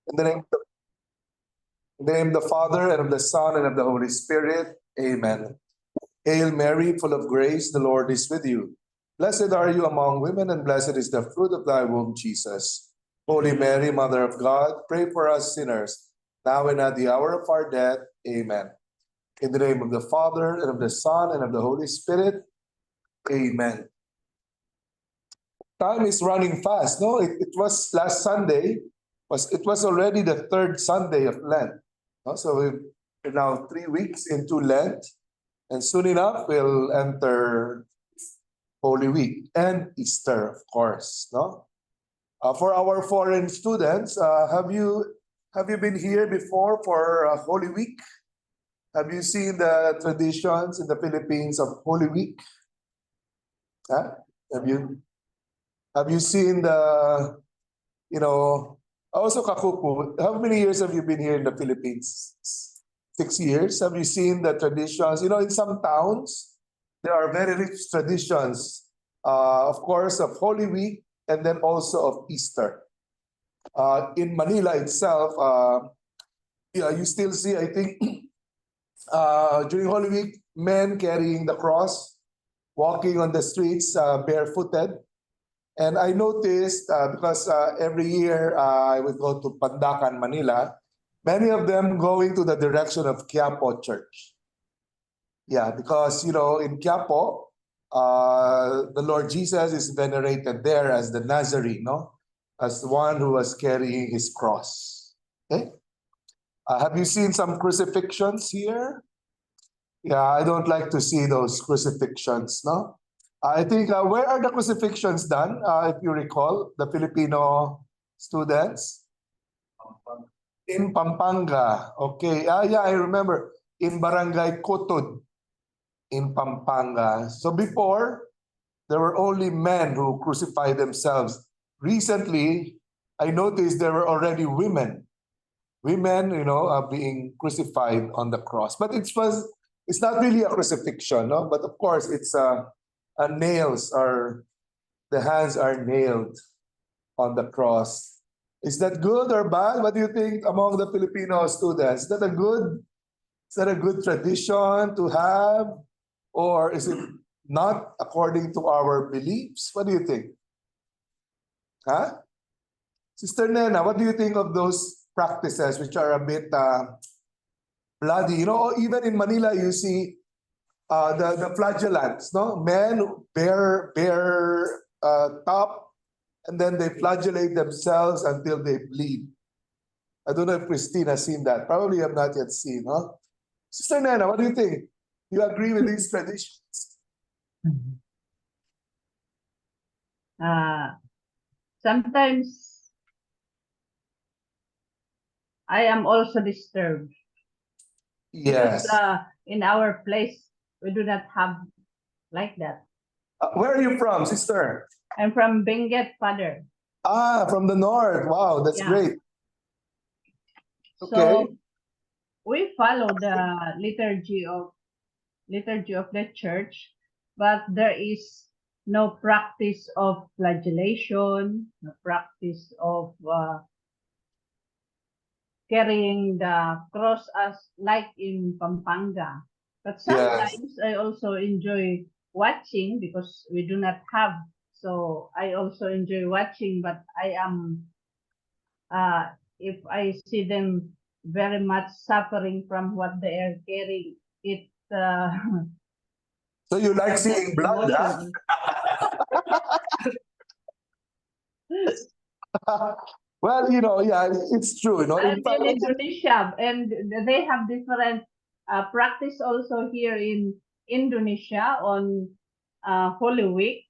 In the name of the Father, and of the Son, and of the Holy Spirit. Amen. Hail Mary, full of grace, the Lord is with you. Blessed are you among women, and blessed is the fruit of thy womb, Jesus. Holy Mary, Mother of God, pray for us sinners, now and at the hour of our death. Amen. In the name of the Father, and of the Son, and of the Holy Spirit. Amen. Time is running fast. No, it was last Sunday. It was already the third Sunday of Lent. No? So we're now 3 weeks into Lent, and soon enough we'll enter Holy Week and Easter, of course. No, for our foreign students, have you been here before for Holy Week? Have you seen the traditions in the Philippines of Holy Week? Huh? Have you seen the, also Kakuku, how many years have you been here in the Philippines? 6 years. Have you seen the traditions? In some towns, there are very rich traditions, of course, of Holy Week and then also of Easter. In Manila itself, you still see, I think, during Holy Week, men carrying the cross, walking on the streets barefooted. And I noticed, because every year I would go to Pandacan, Manila, many of them going to the direction of Quiapo Church. Yeah, because, in Quiapo, the Lord Jesus is venerated there as the Nazarene, no? As the one who was carrying his cross. Okay? Have you seen some crucifixions here? Yeah, I don't like to see those crucifixions, no? I think, where are the crucifixions done, if you recall, the Filipino students? In Pampanga. Okay. Yeah, I remember. In Barangay Kutod in Pampanga. So before, there were only men who crucified themselves. Recently, I noticed there were already women. Women, being crucified on the cross. But it's not really a crucifixion, no? But of course, it's the hands are nailed on the cross. Is that good or bad? What do you think among the Filipino students? Is that a good tradition to have? Or is it not according to our beliefs? What do you think? Huh? Sister Nena, what do you think of those practices which are a bit bloody? Even in Manila, you see the flagellants, no? Men bare top, and then they flagellate themselves until they bleed. I don't know if Christine has seen that. Probably have not yet seen, huh? Sister Nena, what do you think? You agree with these traditions? Sometimes I am also disturbed. Yes. Because in our place, we do not have like that. Where are you from, sister? I'm from Benguet, Father. From the north. Wow, that's great. Okay. So we follow the liturgy of the church, but there is no practice of flagellation, no practice of carrying the cross as like in Pampanga. But sometimes I also enjoy watching because we do not have. So I also enjoy watching, but I am, if I see them very much suffering from what they are carrying, it. So you like seeing blood, huh? Well, yeah, it's true. I'm in Indonesia, and they have different practice also here in Indonesia on Holy Week.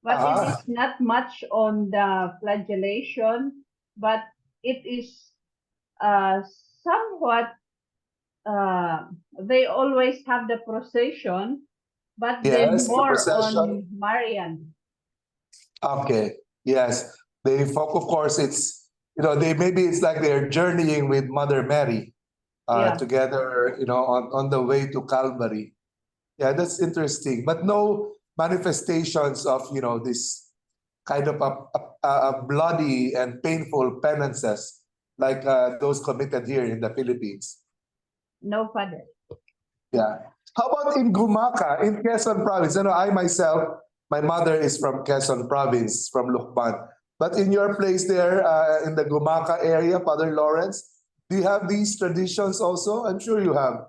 But it is not much on the flagellation, but it is somewhat, they always have the procession, but then more on Marian. Okay, yes. They folk, of course, it's, maybe it's like they're journeying with Mother Mary together, on the way to Calvary. Yeah, that's interesting. But no manifestations of, this kind of a bloody and painful penances like those committed here in the Philippines? No, Father. Yeah. How about in Gumaca, in Quezon Province? You know, I myself, my mother is from Quezon Province, from Lukban. But in your place there, in the Gumaca area, Father Lawrence, do you have these traditions also? I'm sure you have.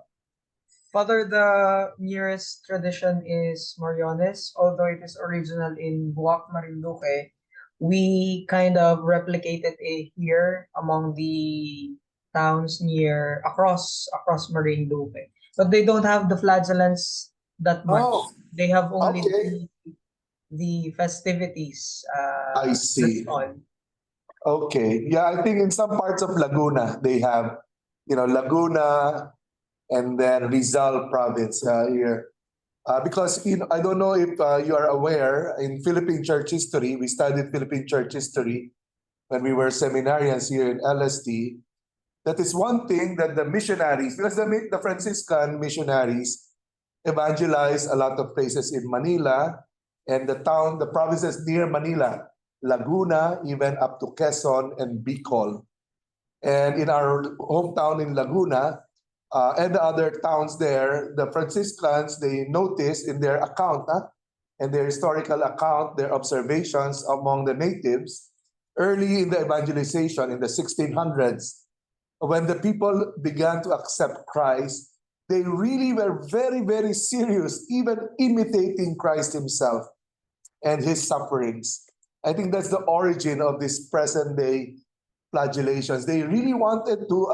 Father, the nearest tradition is Moriones, although it is original in Buwak, Marinduque. We kind of replicated it here among the towns near across Marinduque. But they don't have the flagellants that much. Oh, They have only okay. the festivities I that's see. on. Okay. Yeah, I think in some parts of Laguna, they have, Laguna and then Rizal province here. Because I don't know if you are aware, in Philippine church history, we studied Philippine church history when we were seminarians here in LST. That is one thing that the missionaries, because the Franciscan missionaries evangelized a lot of places in Manila and the provinces near Manila, Laguna, even up to Quezon and Bicol. And in our hometown in Laguna, and the other towns there, the Franciscans, they noticed in their account, and their historical account, their observations among the natives, early in the evangelization in the 1600s, when the people began to accept Christ, they really were very, very serious, even imitating Christ himself and his sufferings. I think that's the origin of this present day flagellations. They really wanted to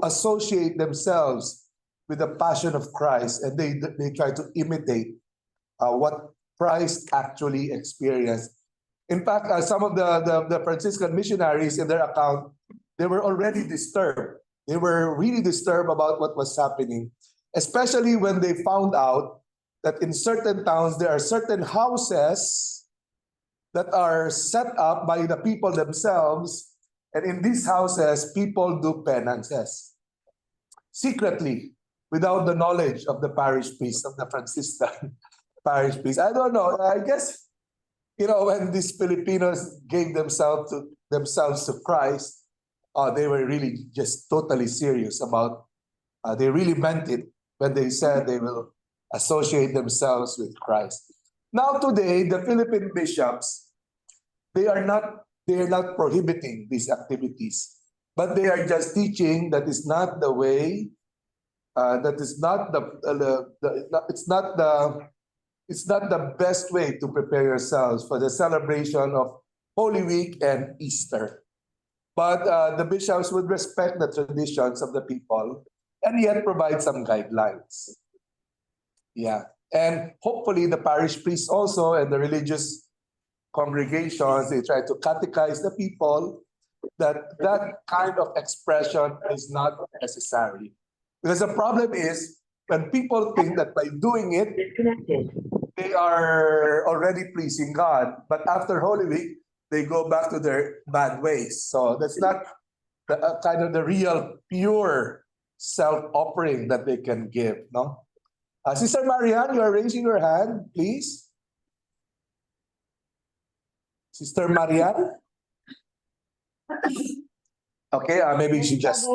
associate themselves with the passion of Christ, and they try to imitate what Christ actually experienced. In fact, some of the Franciscan missionaries in their account, they were already disturbed. They were really disturbed about what was happening, especially when they found out that in certain towns there are certain houses that are set up by the people themselves, and in these houses, people do penances secretly without the knowledge of the parish priest, of the Franciscan parish priest. I don't know. I guess, when these Filipinos gave themselves to Christ, they were really just totally serious about. They really meant it when they said they will associate themselves with Christ. Now today, the Philippine bishops, they are not prohibiting these activities, but they are just teaching that is not the way. That is not it's not the best way to prepare yourselves for the celebration of Holy Week and Easter. But the bishops would respect the traditions of the people and yet provide some guidelines. Yeah. And hopefully the parish priests also and the religious congregations, they try to catechize the people that that kind of expression is not necessary. Because the problem is when people think that by doing it, they are already pleasing God, but after Holy Week, they go back to their bad ways. So that's not kind of the real pure self-offering that they can give, no? Sister Marianne, you are raising your hand, please. Sister Marianne? Okay, maybe she just...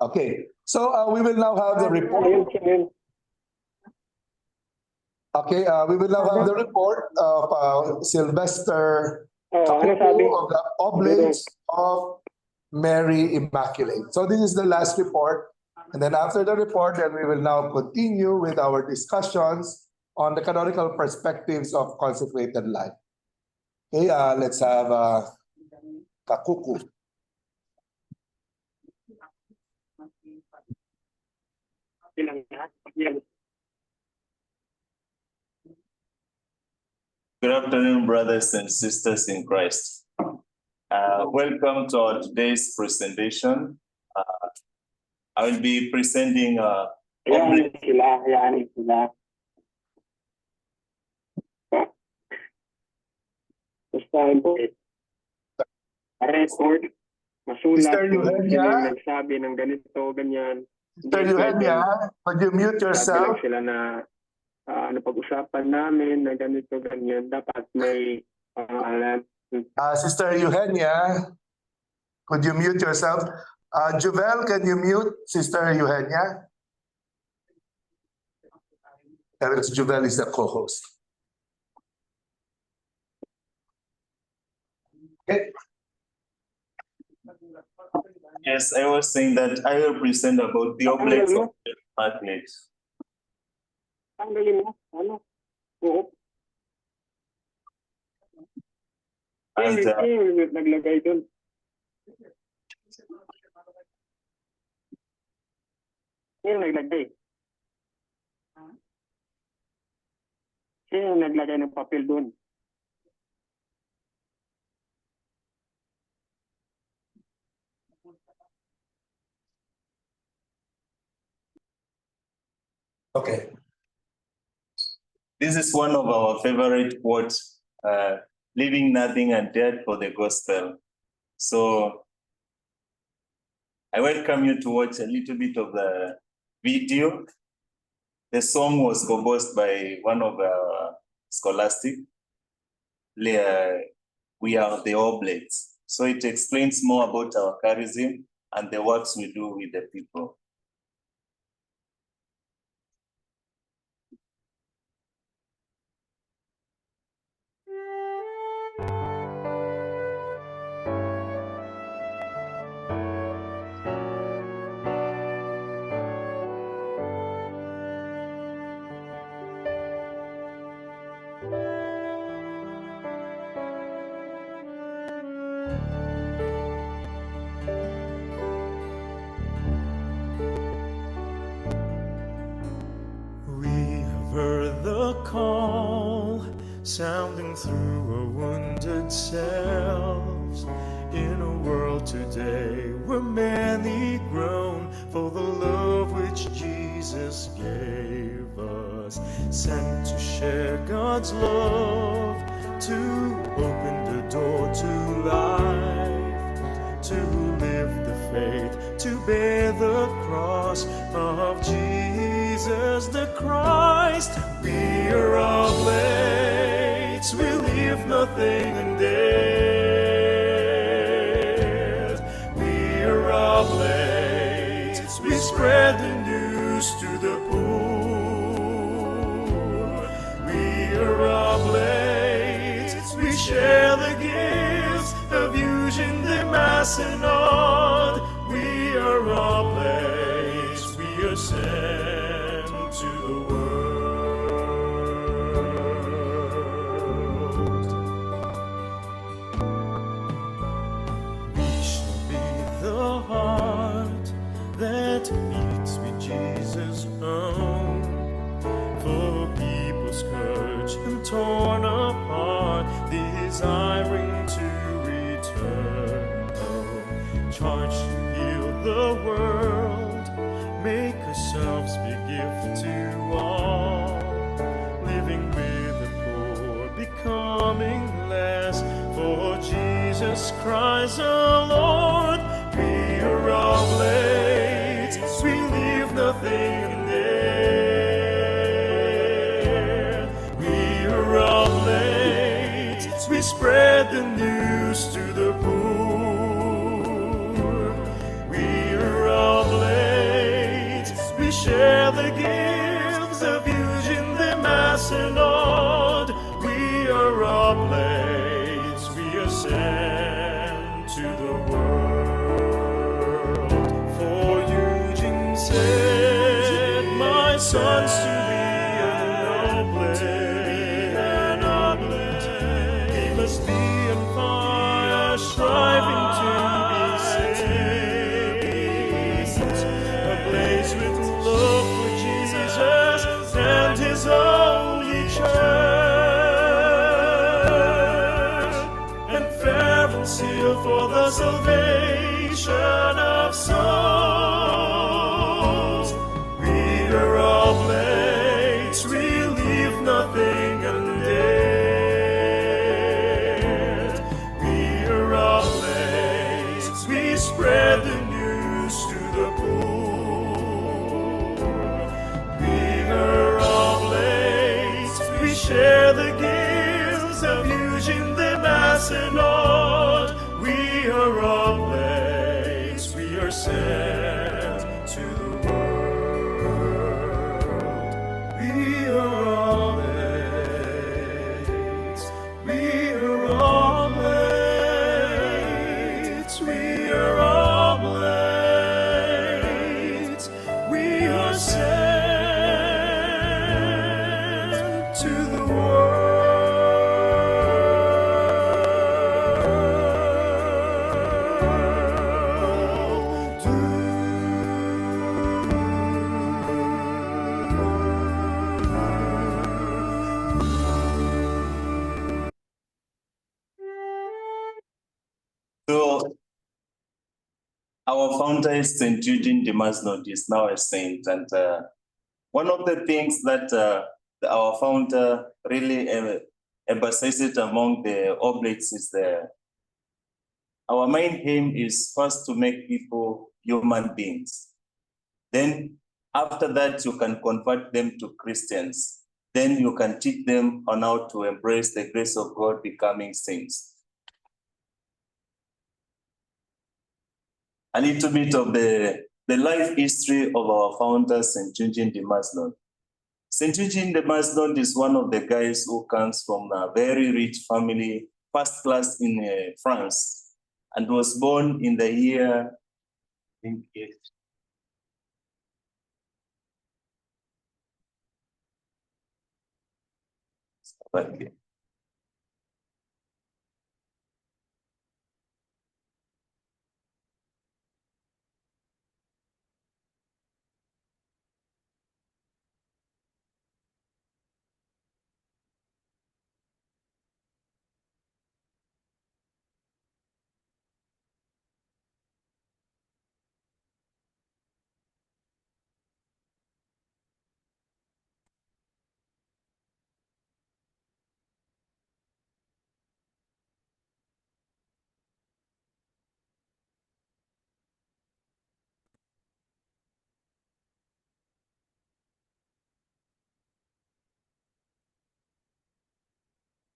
Okay, so we will now have the report. Okay, we will now have the report of Sylvester Kapuku of the Oblates of Mary Immaculate. So this is the last report. And then after the report, then we will now continue with our discussions on the canonical perspectives of consecrated life. Okay, let's have Kakuku. Good afternoon, brothers and sisters in Christ. Welcome to our today's presentation. I will be presenting record, masulat Sister Eugenia? nagsabi ng ganito, ganyan. Sister Eugenia, could you mute yourself? Sabi lang sila na napag-usapan namin na ganito, ganyan. Dapat may alam. Sister Eugenia, Could you mute yourself? Juvel, can you mute Sister Eugenia? Because Juvel is the co-host. Okay. Yes, I was saying that I will present about the oblates of the Catholic. Tanggalin mo. Ano? Oo. And Naglagay doon. Sino naglagay? Sino naglagay ng papel doon? Okay. this is one of our favorite quotes, leaving nothing and dead for the gospel. So I welcome you to watch a little bit of the video. The song was composed by one of our scholastic. We are the Oblates. So it explains more about our charism and the works we do with the people. We have heard the call sounding through our wounded selves in a world today where many groan for the love which Jesus gave us, sent to share God's love, to open the door to life, to live the faith, to bear the cross of Jesus the Christ. We are oblates, we leave nothing undead. We are oblates, we spread the news to the poor. We are oblates, we share the gifts of Eugene the Masonod. We are oblates, we are sent to the world. We shall be the heart that beats with Jesus' own, for people scourged and torn apart, desiring to return home. Charged to heal the world, make ourselves be gift to all, living with the poor, becoming less for Jesus Christ our Lord. We are oblates, we leave nothing undead. We are oblates, we spread the news to the poor. We are oblates, we share the gifts of Eugene the Masonod. We are oblates, we are sent to the world. For Eugene said, my sons, to be an oblate, he must be on fire, striving to be saved, ablaze with love for Jesus and his holy church, and fervent zeal for the salvation of souls. We are oblates, we leave nothing undead. We are oblates, we spread the news to the poor. We are oblates, we share the gifts of Eugene the Masonod. We are oblates. sent to the world. We are all mates. We are all mates. We are all mates. We are sent to the So our founder is St. Eugene de Masnod, is now a saint, and one of the things that our founder really emphasizes among the oblates is our main aim is first to make people human beings. Then after that, you can convert them to Christians. Then you can teach them on how to embrace the grace of God, becoming saints. A little bit of the life history of our founder, St. Eugene de Masnod. St. Eugene de Masnod is one of the guys who comes from a very rich family, first class in France, and was born in the year, I think, okay.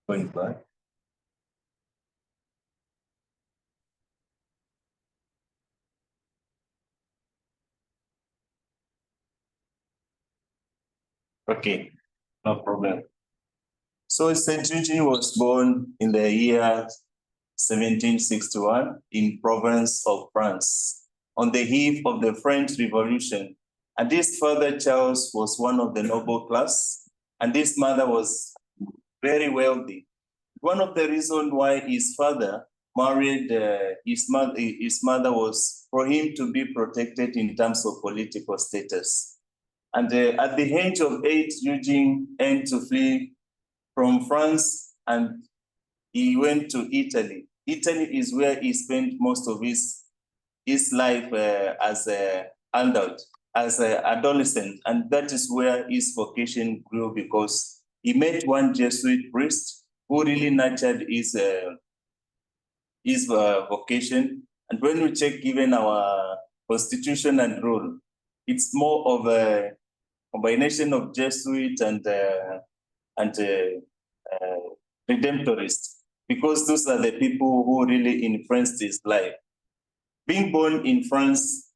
Going back. Okay, no problem. So St. Eugene was born in the year 1761 in Provence of France on the eve of the French Revolution. And his father, Charles, was one of the noble class, and his mother was very wealthy. One of the reasons why his father married his mother was for him to be protected in terms of political status. And at the age of 8, Eugene had to flee from France, and he went to Italy. Italy is where he spent most of his life as an adult, as an adolescent, and that is where his vocation grew, because he met one Jesuit priest who really nurtured his vocation. And when we check even our constitution and rule, it's more of a combination of Jesuit and Redemptorist, because those are the people who really influenced his life. Being born in France,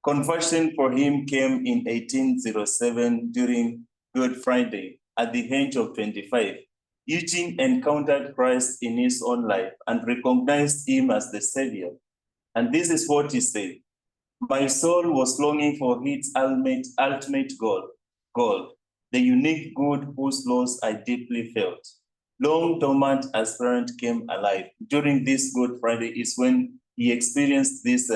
conversion for him came in 1807 during Good Friday at the age of 25. Eugene encountered Christ in his own life and recognized him as the Savior. And this is what he said: "My soul was longing for its ultimate goal, the unique good whose loss I deeply felt. Long dormant aspirant came alive." During this Good Friday is when he experienced this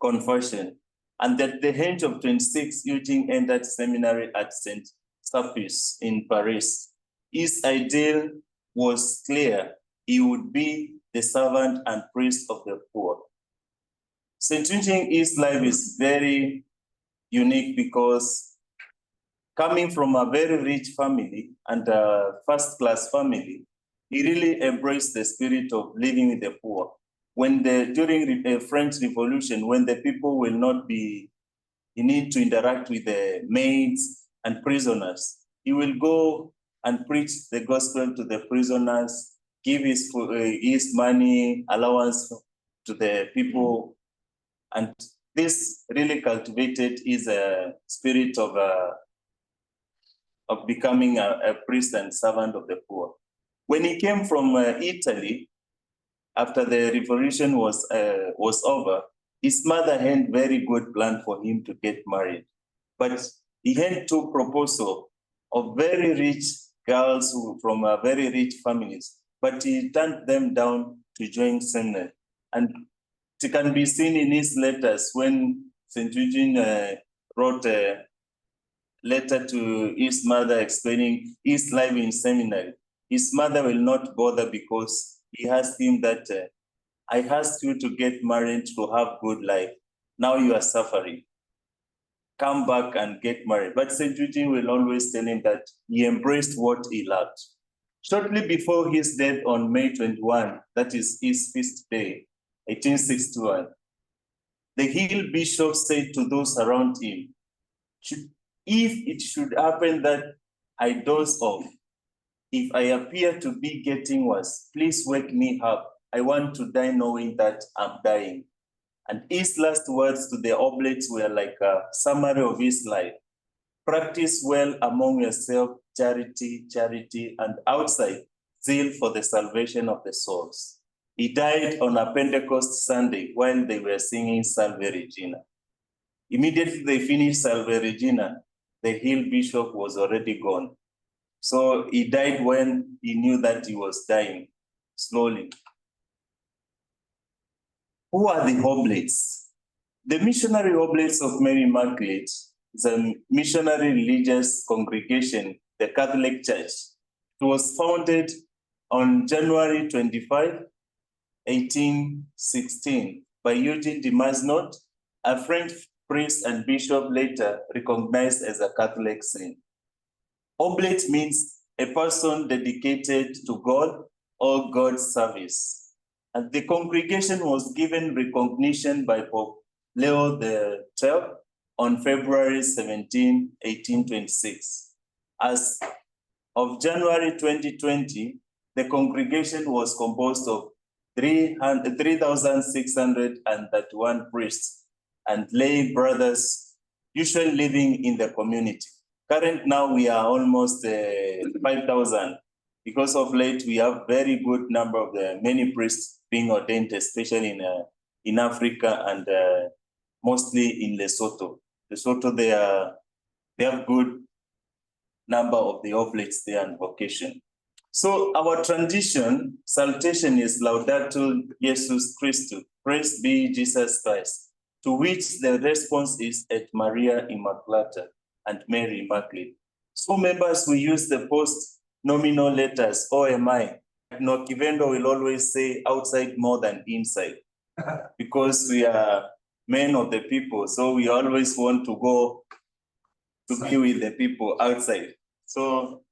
conversion. And at the age of 26, Eugene entered seminary at St. Sulpice in Paris. His ideal was clear: he would be the servant and priest of the poor. St. Eugene, his life is very unique because coming from a very rich family and a first-class family, he really embraced the spirit of living with the poor. During the French Revolution, when the people will not be, he need to interact with the maids and prisoners, he will go and preach the gospel to the prisoners, give his money allowance to the people And this really cultivated his spirit of becoming a priest and servant of the poor. When he came from Italy, after the revolution was over, his mother had very good plan for him to get married. But he had two proposals of very rich girls from very rich families, but he turned them down to join seminary. And it can be seen in his letters when St. Eugene wrote a letter to his mother explaining his life in seminary. His mother will not bother because he asked him that, I asked you to get married to have good life. Now you are suffering. Come back and get married. But St. Eugene will always tell him that he embraced what he loved. Shortly before his death on May 21, that is his feast day, 1861, the Hill bishop said to those around him, if it should happen that I doze off, if I appear to be getting worse, please wake me up. I want to die knowing that I'm dying. And his last words to the oblates were like a summary of his life. Practice well among yourself, charity, and outside, zeal for the salvation of the souls. He died on a Pentecost Sunday while they were singing Salve Regina. Immediately they finished Salve Regina, the Hill bishop was already gone. So he died when he knew that he was dying, slowly. Who are the Oblates? The Missionary Oblates of Mary Immaculate is a missionary religious congregation, the Catholic Church. It was founded on January 25, 1816 by Eugene de Masnod, a French priest and bishop later recognized as a Catholic saint. Oblate means a person dedicated to God or God's service. And the congregation was given recognition by Pope Leo XII on February 17, 1826. As of January 2020, the congregation was composed of 3,631 priests and lay brothers, usually living in the community. Now we are almost 5,000. Because of late, we have very good number of the many priests being ordained, especially in Africa and mostly in Lesotho. Lesotho, they have good number of the oblates there and vocation. So our tradition, salutation is Laudato Jesus Christus, praise be Jesus Christ, to which the response is Et Maria Immaculata and Mary Immaculate. So members, we use the post-nominal letters, OMI. Nokivendo will always say outside more than inside, because we are men of the people, so we always want to go to be with the people outside. So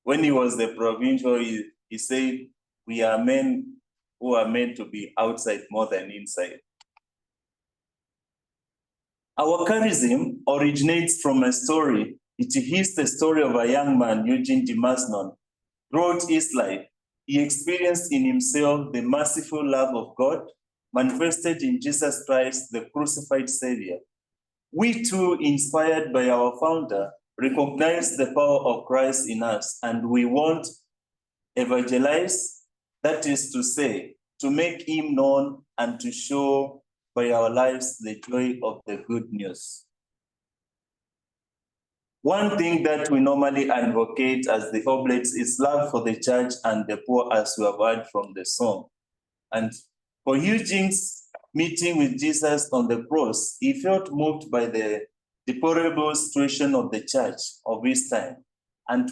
when he was the provincial, he said, we are men who are meant to be outside more than inside. Our charism originates from a story. It is the story of a young man, Eugene de Masnon. Throughout his life, he experienced in himself the merciful love of God, manifested in Jesus Christ, the crucified Savior. We too, inspired by our founder, recognize the power of Christ in us, and we want evangelize, that is to say, to make him known and to show by our lives the joy of the good news. One thing that we normally advocate as the Oblates is love for the church and the poor, as we have heard from the song. And for Eugene's meeting with Jesus on the cross, he felt moved by the deplorable situation of the church of his time, and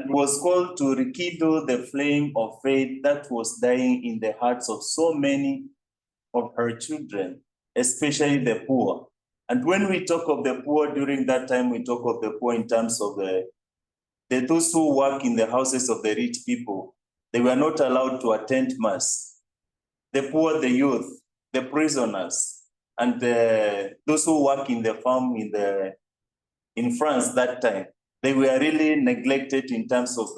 was called to rekindle the flame of faith that was dying in the hearts of so many of her children, especially the poor. And when we talk of the poor during that time, we talk of the poor in terms of those who work in the houses of the rich people. They were not allowed to attend mass. The poor, the youth, the prisoners, and those who work in the farm in France that time, they were really neglected in terms of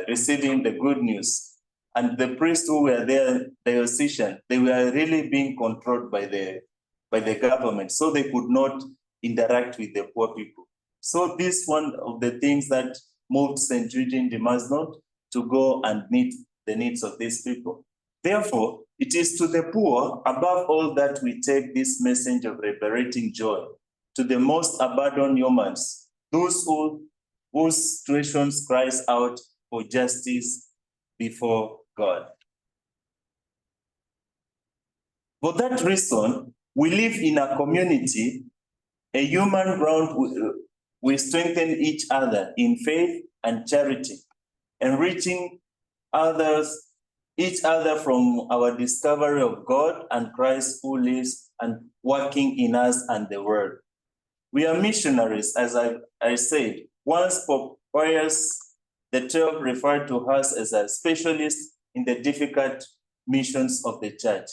receiving the good news. and the priests who were there, diocesan, they were really being controlled by the government, so they could not interact with the poor people. So this one of the things that moved St. Eugene de Masnod to go and meet the needs of these people. Therefore, it is to the poor, above all, that we take this message of liberating joy, to the most abandoned humans, those whose situations cries out for justice before God. For that reason, we live in a community, a human ground. We strengthen each other in faith and charity, enriching each other from our discovery of God and Christ who lives and working in us and the world. We are missionaries, as I said. Once Pope Pius XII referred to us as a specialist in the difficult missions of the church.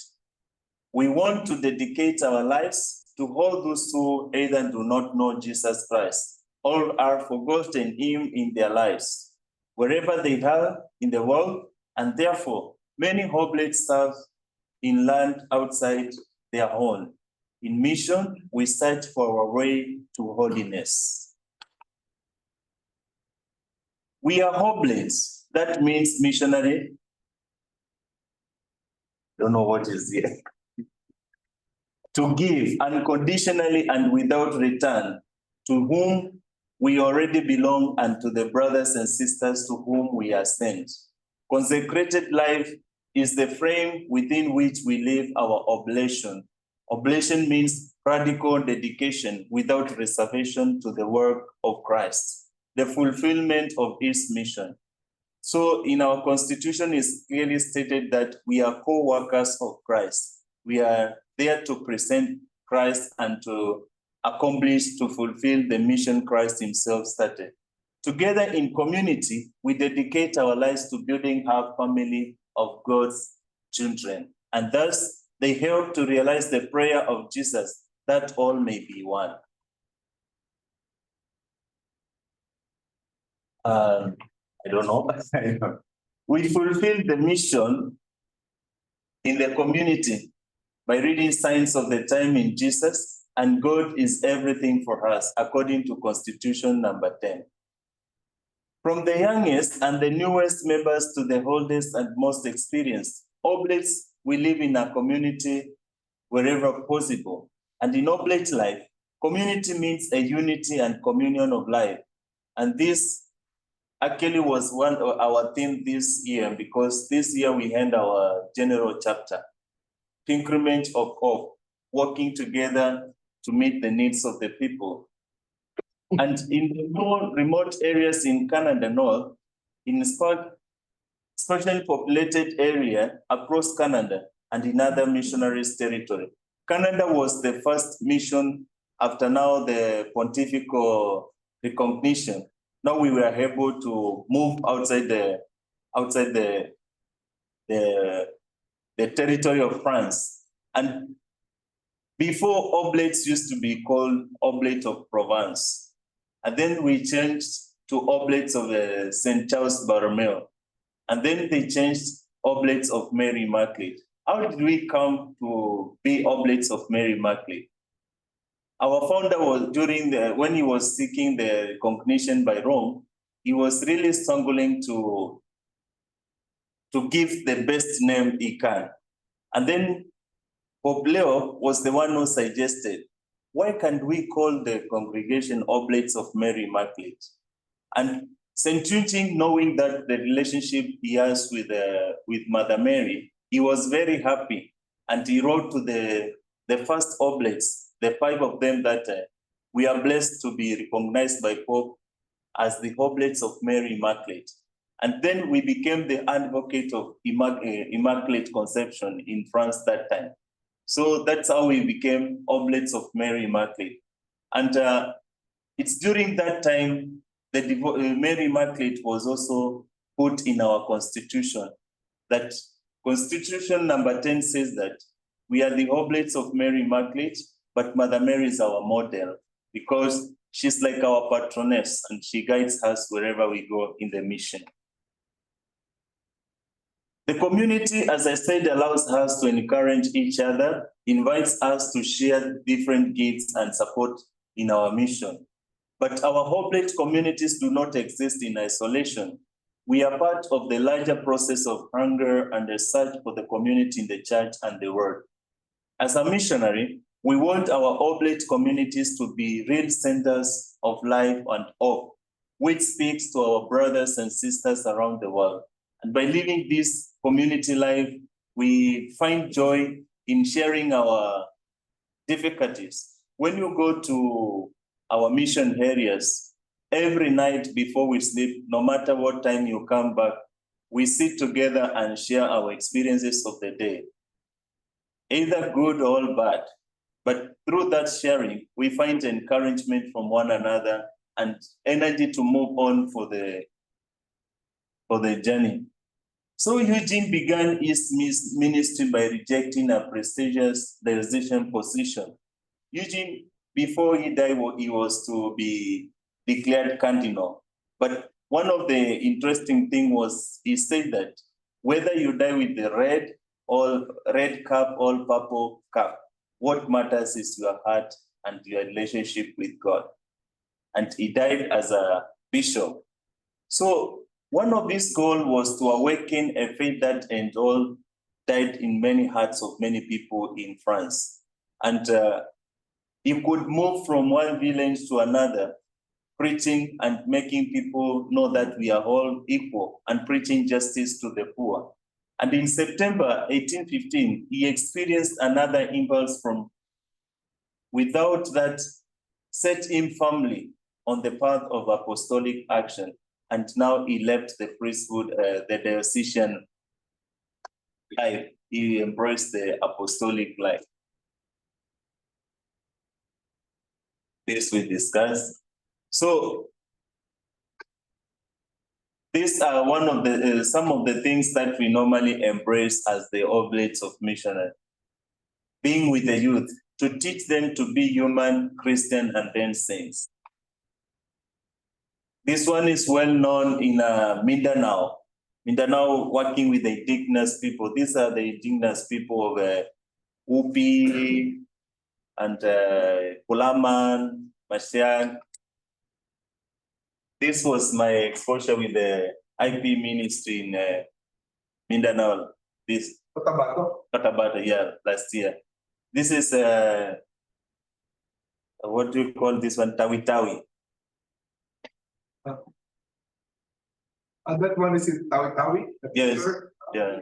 We want to dedicate our lives to all those who either do not know Jesus Christ or are forgotten Him in their lives, wherever they are in the world, and therefore many oblates serve in land outside their own. In mission, we search for our way to holiness. We are oblates. That means missionary. Don't know what is here. To give unconditionally and without return to whom we already belong and to the brothers and sisters to whom we are sent. Consecrated life is the frame within which we live our oblation. Oblation means radical dedication without reservation to the work of Christ, the fulfillment of His mission. So in our constitution is clearly stated that we are co-workers of Christ. We are there to present Christ and to accomplish, to fulfill the mission Christ Himself started. Together in community, we dedicate our lives to building our family of God's children. And thus, they help to realize the prayer of Jesus, that all may be one. I don't know. We fulfill the mission in the community by reading Signs of the Time in Jesus, and God is everything for us, according to Constitution number 10. From the youngest and the newest members to the oldest and most experienced, oblates, we live in a community wherever possible. And in oblate life, community means a unity and communion of life. And this actually was one of our theme this year, because this year we end our general chapter, increment of hope, working together to meet the needs of the people. And in the more remote areas in Canada North, in sparsely populated area across Canada and in other missionaries' territory. Canada was the first mission after now the pontifical recognition. Now we were able to move outside the territory of France. And before, oblates used to be called Oblate of Provence. And then we changed to Oblates of St. Charles Borromeo. And then they changed Oblates of Mary Immaculate. How did we come to be Oblates of Mary Immaculate? Our founder was when he was seeking the recognition by Rome, he was really struggling to give the best name he can. And then Pope Leo was the one who suggested, why can't we call the congregation Oblates of Mary Immaculate? And St. Eugene, knowing that the relationship he has with Mother Mary, he was very happy. And he wrote to the first oblates, the 5 of them, that we are blessed to be recognized by Pope as the Oblates of Mary Immaculate. And then we became the advocate of Immaculate Conception in France that time. So that's how we became Oblates of Mary Immaculate. And it's during that time that Mary Immaculate was also put in our constitution. That Constitution number 10 says that we are the Oblates of Mary Immaculate, but Mother Mary is our model because she's like our patroness and she guides us wherever we go in the mission. The community, as I said, allows us to encourage each other, invites us to share different gifts and support in our mission. But our Oblate communities do not exist in isolation. We are part of the larger process of hunger and the search for the community in the church and the world. As a missionary, we want our Oblate communities to be real centers of life and hope, which speaks to our brothers and sisters around the world. And by living this community life, we find joy in sharing our difficulties. When you go to our mission areas, every night before we sleep, no matter what time you come back, we sit together and share our experiences of the day, either good or bad. But through that sharing, we find encouragement from one another and energy to move on for the journey. So Eugene began his ministry by rejecting a prestigious diocese position. Eugene, before he died, he was to be declared cardinal. But one of the interesting things was he said that whether you die with the red cap or purple cap, what matters is your heart and your relationship with God. And he died as a bishop. So one of his goals was to awaken a faith that and all died in many hearts of many people in France. And he could move from one village to another, preaching and making people know that we are all equal and preaching justice to the poor. And in September 1815, he experienced another impulse from without that set him firmly on the path of apostolic action. And now he left the priesthood, the diocesan life. He embraced the apostolic life. This we discussed. So these are one of the some of the things that we normally embrace as the oblates of missionary. Being with the youth, to teach them to be human, Christian, and then saints. This one is well known in Mindanao. Mindanao working with the indigenous people. These are the indigenous people of Upi and Kulaman, Masiag. This was my exposure with the IP ministry in Mindanao. This Cotabato, yeah, last year. This is what do you call this one? Tawi-Tawi. And that one is in Tawi-Tawi? Yes, yeah.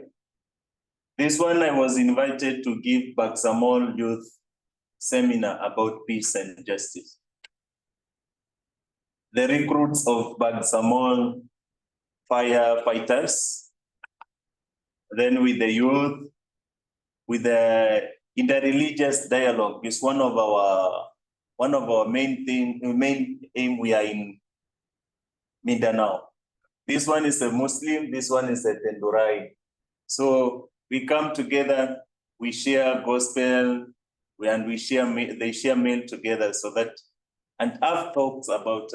This one I was invited to give Bangsamoro youth seminar about peace and justice. The recruits of Bangsamoro firefighters, then with the youth, with the interreligious dialogue is one of our main aim. We are in Mindanao. This one is a Muslim, this one is a Tendurai. So we come together, we share gospel, and they share meal together so that, and have talks about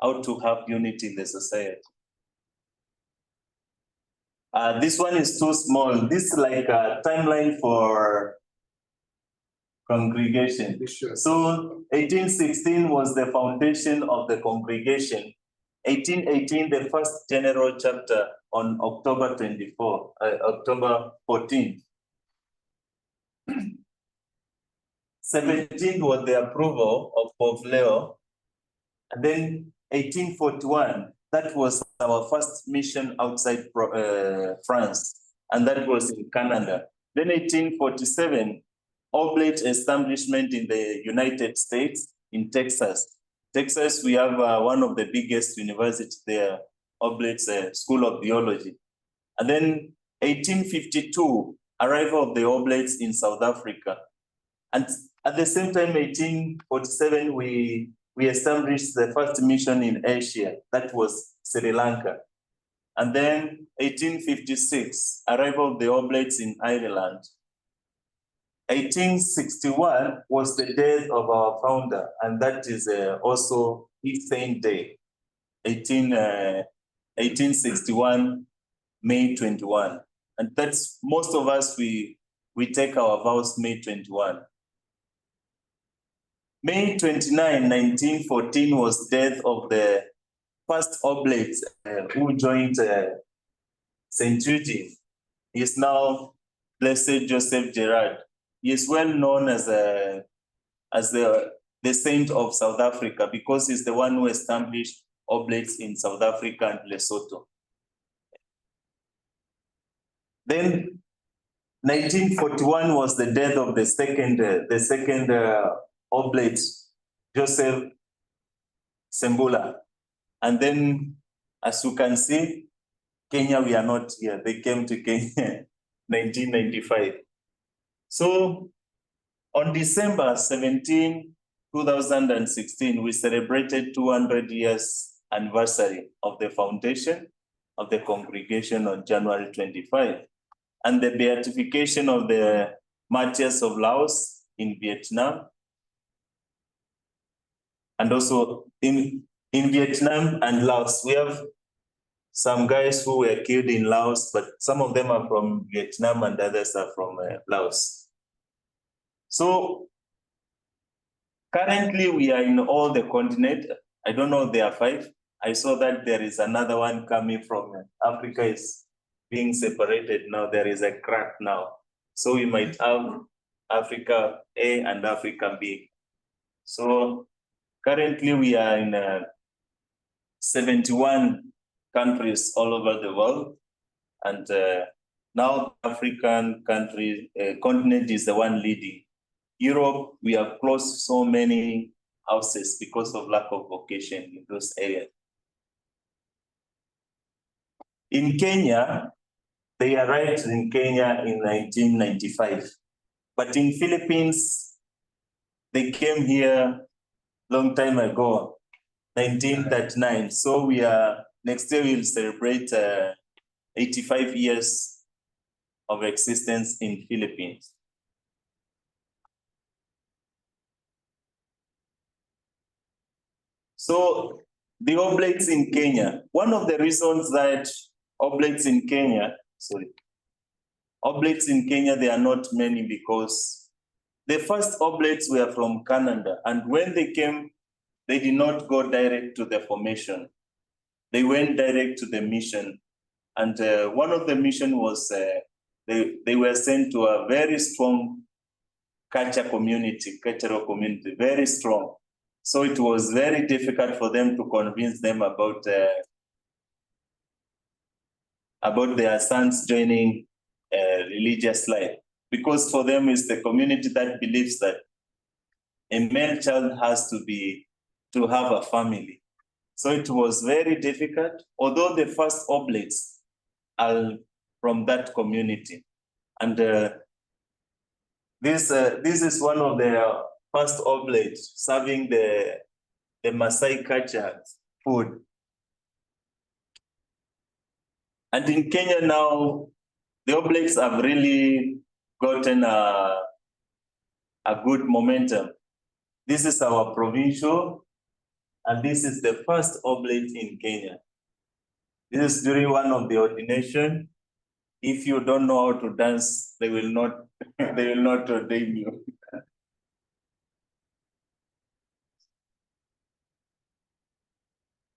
how to have unity in the society. This one is too small. This is like a timeline for congregation. So 1816 was the foundation of the congregation. 1818, the first general chapter on October 14. 17 was the approval of Pope Leo. And then 1841, that was our first mission outside France, and that was in Canada. Then 1847, Oblate establishment in the United States, in Texas. Texas, we have one of the biggest universities there, Oblate School of Theology. And then 1852, arrival of the Oblates in South Africa. And at the same time, 1847, we established the first mission in Asia, that was Sri Lanka. And then 1856, arrival of the Oblates in Ireland. 1861 was the death of our founder, and that is also his saint day. 1861, May 21. And that's most of us, we take our vows May 21. May 29, 1914 was death of the first oblate who joined St. Eugene. He is now Blessed Joseph Gerard. He is well known as the saint of South Africa because he's the one who established oblates in South Africa and Lesotho. Then 1941 was the death of the second oblate, Joseph Sembula. And then, as you can see, Kenya, we are not here. They came to Kenya 1995. So on December 17, 2016, we celebrated 200 years anniversary of the foundation of the congregation on January 25, and the beatification of the martyrs of Laos in Vietnam, and also in Vietnam and Laos. We have some guys who were killed in Laos, but some of them are from Vietnam and others are from Laos. So currently we are in all the continent. I don't know, there are 5. I saw that there is another one coming from Africa is being separated now. There is a crack now. So we might have Africa A and Africa B. So currently we are in 71 countries all over the world. And now African continent is the one leading. Europe, we have closed so many houses because of lack of vocation in those areas. In Kenya, they arrived in Kenya in 1995. But in Philippines, they came here long time ago, 1939. So next year we'll celebrate 85 years of existence in Philippines. So the oblates in Kenya, one of the reasons that oblates in Kenya, there are not many because the first oblates were from Canada, and when they came, they did not go direct to the formation. They went direct to the mission. And one of the mission was, they were sent to a very strong cultural community, very strong. So it was very difficult for them to convince them about their sons joining religious life. Because for them, it's the community that believes that a male child has to have a family. So it was very difficult, although the first oblates are from that community. And this is one of the first oblates serving the Maasai culture food. And in Kenya now, the oblates have really gotten a good momentum. This is our provincial, and this is the first oblate in Kenya. This is during one of the ordination. If you don't know how to dance, they will not ordain you.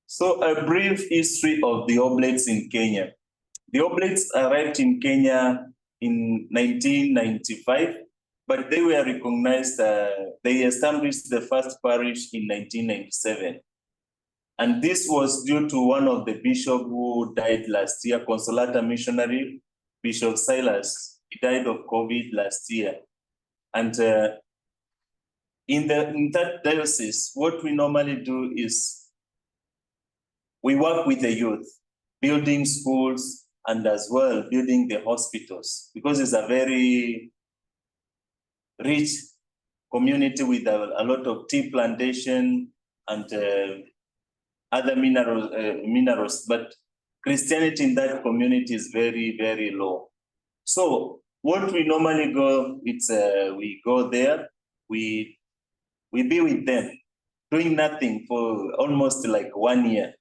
So a brief history of the oblates in Kenya. The oblates arrived in Kenya in 1995, but they were recognized, they established the first parish in 1997. And this was due to one of the bishops who died last year, Consolata missionary, Bishop Silas. He died of COVID last year. And in that diocese, what we normally do is we work with the youth, building schools and as well building the hospitals, because it's a very rich community with a lot of tea plantation and other minerals, but Christianity in that community is very, very low. So what we normally go, we go there, we be with them, doing nothing for almost like 1 year,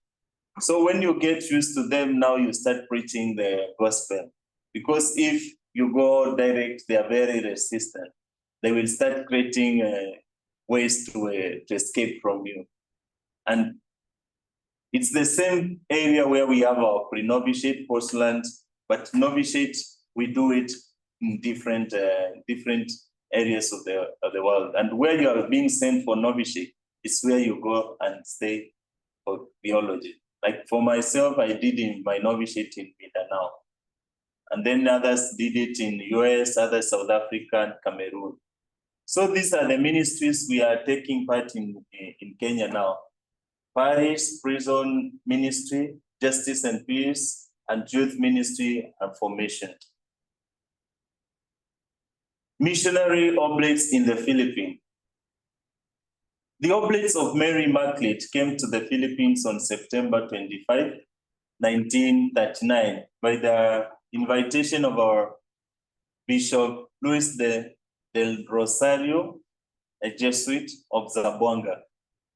So when you get used to them, now you start preaching the gospel. Because if you go direct, they are very resistant. They will start creating ways to escape from you. And it's the same area where we have our pre-novitiate postulate, but novitiate, we do it in different areas of the world. And where you are being sent for novitiate is where you go and stay for theology. Like for myself, I did in my novitiate in Mindanao. And then others did it in US, others South Africa and Cameroon. So these are the ministries we are taking part in Kenya now. Parish, prison ministry, justice and peace, and youth ministry and formation. Missionary oblates in the Philippines. The oblates of Mary Immaculate came to the Philippines on September 25, 1939, by the invitation of our Bishop Luis del Rosario, a Jesuit of Zamboanga.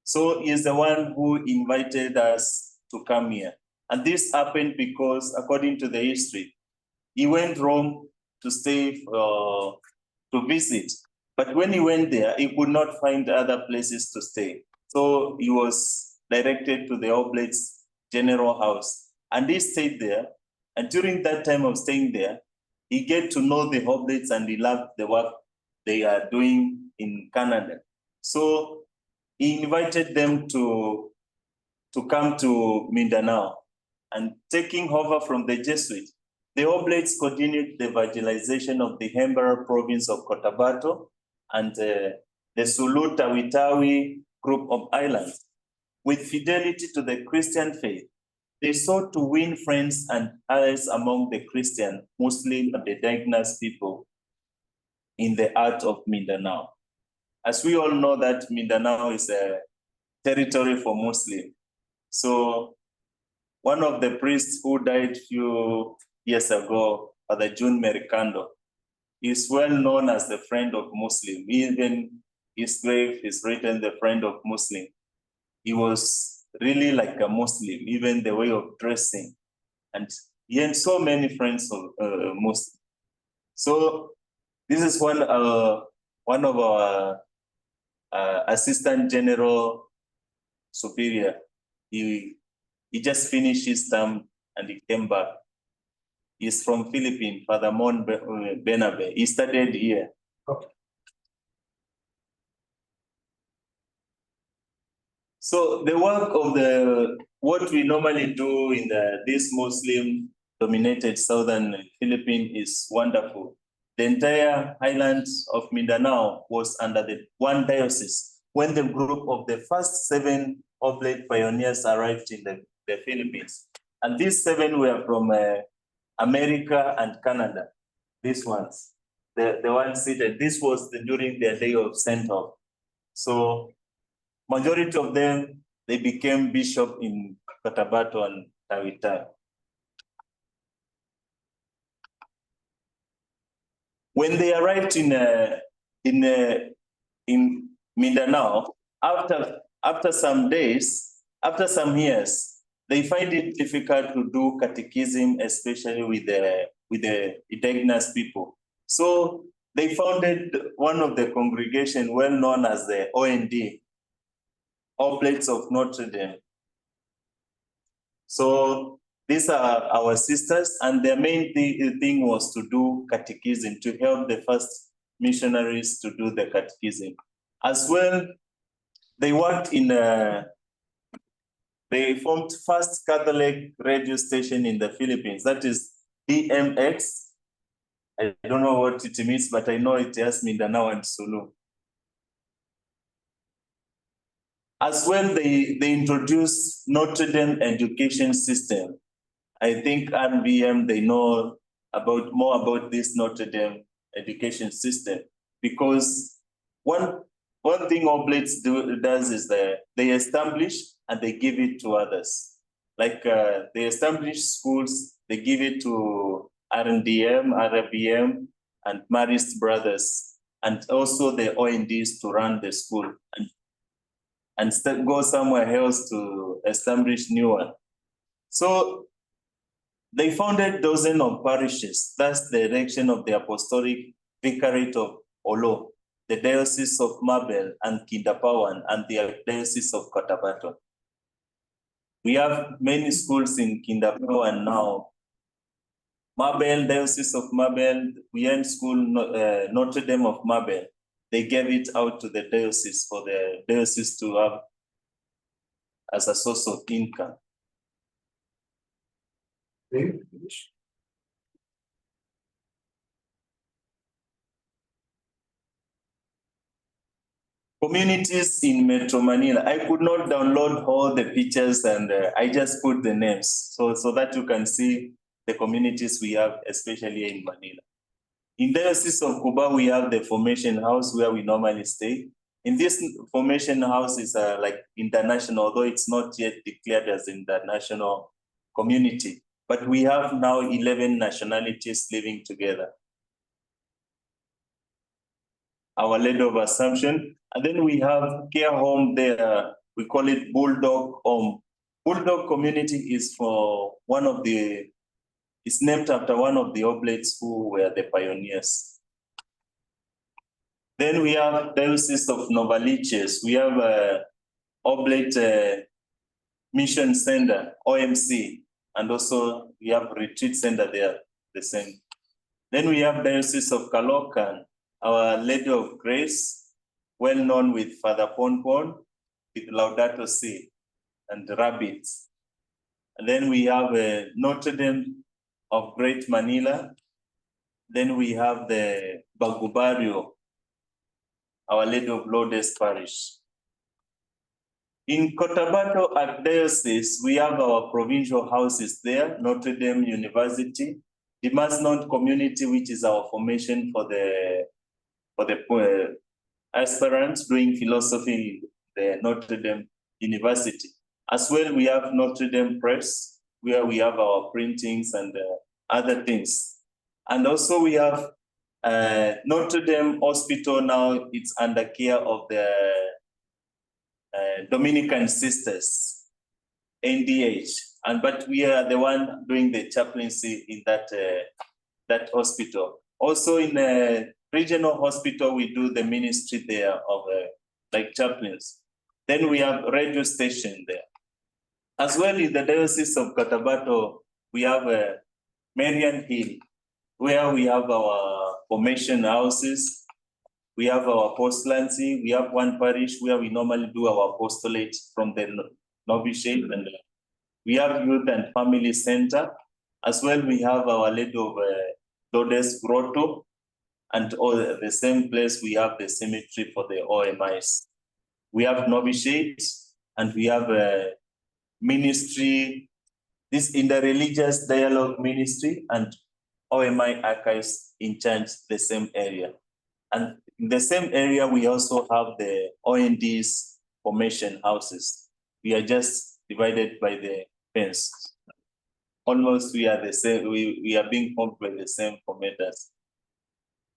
So he is the one who invited us to come here. And this happened because, according to the history, he went Rome to stay, to visit. But when he went there, he could not find other places to stay. So he was directed to the Oblate's general house. And he stayed there. And during that time of staying there, he get to know the Oblates and he loved the work they are doing in Canada. So he invited them to come to Mindanao. And taking over from the Jesuit, the Oblates continued the evangelization of the Hembara province of Cotabato and the Sulu Tawi-Tawi group of islands. With fidelity to the Christian faith, they sought to win friends and allies among the Christian, Muslim, and the indigenous people in the heart of Mindanao. As we all know that Mindanao is a territory for Muslim. So one of the priests who died a few years ago, Father June Mericando, is well known as the friend of Muslim. Even his grave is written the friend of Muslim. He was really like a Muslim, even the way of dressing. And he had so many friends of Muslim. So this is one of our Assistant General Superior. He just finished his term and he came back. He's from Philippines, Father Mon Benabe. He studied here. Okay. So the work of what we normally do in this Muslim-dominated southern Philippines is wonderful. The entire island of Mindanao was under the one diocese when the group of the first 7 Oblate pioneers arrived in the Philippines. And these 7 were from America and Canada. These ones, the ones seated. This was during their day of send-off. So majority of them, they became bishop in Cotabato and Tawi-Tawi. When they arrived in Mindanao, after some days, after some years, they find it difficult to do catechism, especially with the indigenous people. So they founded one of the congregation well known as the OND, Oblates of Notre Dame. So these are our sisters, and their main thing was to do catechism, to help the first missionaries to do the catechism. As well, they worked they formed first Catholic radio station in the Philippines, that is DMX. I don't know what it means, but I know it has Mindanao and Sulu. As well, they introduced Notre Dame education system. I think RVM, they know more about this Notre Dame education system, because one thing Oblates does is they establish and they give it to others. Like they establish schools, they give it to RNDM, RVM, and Marist Brothers, and also the ONDs to run the school and go somewhere else to establish new one. So they founded dozens of parishes. That's the direction of the Apostolic Vicariate of Olo, the Diocese of Mabel and Kindapawan, and the Diocese of Cotabato. We have many schools in Kindapawan now. Mabel, Diocese of Mabel, we end school, Notre Dame of Mabel. They gave it out to the diocese for the diocese to have as a source of income. Okay. Communities in Metro Manila. I could not download all the pictures and I just put the names so that you can see the communities we have, especially in Manila. In Diocese of Cuba, we have the formation house where we normally stay. In this formation house is like international, although it's not yet declared as international community. But we have now 11 nationalities living together. Our Lady of Assumption. And then we have care home there. We call it Bulldog Home. Bulldog community is for one of the, it's named after one of the oblates who were the pioneers. Then we have Diocese of Novaliches. We have a oblate mission center, OMC, and also we have retreat center there, the same. Then we have Diocese of Caloocan, Our Lady of Grace, well known with Father Ponpon, with Laudato Si and rabbits. And then we have Notre Dame of Great Manila. Then we have the Bagubario, Our Lady of Lourdes Parish. In Cotabato Archdiocese, we have our provincial houses there, Notre Dame University, the Masnon community, which is our formation for the aspirants doing philosophy in the Notre Dame University. As well, we have Notre Dame Press, where we have our printings and other things. And also we have Notre Dame Hospital now, it's under care of the Dominican Sisters, NDH. But we are the one doing the chaplaincy in that hospital. Also in a regional hospital, we do the ministry there of like chaplains. Then we have radio station there. As well in the Diocese of Cotabato, we have Marian Hill, where we have our formation houses. We have our postulancy. We have one parish where we normally do our apostolate from the novitiate, and we have youth and family center. As well, we have our Lady of Lourdes Grotto, and all the same place we have the cemetery for the OMIs. We have novitiate, and we have a ministry, this interreligious dialogue ministry, and OMI archives in charge the same area. And in the same area, we also have the OND's formation houses. We are just divided by the fence. Almost we are the same, we are being formed by the same formators.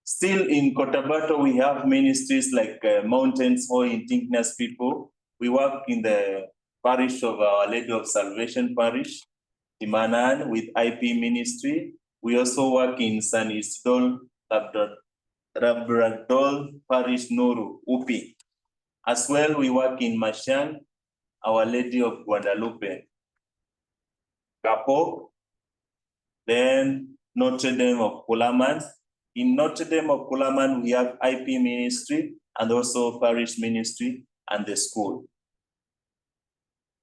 Still in Cotabato, we have ministries like Mountains or Indigenous People. We work in the parish of Our Lady of Salvation Parish, Imanan, with IP ministry. We also work in San Isidro, Labrador Parish, Nuru, Upi. As well, we work in Mashan, Our Lady of Guadalupe, Capo, then Notre Dame of Kulaman. In Notre Dame of Kulaman, we have IP ministry and also parish ministry and the school.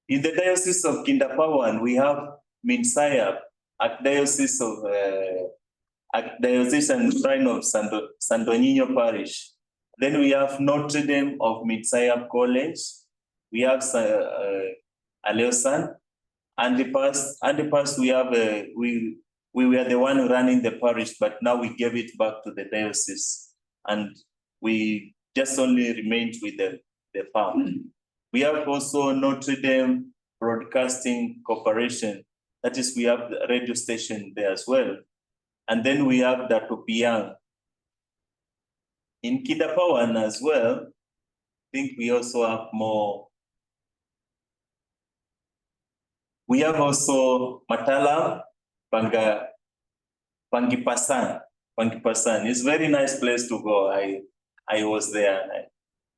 In the Diocese of Kindapawan, we have Minsayap, Archdiocese of Archdiocesan Shrine of Santo Niño Parish. Then we have Notre Dame of Minsayap College. We have Aleosan. And the past we have we were the one running the parish, but now we gave it back to the diocese, and we just only remained with the farm. We have also Notre Dame Broadcasting Corporation. That is, we have the radio station there as well. And then we have the Topiang. In Kidapawan as well, I think we also have more. We have also Matalam, Pangipasan. Pangipasan. It's a very nice place to go. I was there.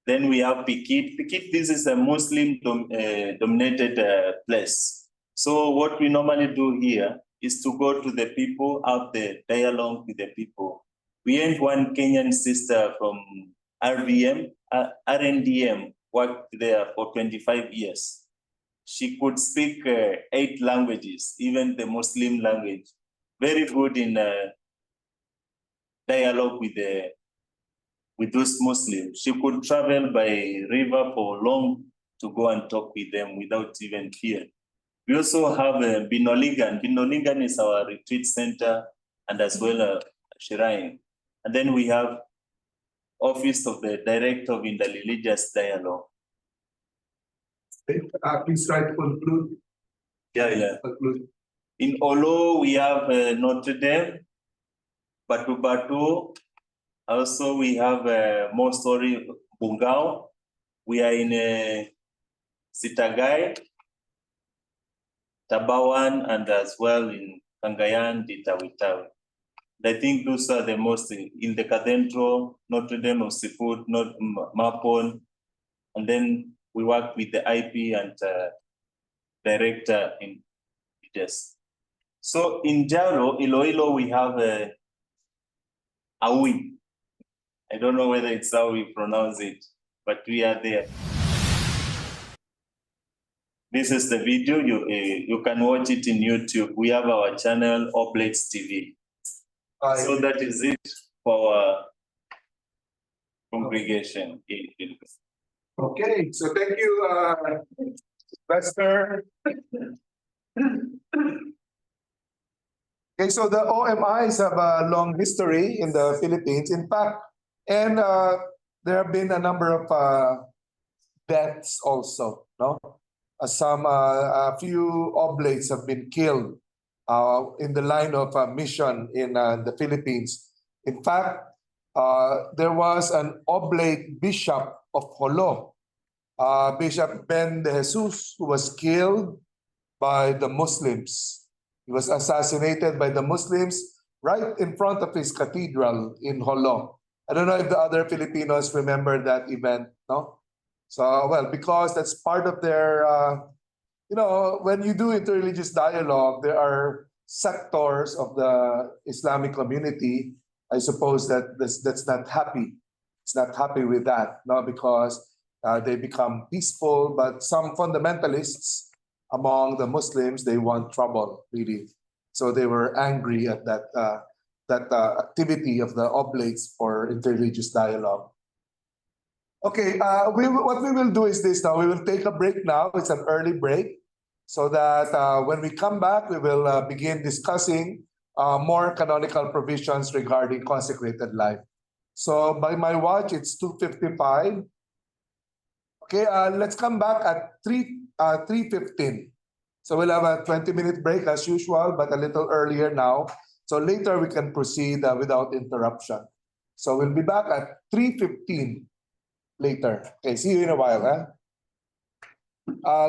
Then we have Pikit. Pikit, this is a Muslim dominated place. So what we normally do here is to go to the people, have the dialogue with the people. We had one Kenyan sister from RNDM, worked there for 25 years. She could speak 8 languages, even the Muslim language. Very good in dialogue with those Muslims. She could travel by river for long to go and talk with them without even fear. We also have Binoligan. Binoligan is our retreat center and as well a shrine. And then we have Office of the Director of Interreligious Dialogue. Please try to conclude. Yeah. Conclude. In Olo, we have Notre Dame, Batu Batu. Also, we have more story Bungao. We are in Sitagai, Tabawan, and as well in Kangayan, Ditawitawi. I think those are the most in the Cathedral, Notre Dame of Seafood, Mapon, and then we work with the IP and director in this. So in Jaro, Iloilo, we have Awi. I don't know whether it's how we pronounce it, but we are there. This is the video. You can watch it in YouTube. We have our channel, Oblates TV. So that is it for our congregation. Okay, so thank you, Pastor. Okay, so the OMIs have a long history in the Philippines. In fact, and there have been a number of deaths also, no? A few oblates have been killed in the line of mission in the Philippines. In fact, there was an oblate bishop of Jolo, Bishop Ben de Jesus, who was killed by the Muslims. He was assassinated by the Muslims right in front of his cathedral in Jolo. I don't know if the other Filipinos remember that event, no? So, well, because that's part of their, when you do interreligious dialogue, there are sectors of the Islamic community, I suppose that's not happy. It's not happy with that, no, because they become peaceful, but some fundamentalists among the Muslims, they want trouble, really. So they were angry at that activity of the oblates for interreligious dialogue. Okay, what we will do is this now. We will take a break now. It's an early break, so that when we come back, we will begin discussing more canonical provisions regarding consecrated life. So by my watch, it's 2:55. Okay, let's come back at 3:15. So we'll have a 20-minute break as usual, but a little earlier now. So later we can proceed without interruption. So we'll be back at 3:15 later. Okay, see you in a while.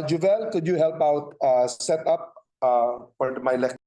Juvel, could you help out set up for my lecture?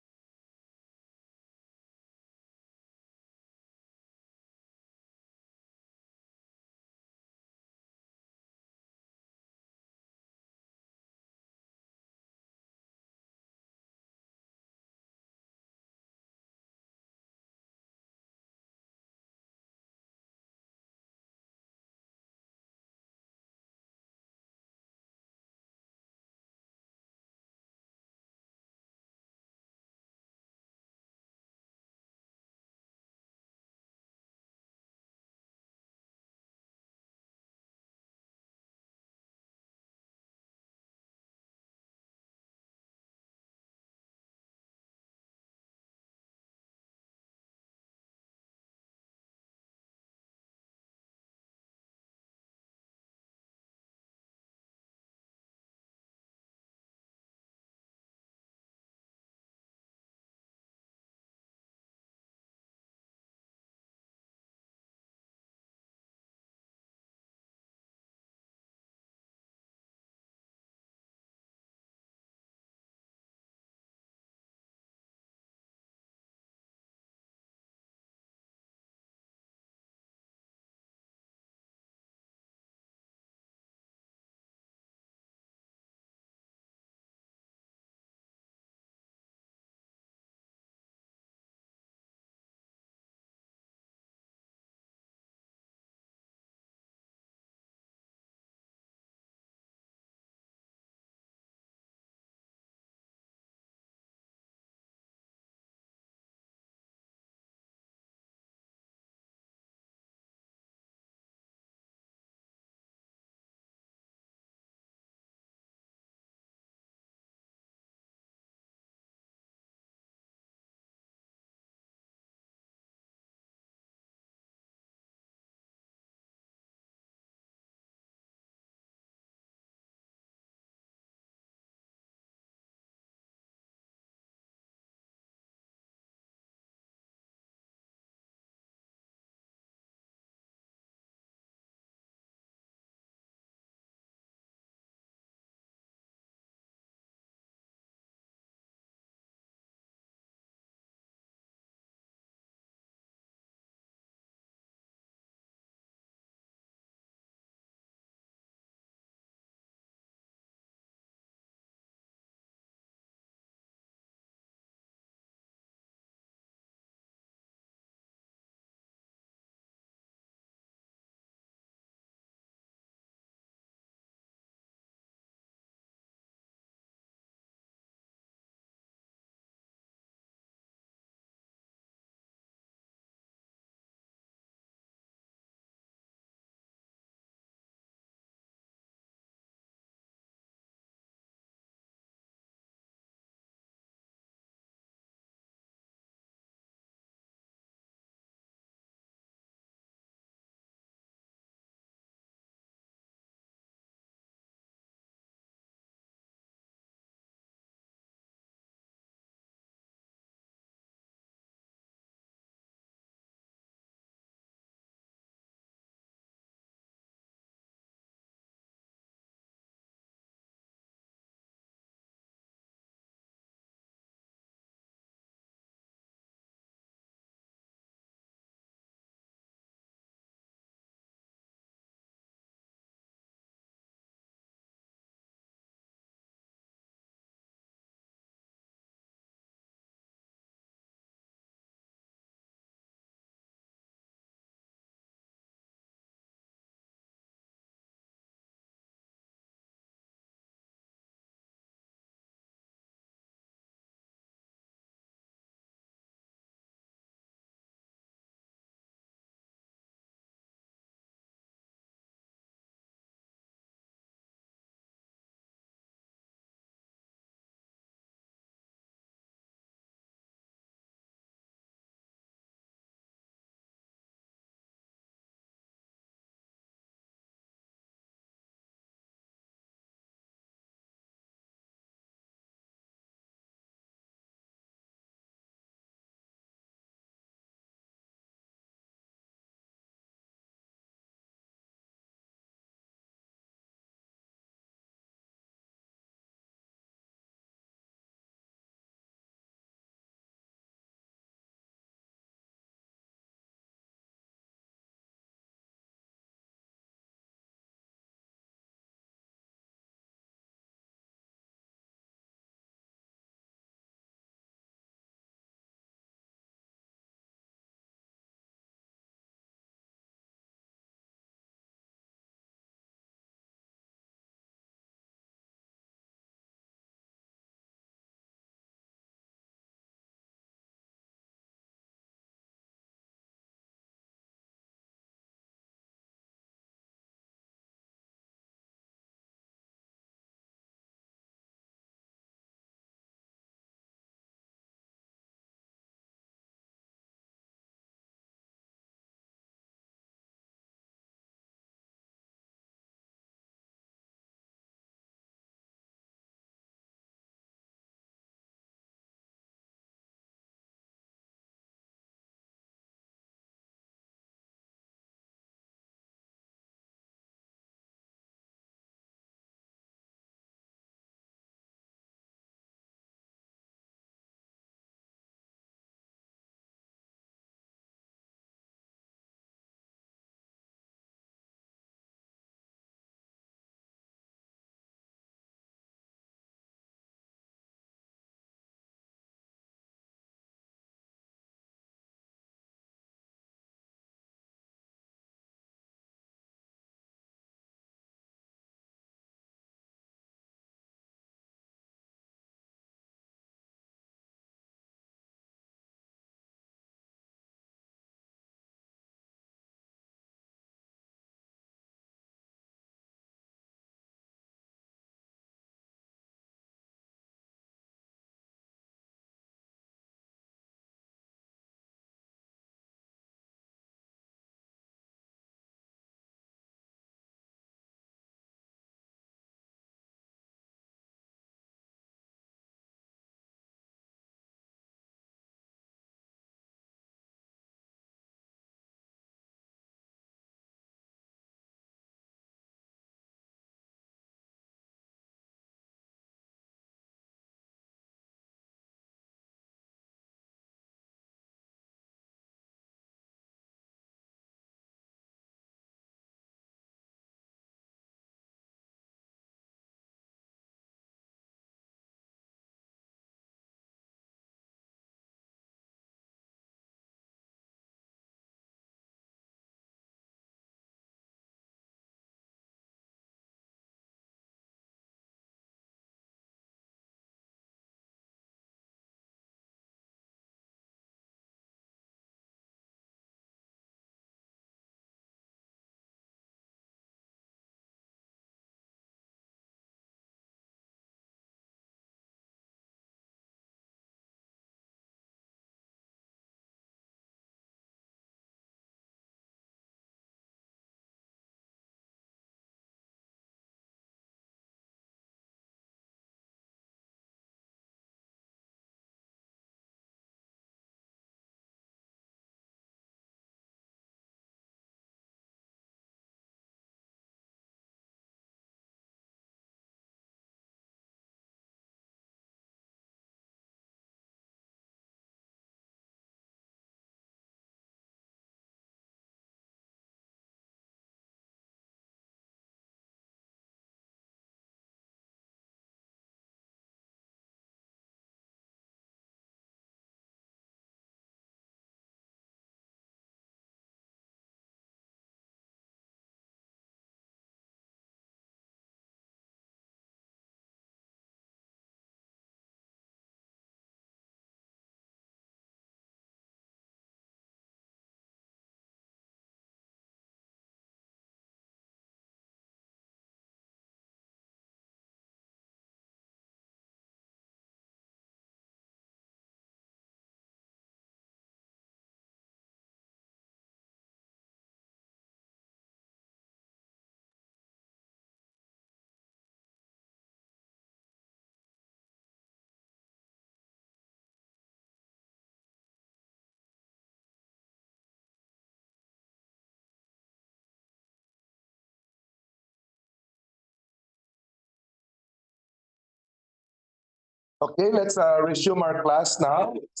Okay, let's resume our class now. It's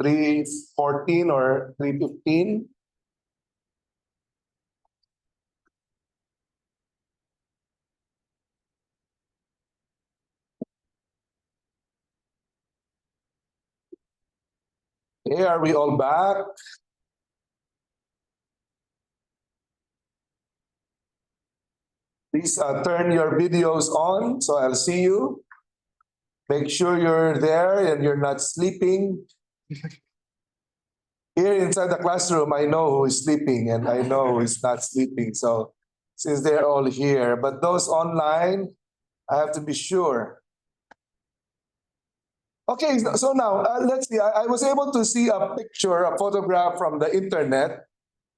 3:14 or 3:15. Okay, are we all back? Please turn your videos on so I'll see you. Make sure you're there and you're not sleeping. Here inside the classroom, I know who is sleeping and I know who is not sleeping. So since they're all here, but those online, I have to be sure. Okay, so now let's see. I was able to see a picture, a photograph from the internet.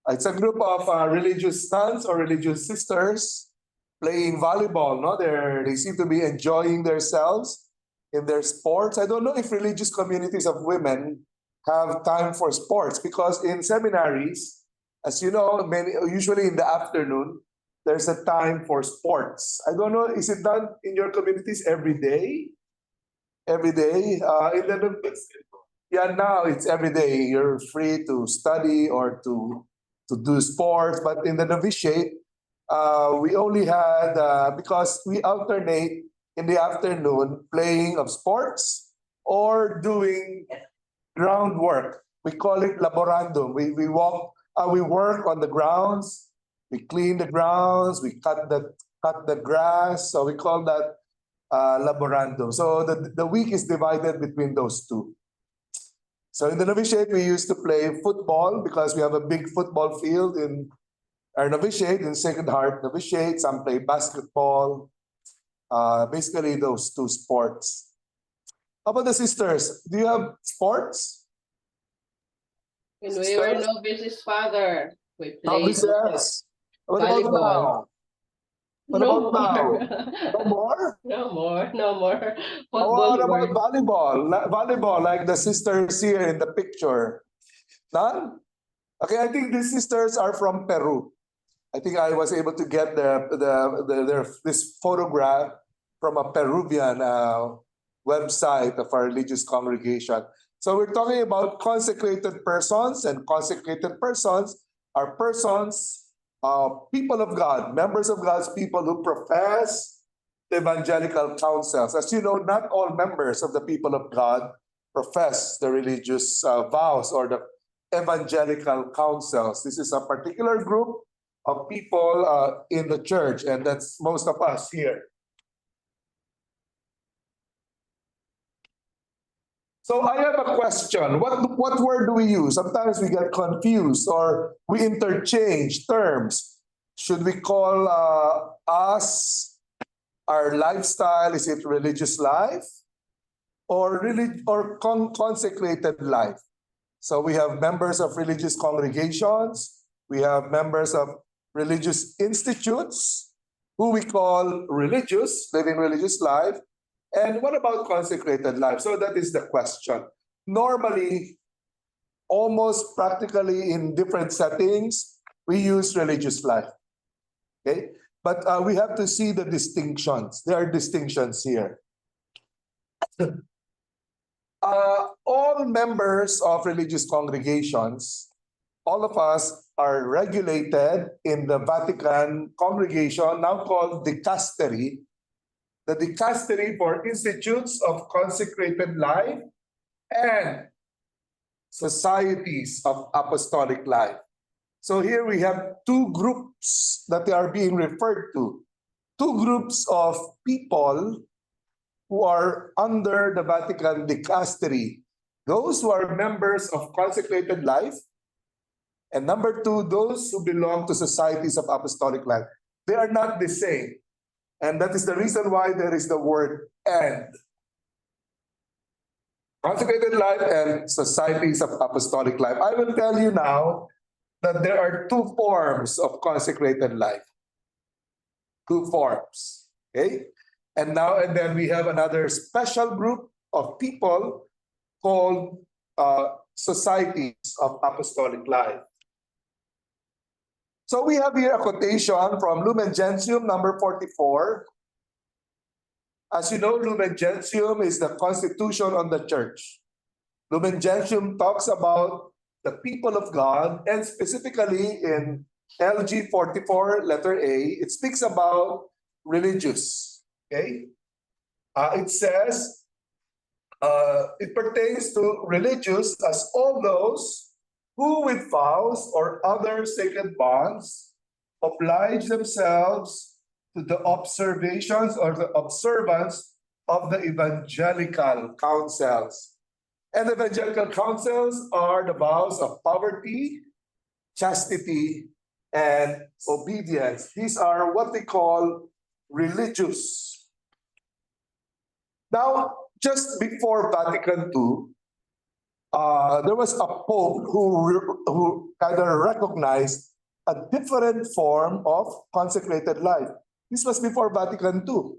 It's a group of religious nuns or religious sisters playing volleyball. No, they seem to be enjoying themselves in their sports. I don't know if religious communities of women have time for sports because in seminaries, as you know, usually in the afternoon, there's a time for sports. I don't know, is it done in your communities every day? Every day? Yeah, now it's every day. You're free to study or to do sports, but in the novitiate, we only had because we alternate in the afternoon playing of sports or doing groundwork. We call it laborandum. We work on the grounds, we clean the grounds, we cut the grass. So we call that laborandum. So the week is divided between those two. So in the novitiate, we used to play football because we have a big football field in our novitiate, in Sacred Heart novitiate. Some play basketball. Basically, those two sports. How about the sisters? Do you have sports? When we were novices, father, we played Novices. What about volleyball. now? What No about now? more. No more? No more. No more. What Football about were volleyball? Volleyball, like the sisters here in the picture. None? Okay, I think these sisters are from Peru. I think I was able to get this photograph from a Peruvian website of our religious congregation. So we're talking about consecrated persons, and consecrated persons are persons, people of God, members of God's people who profess the evangelical counsels. As you know, not all members of the people of God profess the religious vows or the evangelical counsels. This is a particular group of people in the church, and that's most of us here. So I have a question. What word do we use? Sometimes we get confused or we interchange terms. Should we call us, our lifestyle, is it religious life or consecrated life? So we have members of religious congregations, we have members of religious institutes who we call religious, living religious life. And what about consecrated life? So that is the question. Normally, almost practically in different settings, we use religious life. Okay? But we have to see the distinctions. There are distinctions here. All members of religious congregations, all of us are regulated in the Vatican congregation, now called dicastery, the dicastery for institutes of consecrated life and societies of apostolic life. So here we have two groups that are being referred to, two groups of people who are under the Vatican dicastery. Those who are members of consecrated life, and number two, those who belong to societies of apostolic life. They are not the same. And that is the reason why there is the word "and." Consecrated life and societies of apostolic life. I will tell you now that there are two forms of consecrated life. Two forms. Okay? And now and then we have another special group of people called societies of apostolic life. So we have here a quotation from Lumen Gentium number 44. As you know, Lumen Gentium is the constitution on the church. Lumen Gentium talks about the people of God, and specifically in LG 44, letter A, it speaks about religious. Okay? It says, it pertains to religious as all those who with vows or other sacred bonds oblige themselves to the observations or the observance of the evangelical counsels. And the evangelical counsels are the vows of poverty, chastity, and obedience. These are what they call religious. Now, just before Vatican II, there was a pope who kind of recognized a different form of consecrated life. This was before Vatican II.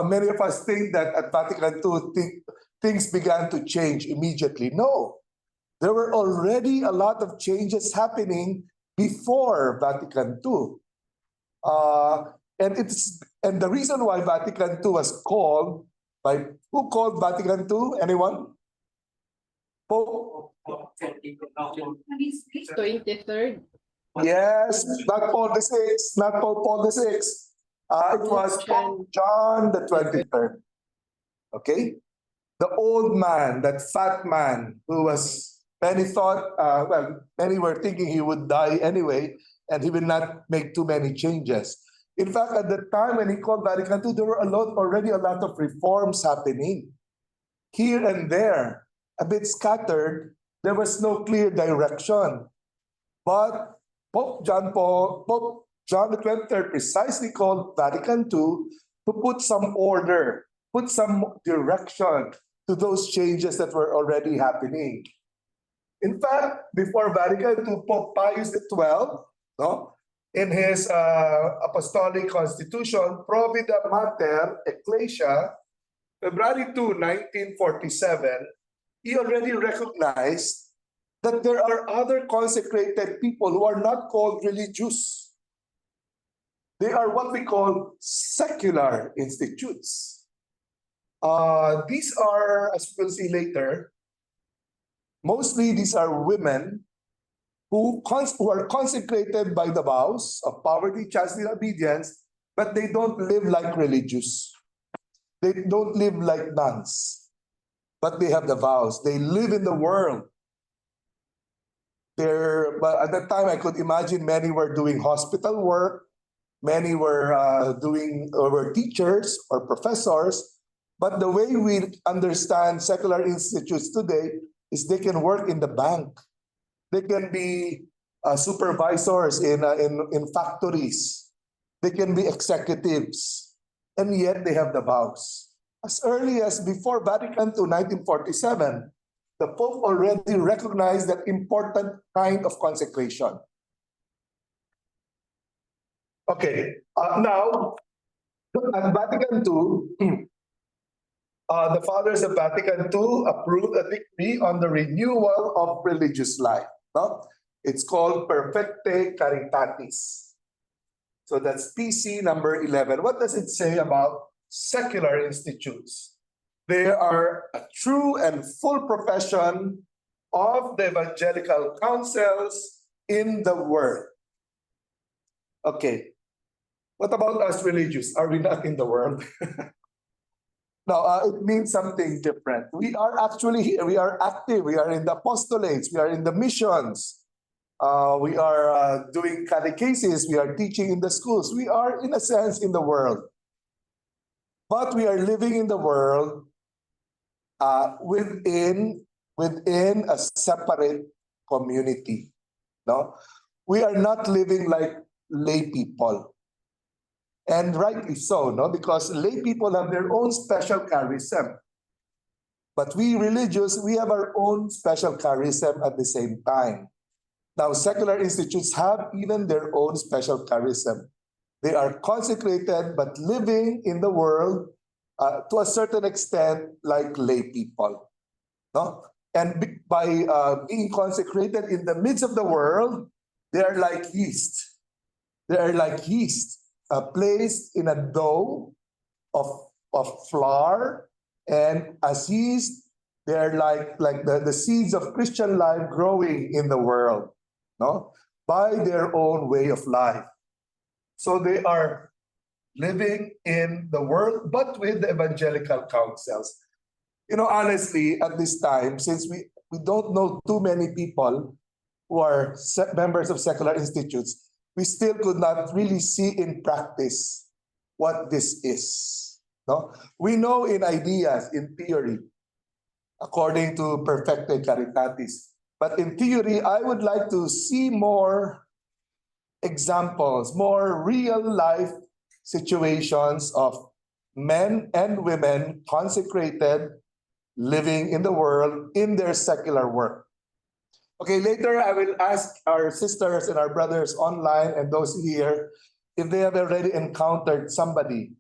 Many of us think that at Vatican II, things began to change immediately. No, there were already a lot of changes happening before Vatican II. And the reason why Vatican II was called by, who called Vatican II? Anyone? Pope? 23rd. Yes, not Paul the Sixth, not Paul the Sixth. It was Pope John the 23rd. Okay? The old man, that fat man who was, many thought, many were thinking he would die anyway, and he will not make too many changes. In fact, at the time when he called Vatican II, there were already a lot of reforms happening. Here and there, a bit scattered, there was no clear direction. But Pope John the 23rd precisely called Vatican II to put some order, put some direction to those changes that were already happening. In fact, before Vatican II, Pope Pius XII, no, in his apostolic constitution, Provida Mater Ecclesia, February 2, 1947, he already recognized that there are other consecrated people who are not called religious. They are what we call secular institutes. These are, as we'll see later, mostly these are women who are consecrated by the vows of poverty, chastity, and obedience, but they don't live like religious. They don't live like nuns, but they have the vows. They live in the world. But at that time, I could imagine many were doing hospital work, many were were teachers or professors. But the way we understand secular institutes today is they can work in the bank. They can be supervisors in factories. They can be executives. And yet they have the vows. As early as before Vatican II, 1947, the Pope already recognized that important kind of consecration. Okay, now, at Vatican II, the fathers of Vatican II approved a decree on the renewal of religious life. No? It's called Perfecte Caritatis. So that's PC number 11. What does it say about secular institutes? They are a true and full profession of the evangelical counsels in the world. Okay. What about us religious? Are we not in the world? No, it means something different. We are actually here. We are active. We are in the apostolates. We are in the missions. We are doing catechesis. We are teaching in the schools. We are, in a sense, in the world. But we are living in the world within a separate community. No, we are not living like lay people. And rightly so, no? Because lay people have their own special charism. But we religious, we have our own special charism at the same time. Now, secular institutes have even their own special charism. They are consecrated, but living in the world to a certain extent like lay people. No? And by being consecrated in the midst of the world, they are like yeast. They are like yeast. Placed in a dough of of flour, and as yeast, they're like the seeds of Christian life growing in the world, no? By their own way of life. So they are living in the world, but with the evangelical counsels. You know, honestly, at this time, since we don't know too many people who are members of secular institutes, we still could not really see in practice what this is. No? We know in ideas, in theory, according to Perfecte Caritatis. But in theory, I would like to see more examples, more real life situations of men and women consecrated, living in the world in their secular work. Okay, later I will ask our sisters and our brothers online and those here if they have already encountered somebody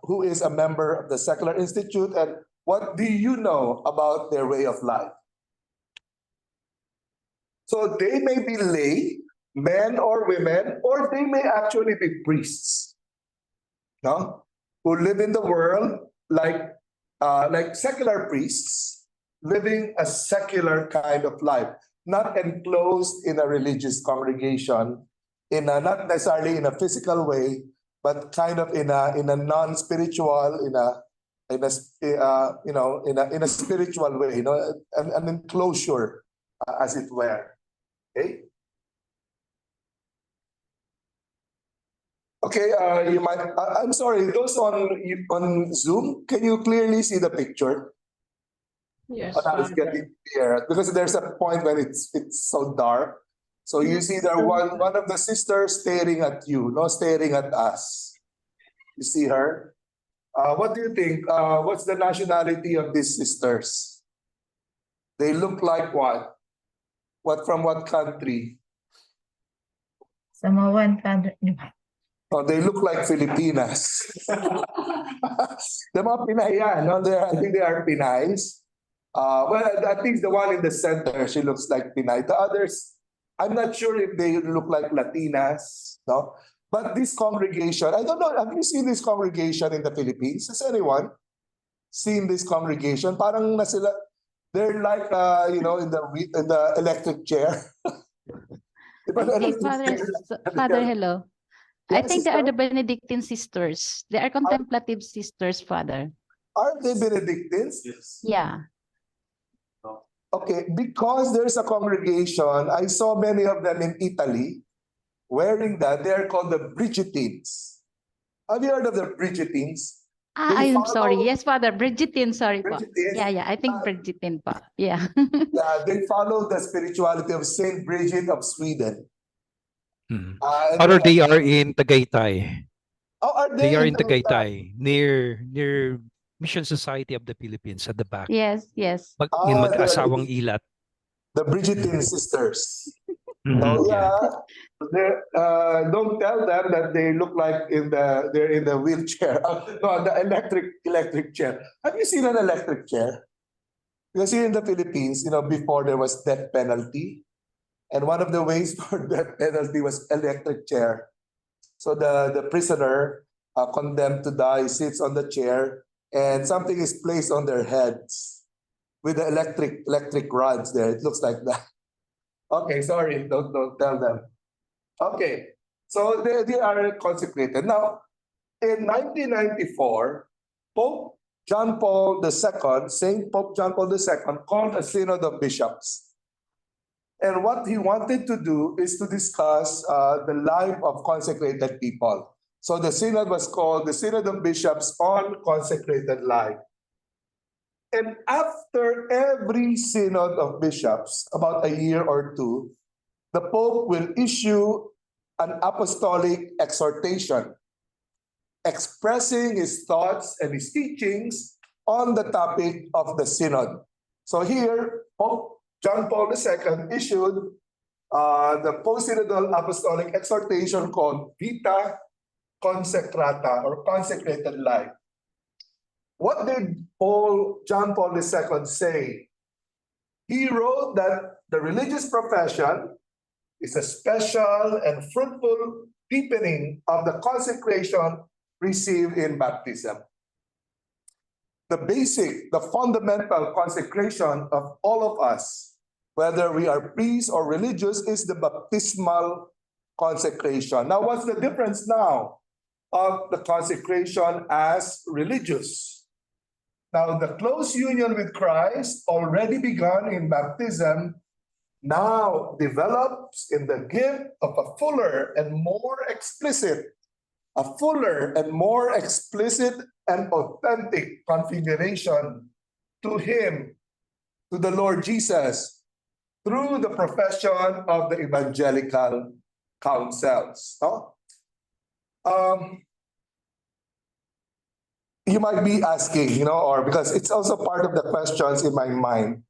who is a member of the Secular Institute, and what do you know about their way of life? So they may be lay, men or women, or they may actually be priests, no? Who live in the world like secular priests, living a secular kind of life, not enclosed in a religious congregation, not necessarily in a physical way, but kind of in a non-spiritual, in a spiritual way, an enclosure, as it were. Okay. Okay, you might. I'm sorry. Those on Zoom, can you clearly see the picture? Yes, Now it's Father. getting clear because there's a point when it's so dark. So you see there one of the sisters staring at you, no, staring at us. You see her. What do you think? What's the nationality of these sisters? They look like what? What from what country? Samoan, Father. Oh, they look like Filipinas. The mga Pinay yan, no? I think they are Pinays. Well, at least the one in the center, she looks like Pinay. The others, I'm not sure if they look like Latinas, no? But this congregation, I don't know, have you seen this congregation in the Philippines? Has anyone seen this congregation? Parang they're like, in the electric chair. I think Father, hello. I Yes, think they are sister? the Benedictine sisters. They are contemplative sisters, Father. Are they Benedictines? Yes. Yeah. Okay, because there's a congregation, I saw many of them in Italy wearing that. They are called the Brigittines. Have you heard of the Brigittines? I am sorry. follow- Yes, Father. Brigittine, sorry po. Brigittines. Yeah, I think Brigittine po. Yeah. Yeah, they follow the spirituality of Saint Bridget of Sweden. Mhm. And Father, they are in Tagaytay. are They are in the- Tagaytay, near Mission Society of the Philippines at the back. yes. In mag-asawang ilat. the Brigittine sisters. Mhm, So yeah. don't tell them that they look like they're in the wheelchair. No, the electric chair. Have you seen an electric chair? Because here in the Philippines, before there was death penalty, and one of the ways for death penalty was electric chair. So the prisoner condemned to die sits on the chair, and something is placed on their heads with the electric rods there. It looks like that. Okay, sorry, don't tell them. Okay, so they are consecrated. Now, in 1994, Pope John Paul II, Saint Pope John Paul II, called a synod of bishops. And what he wanted to do is to discuss the life of consecrated people. So the synod was called the Synod of Bishops on Consecrated Life. And after every synod of bishops, about a year or two, the Pope will issue an apostolic exhortation expressing his thoughts and his teachings on the topic of the synod. So here, Pope John Paul II issued the post-synodal apostolic exhortation called Vita Consecrata, or Consecrated Life. What did John Paul II say? He wrote that the religious profession is a special and fruitful deepening of the consecration received in baptism. the basic, the fundamental consecration of all of us, whether we are priests or religious, is the baptismal consecration. Now, what's the difference now of the consecration as religious? Now, the close union with Christ, already begun in baptism, now develops in the gift of a fuller and more explicit and authentic configuration to Him, to the Lord Jesus, through the profession of the evangelical councils. No? You might be asking, or because it's also part of the questions in my mind.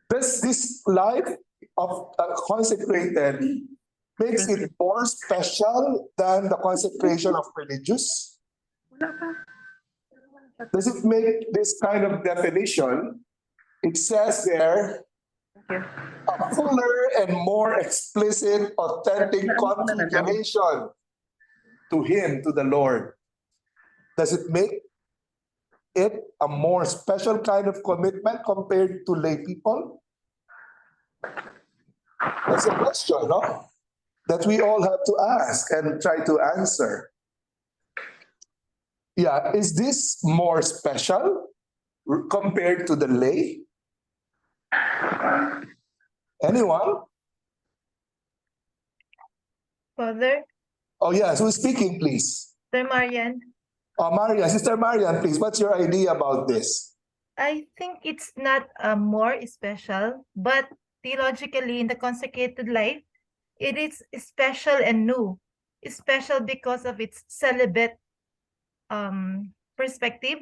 Does this life of consecrated makes it more special than the consecration of religious? Does it make this kind of definition? It says there, a fuller and more explicit, authentic configuration to Him, to the Lord. Does it make it a more special kind of commitment compared to lay people? That's a question, no? That we all have to ask and try to answer. Yeah, is this more special compared to the lay? Anyone? Father, Oh yes, who's speaking, please? Sir Marian, Marian, Sister Marian, please, what's your idea about this? I think it's not more special, but theologically in the consecrated life, it is special and new. It's special because of its celibate perspective.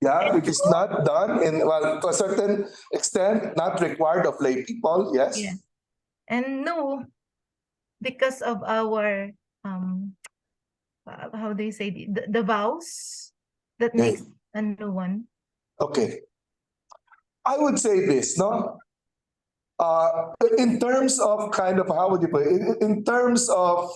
Yeah, which is not done in, well, to a certain extent, not required of lay people, yes? Yeah. And new because of our how do you say the vows that Okay. makes a new one. Okay. I would say this, no? In terms of kind of, how would you put it? In terms of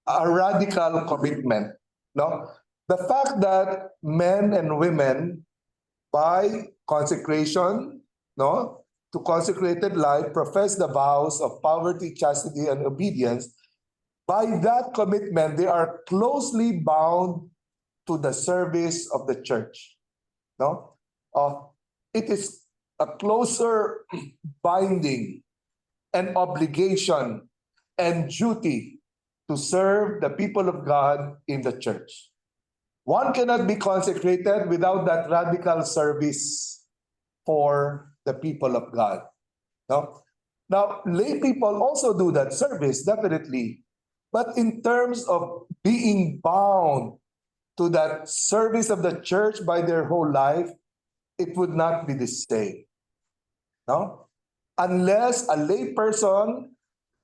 a radical commitment, no? The fact that men and women, by consecration, no, to consecrated life, profess the vows of poverty, chastity, and obedience, by that commitment, they are closely bound to the service of the church. No? It is a closer binding and obligation and duty to serve the people of God in the church. One cannot be consecrated without that radical service for the people of God. No? Now, lay people also do that service, definitely. But in terms of being bound to that service of the church by their whole life, it would not be the same. No? Unless a lay person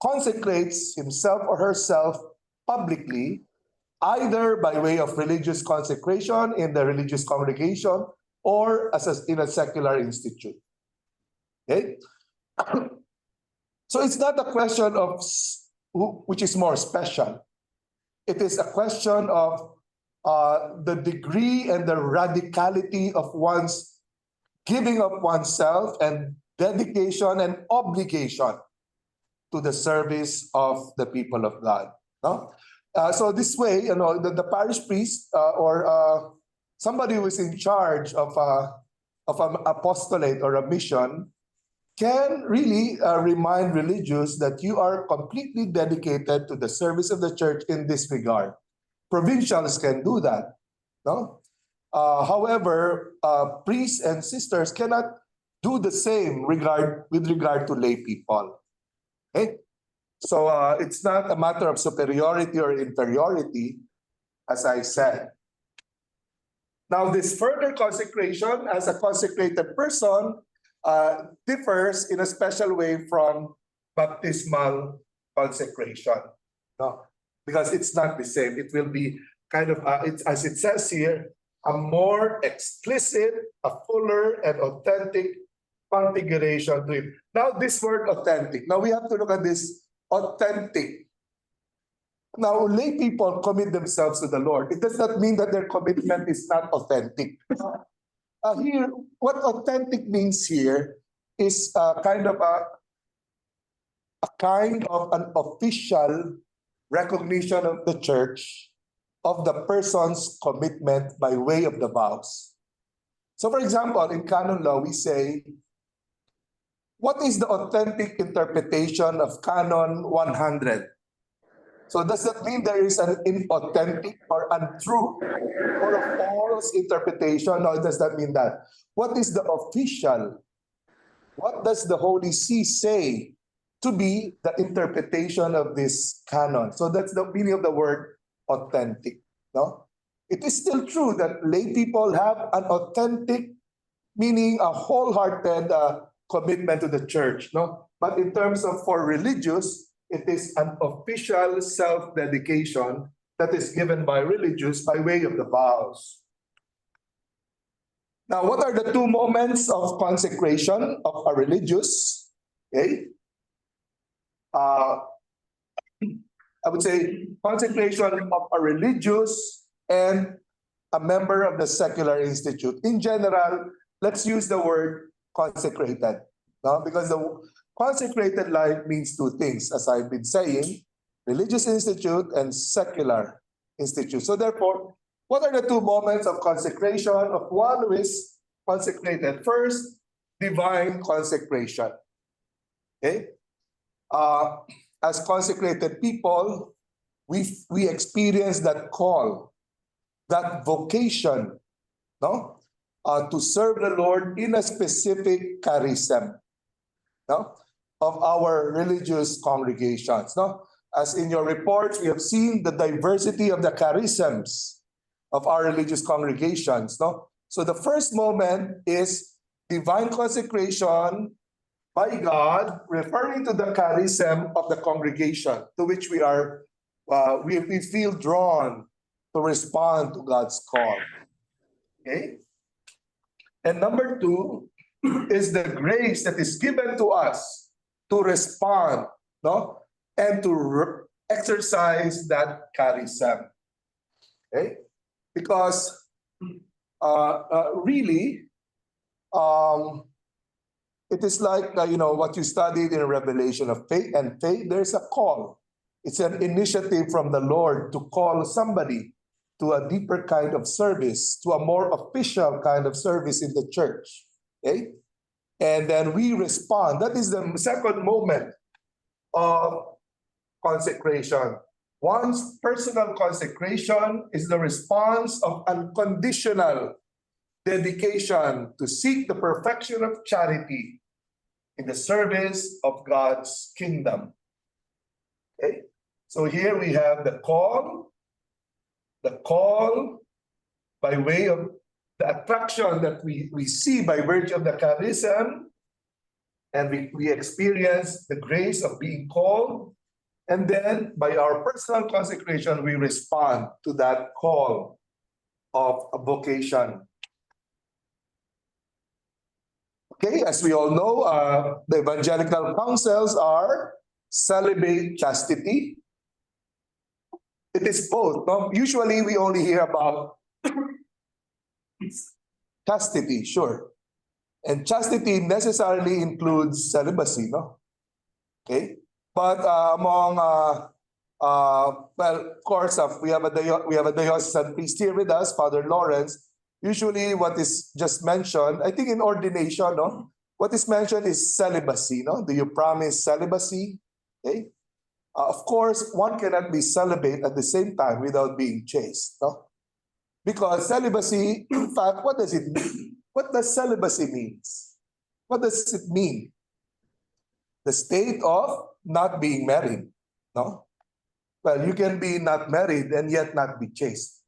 consecrates himself or herself publicly, either by way of religious consecration in the religious congregation or in a secular institute. Okay? So it's not a question of which is more special. It is a question of the degree and the radicality of one's giving of oneself and dedication and obligation to the service of the people of God. No? So this way, the parish priest or somebody who is in charge of an apostolate or a mission can really remind religious that you are completely dedicated to the service of the church in this regard. Provincials can do that. No? However, priests and sisters cannot do the same with regard to lay people. Okay? So it's not a matter of superiority or inferiority, as I said. Now, this further consecration as a consecrated person differs in a special way from baptismal consecration. No? Because it's not the same. It will be kind of, as it says here, a more explicit, a fuller and authentic configuration to it. Now, this word authentic. Now, we have to look at this authentic. Now, lay people commit themselves to the Lord. It does not mean that their commitment is not authentic. Here, what authentic means here is kind of an official recognition of the church of the person's commitment by way of the vows. So, for example, in canon law, we say, what is the authentic interpretation of canon 100? So does that mean there is an inauthentic or untrue or a false interpretation? No, does that mean that? What is the official? What does the Holy See say to be the interpretation of this canon? So that's the meaning of the word authentic. No? It is still true that lay people have an authentic, meaning a wholehearted commitment to the church. No? But in terms of for religious, it is an official self-dedication that is given by religious by way of the vows. Now, what are the two moments of consecration of a religious? Okay. I would say consecration of a religious and a member of the secular institute. In general, let's use the word consecrated. No? Because the consecrated life means two things, as I've been saying, religious institute and secular institute. So therefore, what are the two moments of consecration of one who is consecrated? First, divine consecration. Okay? As consecrated people, we experience that call, that vocation, no? To serve the Lord in a specific charism, no? Of our religious congregations. No? As in your reports, we have seen the diversity of the charisms of our religious congregations. No? So the first moment is divine consecration by God, referring to the charism of the congregation to which we are, we feel drawn to respond to God's call. Okay? And number two is the grace that is given to us to respond, no, and to exercise that charism. Okay, because really, it is like what you studied in Revelation of faith and faith. There's a call. It's an initiative from the Lord to call somebody to a deeper kind of service, to a more official kind of service in the church. Okay? And then we respond. That is the second moment of consecration. One's personal consecration is the response of unconditional dedication to seek the perfection of charity in the service of God's kingdom. Okay? So here we have the call by way of the attraction that we see by virtue of the charism, and we experience the grace of being called, and then by our personal consecration, we respond to that call of a vocation. Okay, as we all know, the evangelical counsels are celibate chastity. It is both. No? Usually we only hear about chastity, sure. And chastity necessarily includes celibacy, no? Okay? But among, well, of course, we have a diocesan priest here with us, Father Lawrence. Usually what is just mentioned, I think in ordination, no? What is mentioned is celibacy, no? Do you promise celibacy? Okay? Of course, one cannot be celibate at the same time without being chaste, no? Because celibacy, in fact, what does it mean? What does celibacy mean? What does it mean? The state of not being married, no? Well, you can be not married and yet not be chaste.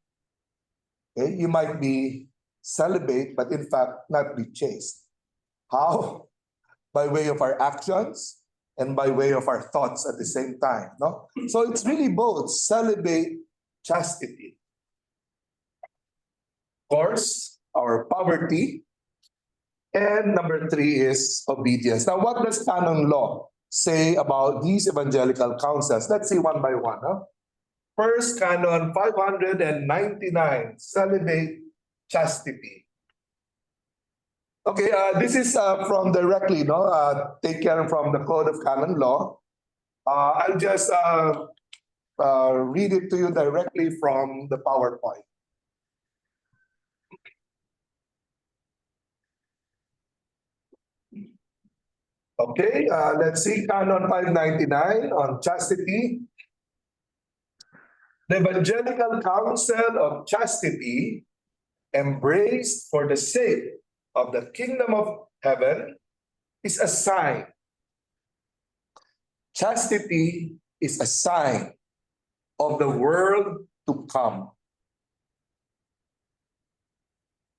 Okay? You might be celibate, but in fact, not be chaste. How? By way of our actions and by way of our thoughts at the same time, no? So it's really both celibate, chastity. Of course, our poverty. And number three is obedience. Now, what does canon law say about these evangelical counsels? Let's see one by one. Huh? First Canon 599, celibate chastity. Okay, this is from directly, no, taken from the Code of Canon Law. I'll just read it to you directly from the PowerPoint. Okay, let's see, Canon 599 on chastity. The Evangelical Counsel of Chastity, embraced for the sake of the kingdom of heaven, is a sign. Chastity is a sign of the world to come.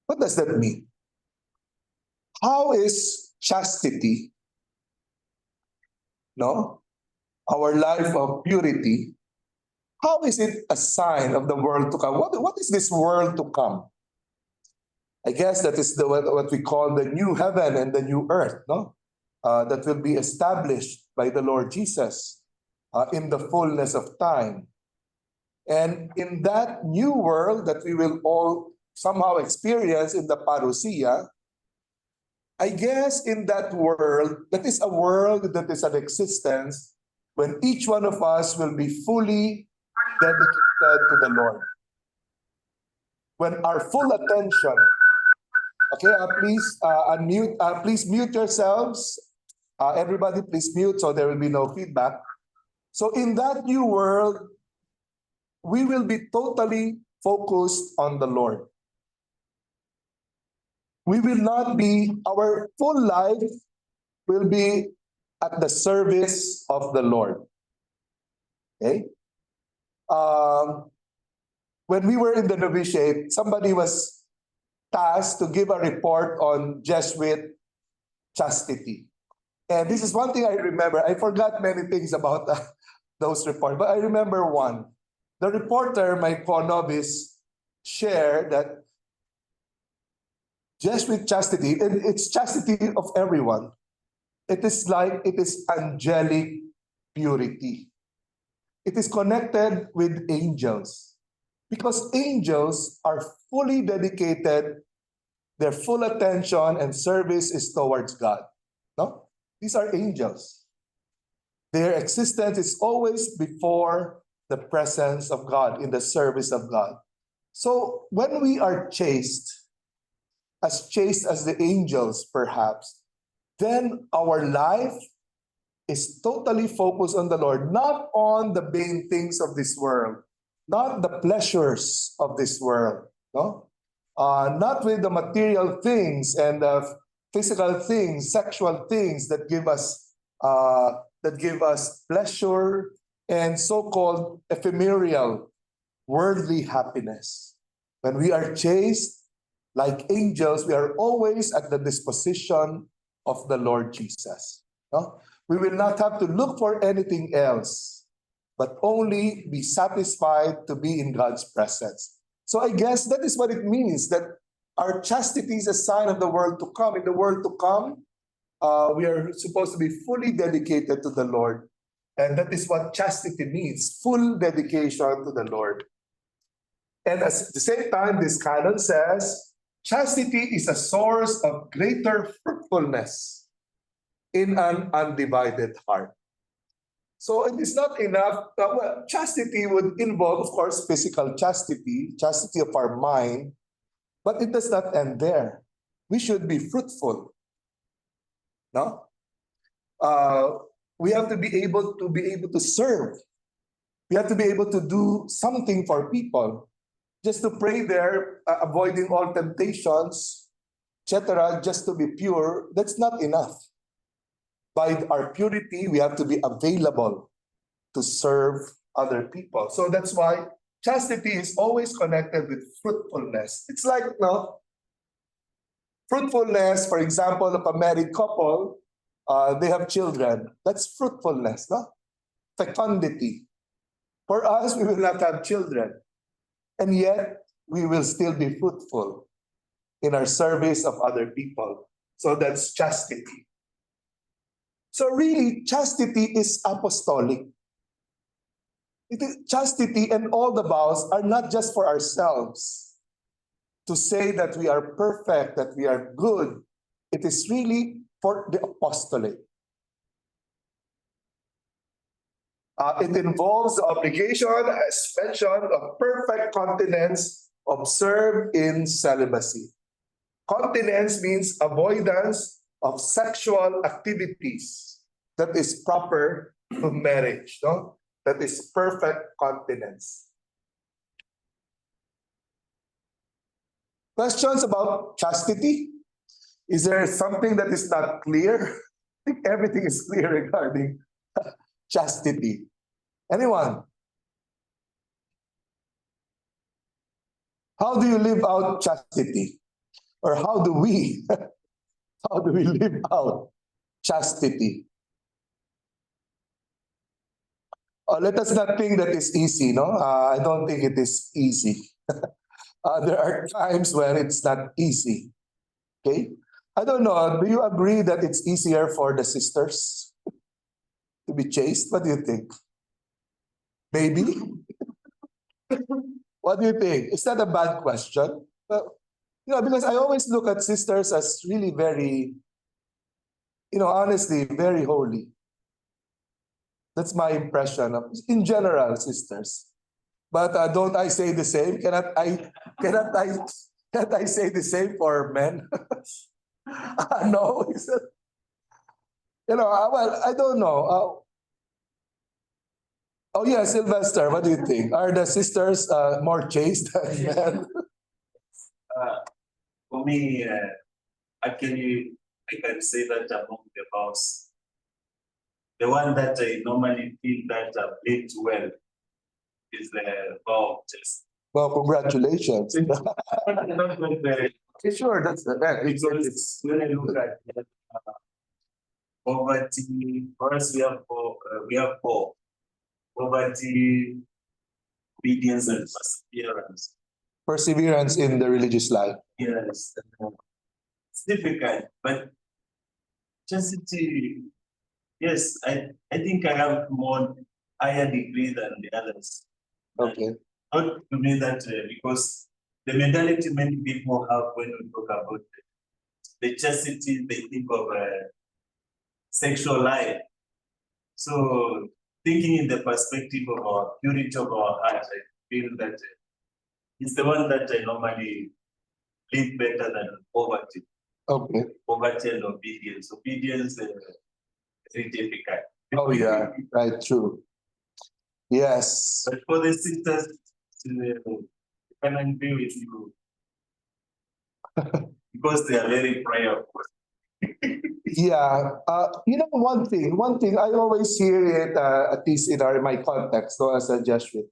What does that mean? How is chastity, no, our life of purity, how is it a sign of the world to come? What is this world to come? I guess that is what we call the new heaven and the new earth, no? That will be established by the Lord Jesus in the fullness of time. And in that new world that we will all somehow experience in the parousia, I guess in that world, that is a world that is an existence when each one of us will be fully dedicated to the Lord. When our full attention, okay, please unmute, please mute yourselves. Everybody, please mute so there will be no feedback. So in that new world, we will be totally focused on the Lord. We will not be, our full life will be at the service of the Lord. Okay? When we were in the novitiate, somebody was tasked to give a report on Jesuit chastity. And this is one thing I remember. I forgot many things about those reports, but I remember one. The reporter, my co-novice, shared that Jesuit chastity, and it's chastity of everyone. It is angelic purity. It is connected with angels because angels are fully dedicated. Their full attention and service is towards God. No? These are angels. Their existence is always before the presence of God, in the service of God. So when we are chaste as the angels perhaps, then our life is totally focused on the Lord, not on the vain things of this world, not the pleasures of this world, no? Not with the material things and the physical things, sexual things that give us pleasure and so-called ephemeral worldly happiness. When we are chaste, like angels, we are always at the disposition of the Lord Jesus. No? We will not have to look for anything else, but only be satisfied to be in God's presence. So I guess that is what it means, that our chastity is a sign of the world to come. In the world to come, we are supposed to be fully dedicated to the Lord. And that is what chastity means, full dedication to the Lord. And at the same time, this canon says, chastity is a source of greater fruitfulness in an undivided heart. So it is not enough. Well, chastity would involve, of course, physical chastity, chastity of our mind, but it does not end there. We should be fruitful. No? We have to be able to serve. We have to be able to do something for people. Just to pray there, avoiding all temptations, etc., just to be pure, that's not enough. By our purity, we have to be available to serve other people. So that's why chastity is always connected with fruitfulness. It's like, fruitfulness, for example, of a married couple, they have children. That's fruitfulness, no? Fecundity. For us, we will not have children. And yet, we will still be fruitful in our service of other people. So that's chastity. So really, chastity is apostolic. chastity and all the vows are not just for ourselves to say that we are perfect, that we are good. It is really for the apostolate. It involves the obligation, as mentioned, of perfect continence observed in celibacy. Continence means avoidance of sexual activities that is proper to marriage, no? That is perfect continence. Questions about chastity? Is there something that is not clear? I think everything is clear regarding chastity. Anyone? How do you live out chastity? Or how do we live out chastity? Let us not think that it's easy, no? I don't think it is easy. There are times where it's not easy. Okay? I don't know. Do you agree that it's easier for the sisters to be chaste? What do you think? Maybe? What do you think? Is that a bad question? Because I always look at sisters as really very, honestly, very holy. That's my impression of, in general, sisters. But don't I say the same? Cannot I say the same for men? No. Well, I don't know. Oh yeah, Sylvester, what do you think? Are the sisters more chaste than men? For me, actually, I can say that among the vows, the one that I normally feel that played well is the vow of chaste. Well, congratulations. Not with the Sure, that's the because when I look at poverty, first we have four. Poverty, obedience, and perseverance. Perseverance in the religious life. Yes, it's difficult, but chastity, yes, I think I have more higher degree than the others. Okay. Not to me that because the mentality many people have when we talk about the chastity, they think of sexual life. So thinking in the perspective of our purity of our heart, I feel that it's the one that I normally live better than poverty. Okay. Poverty and obedience. Obedience is very difficult. Oh yeah, right, true. Yes. But for the sisters, I can agree with you. Because they are very prayerful. Yeah. One thing I always hear it, at least in my context, so as a Jesuit,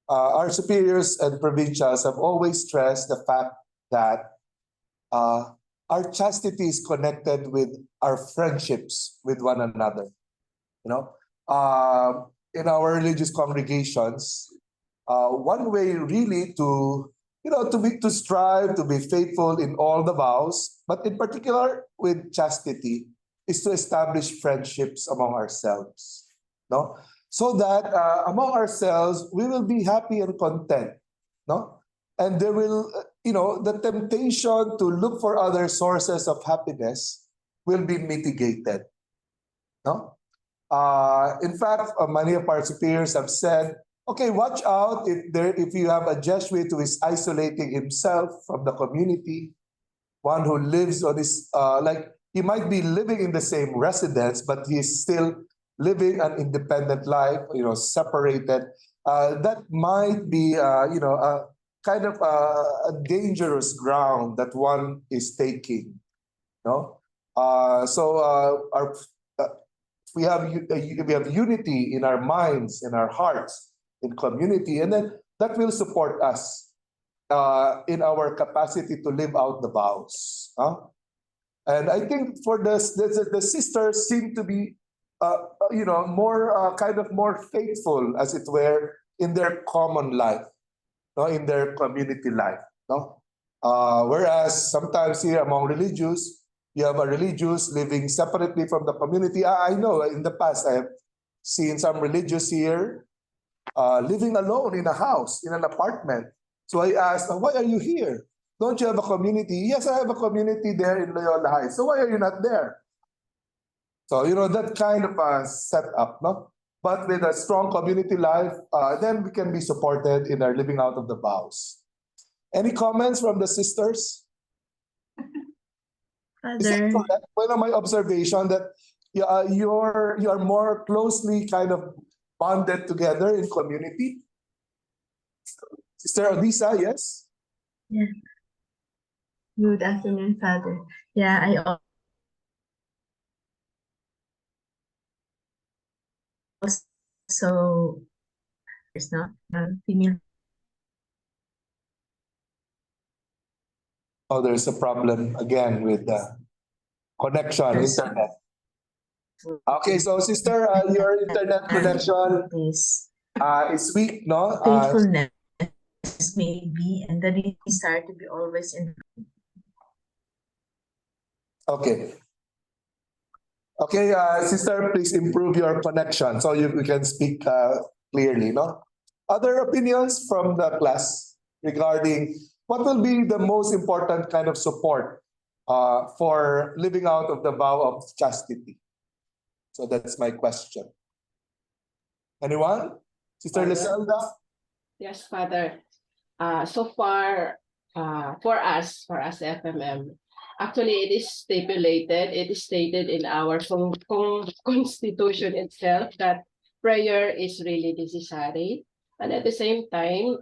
our superiors and provincials have always stressed the fact that our chastity is connected with our friendships with one another. In our religious congregations, one way really to strive to be faithful in all the vows, but in particular with chastity, is to establish friendships among ourselves, no? So that among ourselves we will be happy and content, no? And there will, the temptation to look for other sources of happiness will be mitigated, no? In fact, many of our superiors have said, okay, watch out if you have a Jesuit who is isolating himself from the community, one who lives on this, he might be living in the same residence, but he's still living an independent life, separated. That might be, a kind of a dangerous ground that one is taking, no? We have unity in our minds, in our hearts, in community, and then that will support us in our capacity to live out the vows. And I think for the sisters seem to be, more kind of more faithful, as it were, in their common life, no, in their community life, no. Whereas sometimes here among religious, you have a religious living separately from the community. I know in the past I have seen some religious here living alone in a house, in an apartment. So I asked, "Oh, why are you here? Don't you have a community?" "Yes, I have a community there in Loyola Heights." "So why are you not there?" So, that kind of a setup, no? But with a strong community life, then we can be supported in our living out of the vows. Any comments from the sisters? Is that Father, correct? One of my observation that you are more closely kind of bonded together in community. Sister Odisa, yes? yeah. Good afternoon, Father. Yeah, I also there's not female. Oh, there's a problem again with the connection, internet. Okay, so sister, your internet connection This is weak, no? faithfulness may be, and the desire to be always in. Okay. Okay, sister, please improve your connection so we can speak clearly, no? Other opinions from the class regarding what will be the most important kind of support for living out of the vow of chastity? So that's my question. Anyone? Sister Father? Liselda? Yes, Father. So far, for us FMM, actually it is stated in our constitution itself that prayer is really necessary. And at the same time,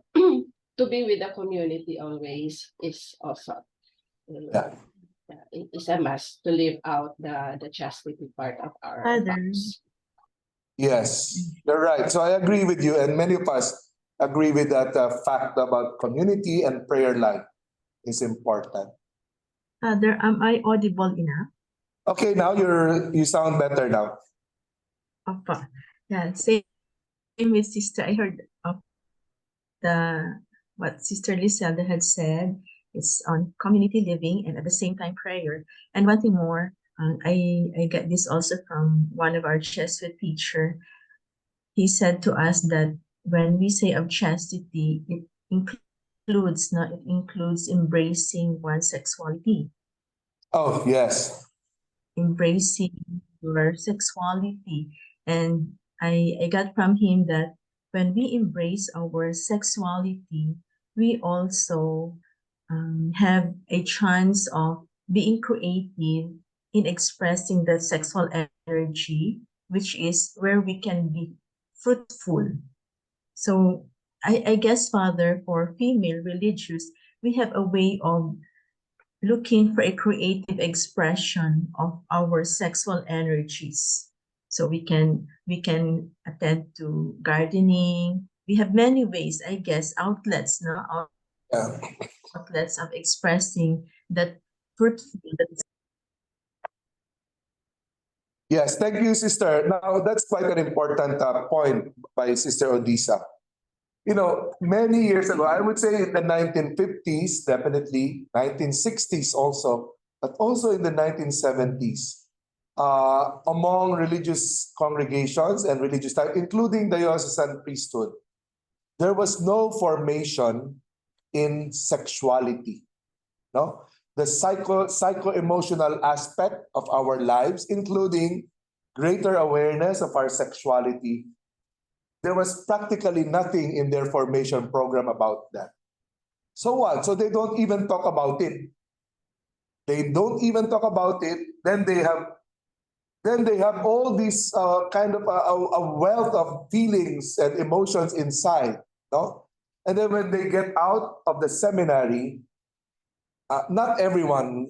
to be with the community always is also, Yeah. it is a must to live out the chastity part of our Father. vows. Yes, you're right. So I agree with you, and many of us agree with that fact about community and prayer life is important. Father, am I audible enough? Okay, now you sound better now. Papa. Yeah, same with sister. I heard of what Sister Liselda had said. It's on community living and at the same time prayer. And one thing more, I get this also from one of our Jesuit teacher. He said to us that when we say of chastity, it includes embracing one's sexuality. Oh, yes. Embracing your sexuality. And I got from him that when we embrace our sexuality, we also have a chance of being creative in expressing the sexual energy, which is where we can be fruitful. So I guess, Father, for female religious, we have a way of looking for a creative expression of our sexual energies. So we can attend to gardening. We have many ways, I guess, outlets, no? Yeah. Outlets of expressing that fruitful. Yes, thank you, sister. Now, that's quite an important point by Sister Odisa. Many years ago, I would say in the 1950s, definitely, 1960s also, but also in the 1970s, among religious congregations and religious type, including the diocesan priesthood, there was no formation in sexuality. No? The psycho-emotional aspect of our lives, including greater awareness of our sexuality, there was practically nothing in their formation program about that. So what? So they don't even talk about it. They don't even talk about it. Then they have all these kind of a wealth of feelings and emotions inside, no? And then when they get out of the seminary, not everyone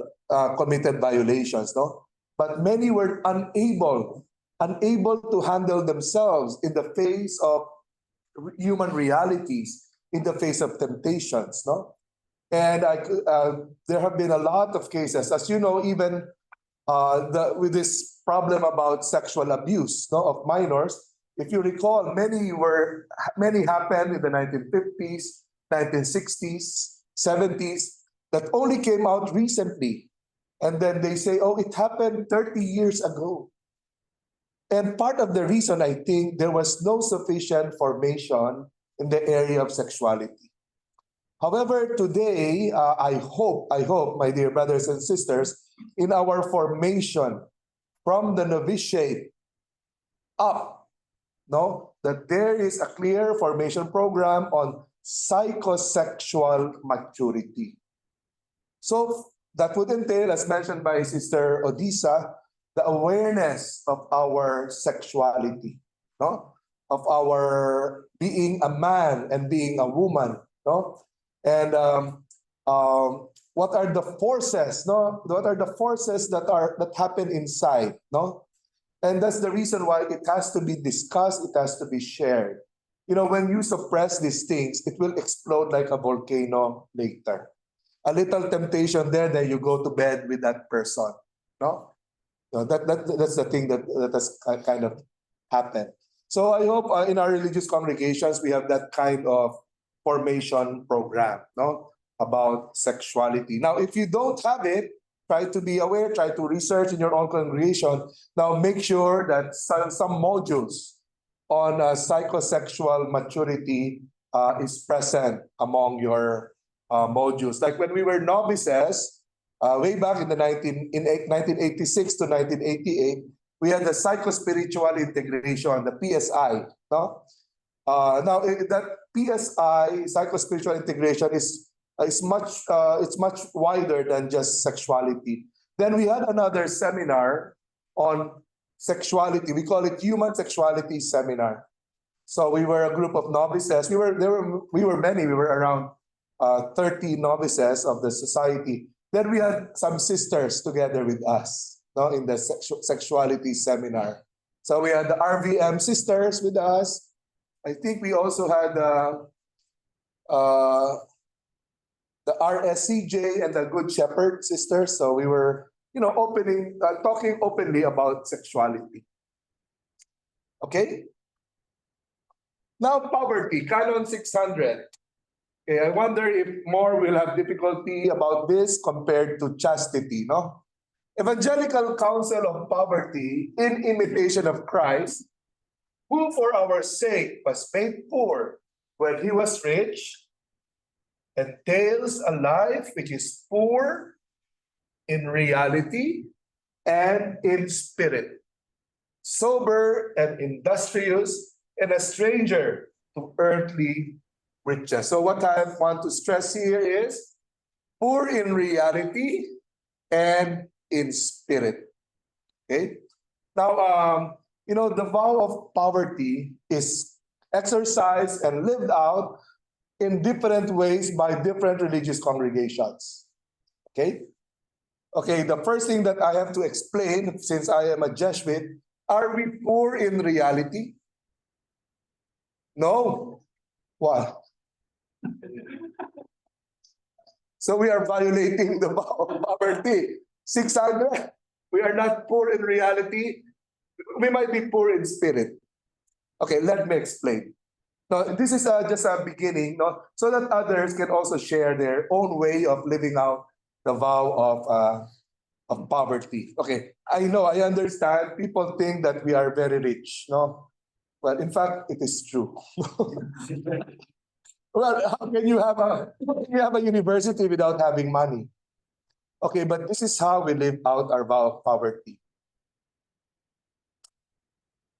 committed violations, no? But many were unable to handle themselves in the face of human realities, in the face of temptations, no? And there have been a lot of cases, as you know, even with this problem about sexual abuse, no, of minors. If you recall, many happened in the 1950s, 1960s, 70s, that only came out recently. And then they say, oh, it happened 30 years ago. And part of the reason, I think, there was no sufficient formation in the area of sexuality. However, today, I hope, my dear brothers and sisters, in our formation from the novitiate up, no, that there is a clear formation program on psychosexual maturity. So that would entail, as mentioned by Sister Odisa, the awareness of our sexuality, no, of our being a man and being a woman, no, and what are the forces, no, what are the forces that happen inside, no, and that's the reason why it has to be discussed, it has to be shared. You know, when you suppress these things, it will explode like a volcano later. A little temptation there, then you go to bed with that person, no? No, that's the thing that has kind of happened. So I hope in our religious congregations we have that kind of formation program, no, about sexuality. Now, if you don't have it, try to be aware, try to research in your own congregation. Now, make sure that some modules on psychosexual maturity is present among your modules. Like when we were novices, way back in 1986 to 1988, we had the psychospiritual integration, the PSI. No? Now that PSI, psychospiritual integration, is much wider than just sexuality. Then we had another seminar on sexuality. We call it Human Sexuality Seminar. So we were a group of novices. We were many. We were around 30 novices of the society. Then we had some sisters together with us, no, in the sexuality seminar. So we had the RVM sisters with us. I think we also had the RSCJ and the Good Shepherd sisters. So we were, talking openly about sexuality. Okay? Now poverty, Canon 600. Okay, I wonder if more will have difficulty about this compared to chastity, no? Evangelical Counsel of Poverty, in imitation of Christ, who for our sake was made poor when he was rich, entails a life which is poor in reality and in spirit, sober and industrious, and a stranger to earthly riches. So what I want to stress here is poor in reality and in spirit. Okay? Now, the vow of poverty is exercised and lived out in different ways by different religious congregations. Okay? Okay, the first thing that I have to explain, since I am a Jesuit, are we poor in reality? No. Why? So we are violating the vow of poverty. 600, we are not poor in reality. We might be poor in spirit. Okay, let me explain. Now, this is just a beginning, no, so that others can also share their own way of living out the vow of poverty. Okay, I know, I understand. People think that we are very rich, no? Well, in fact, it is true. Well, how can you have a university without having money? Okay, but this is how we live out our vow of poverty.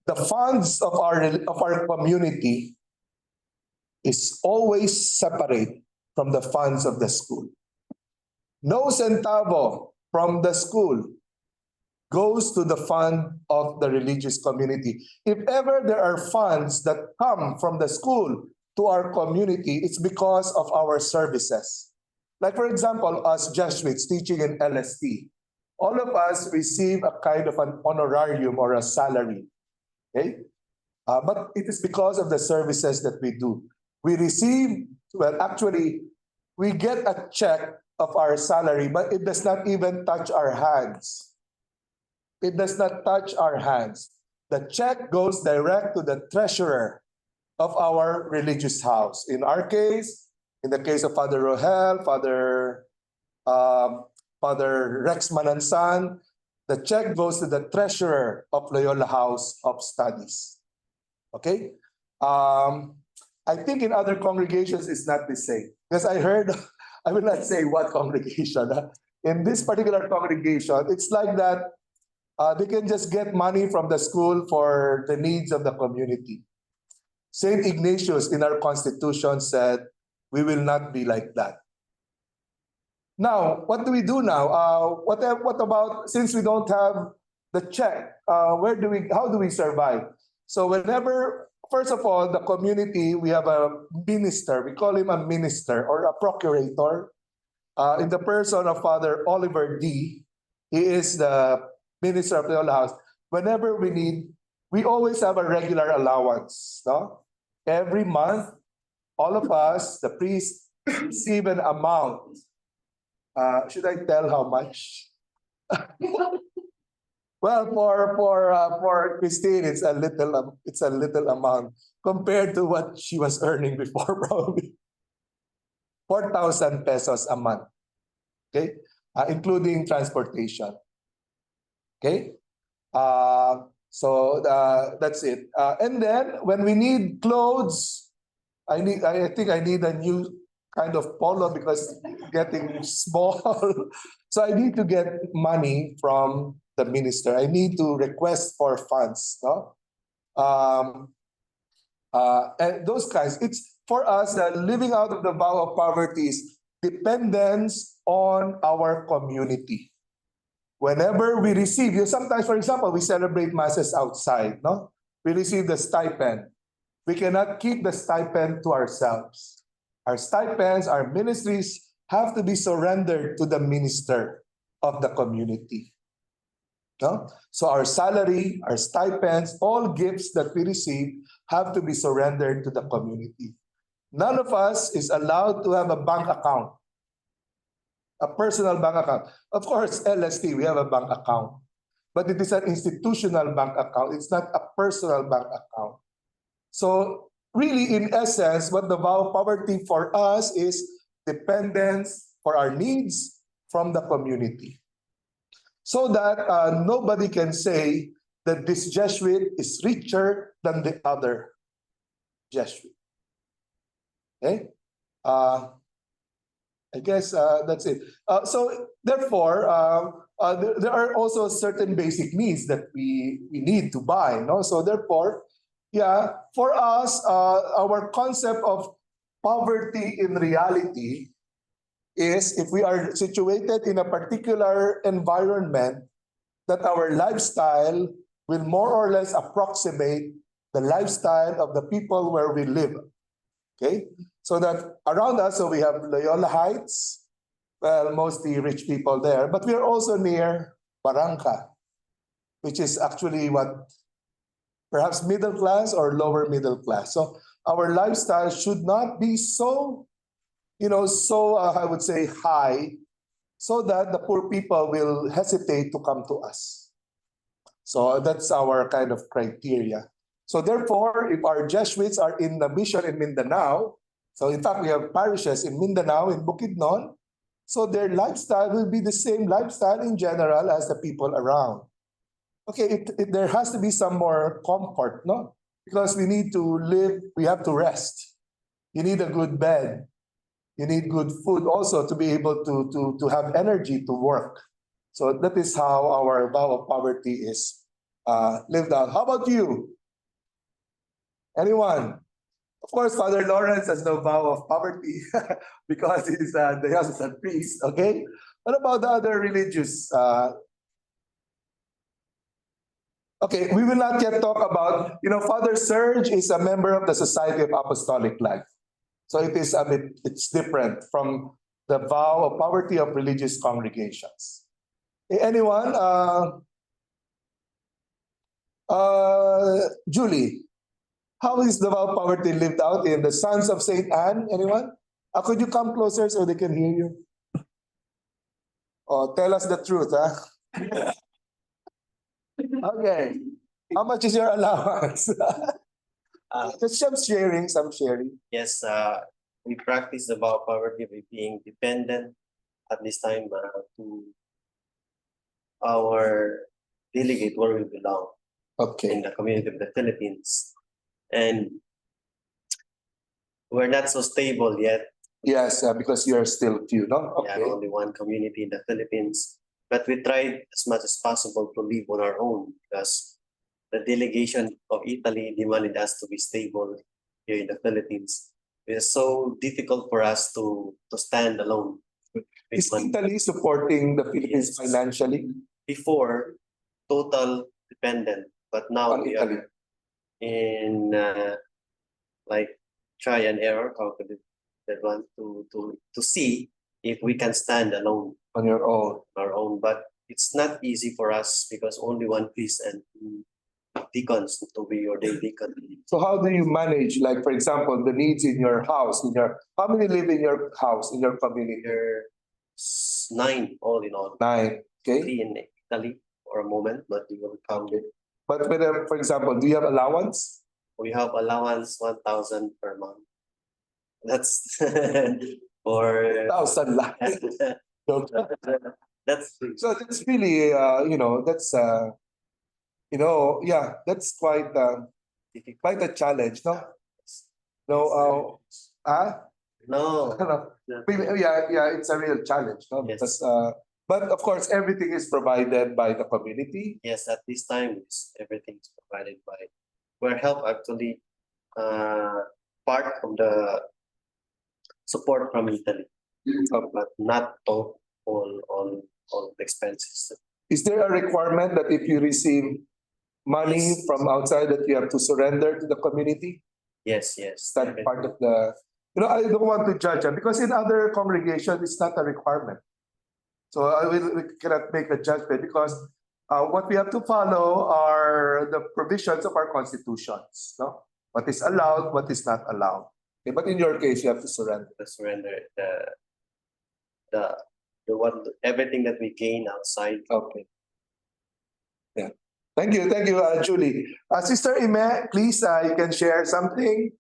The funds of our community is always separate from the funds of the school. No centavo from the school goes to the fund of the religious community. If ever there are funds that come from the school to our community, it's because of our services. Like, for example, us Jesuits teaching in LST, all of us receive a kind of an honorarium or a salary. Okay? But it is because of the services that we do. We receive, we get a check of our salary, but it does not even touch our hands. It does not touch our hands. The check goes direct to the treasurer of our religious house. In our case, in the case of Father Rohel, Father Rex Manansan, the check goes to the treasurer of Loyola House of Studies. Okay? I think in other congregations it's not the same. Because I heard, I will not say what congregation. In this particular congregation, it's like that they can just get money from the school for the needs of the community. Saint Ignatius in our constitution said, we will not be like that. Now, what do we do now? What about, since we don't have the check, how do we survive? So whenever, first of all, the community, we have a minister, we call him a minister or a procurator, in the person of Father Oliver D. He is the minister of the Loyola House. Whenever we need, we always have a regular allowance. No? Every month, all of us, the priests, receive an amount. Should I tell how much? Well, for Christine, it's a little amount compared to what she was earning before, probably 4,000 pesos a month. Okay, including transportation. Okay, so that's it. And then when we need clothes, I think I need a new kind of polo because it's getting small. So I need to get money from the minister. I need to request for funds. No? And those kinds. It's for us that living out of the vow of poverty is dependence on our community. Whenever we receive, sometimes, for example, we celebrate masses outside. No, we receive the stipend. We cannot keep the stipend to ourselves. Our stipends, our ministries have to be surrendered to the minister of the community. No? So our salary, our stipends, all gifts that we receive have to be surrendered to the community. None of us is allowed to have a bank account, a personal bank account. Of course, LST, we have a bank account, but it is an institutional bank account. It's not a personal bank account. So really, in essence, what the vow of poverty for us is dependence for our needs from the community. So that nobody can say that this Jesuit is richer than the other Jesuit. Okay? I guess that's it. So therefore, there are also certain basic needs that we need to buy. No? So therefore, yeah, for us, our concept of poverty in reality is if we are situated in a particular environment that our lifestyle will more or less approximate the lifestyle of the people where we live. Okay? So that around us, so we have Loyola Heights, well, mostly rich people there, but we are also near Barangka, which is actually what perhaps middle class or lower middle class. So our lifestyle should not be so, I would say high, so that the poor people will hesitate to come to us. So that's our kind of criteria. So therefore, if our Jesuits are in the mission in Mindanao, so in fact, we have parishes in Mindanao, in Bukidnon, so their lifestyle will be the same lifestyle in general as the people around. Okay, there has to be some more comfort, no? Because we need to live, we have to rest. You need a good bed. You need good food also to be able to have energy to work. So that is how our vow of poverty is lived out. How about you? Anyone? Of course, Father Lawrence has no vow of poverty because he's the diocesan priest, okay? What about the other religious? Okay, we will not yet talk about, Father Serge is a member of the Society of Apostolic Life. So it is a bit, it's different from the vow of poverty of religious congregations. Anyone? Julie, how is the vow of poverty lived out in the Sons of St. Anne? Anyone? Could you come closer so they can hear you? Oh, tell us the truth, huh? Okay. How much is your allowance? Just some sharing. Yes, we practice the vow of poverty by being dependent at this time to our delegate where we belong in Okay. the community of the Philippines. And we're not so stable yet. Yes, because you're still few, no? We Okay. have only one community in the Philippines. But we tried as much as possible to live on our own because the delegation of Italy demanded us to be stable here in the Philippines. It's so difficult for us to stand alone. with Is one- Italy supporting the Philippines Yes. financially Before, total dependent, but now on we Italy? are in like try and error calculate that one to see if we can stand alone On your own? on our own. But it's not easy for us because only one priest and deacons to be ordained deacon. So how do you manage, like, for example, the needs in your house, how many live in your house, in your community? There 9 all in all. 9, okay? 3 in Italy for a moment, but we will count it. But for example, do you have allowance? We have allowance 1,000 per month. That's for 1,000 lang. that's So that's really, that's, yeah, that's quite a challenge, no? No, no. yeah, it's a real challenge, no? Yes. Because, but of course, everything is provided by the community. Yes, at this time everything is provided by. We're help actually part of the support from Italy, but not all expenses. Is there a requirement that if you receive money Yes. from outside that you have to surrender to the community? Yes, Is that part of the, I don't want to judge, because in other congregations, it's not a requirement. So we cannot make a judgment because what we have to follow are the provisions of our constitutions, no? What is allowed, what is not allowed. Okay, but in your case, you have to surrender. to surrender the one everything that we gain outside. Okay. Yeah. Thank you, Julie. Sister Ime, please, you can share something.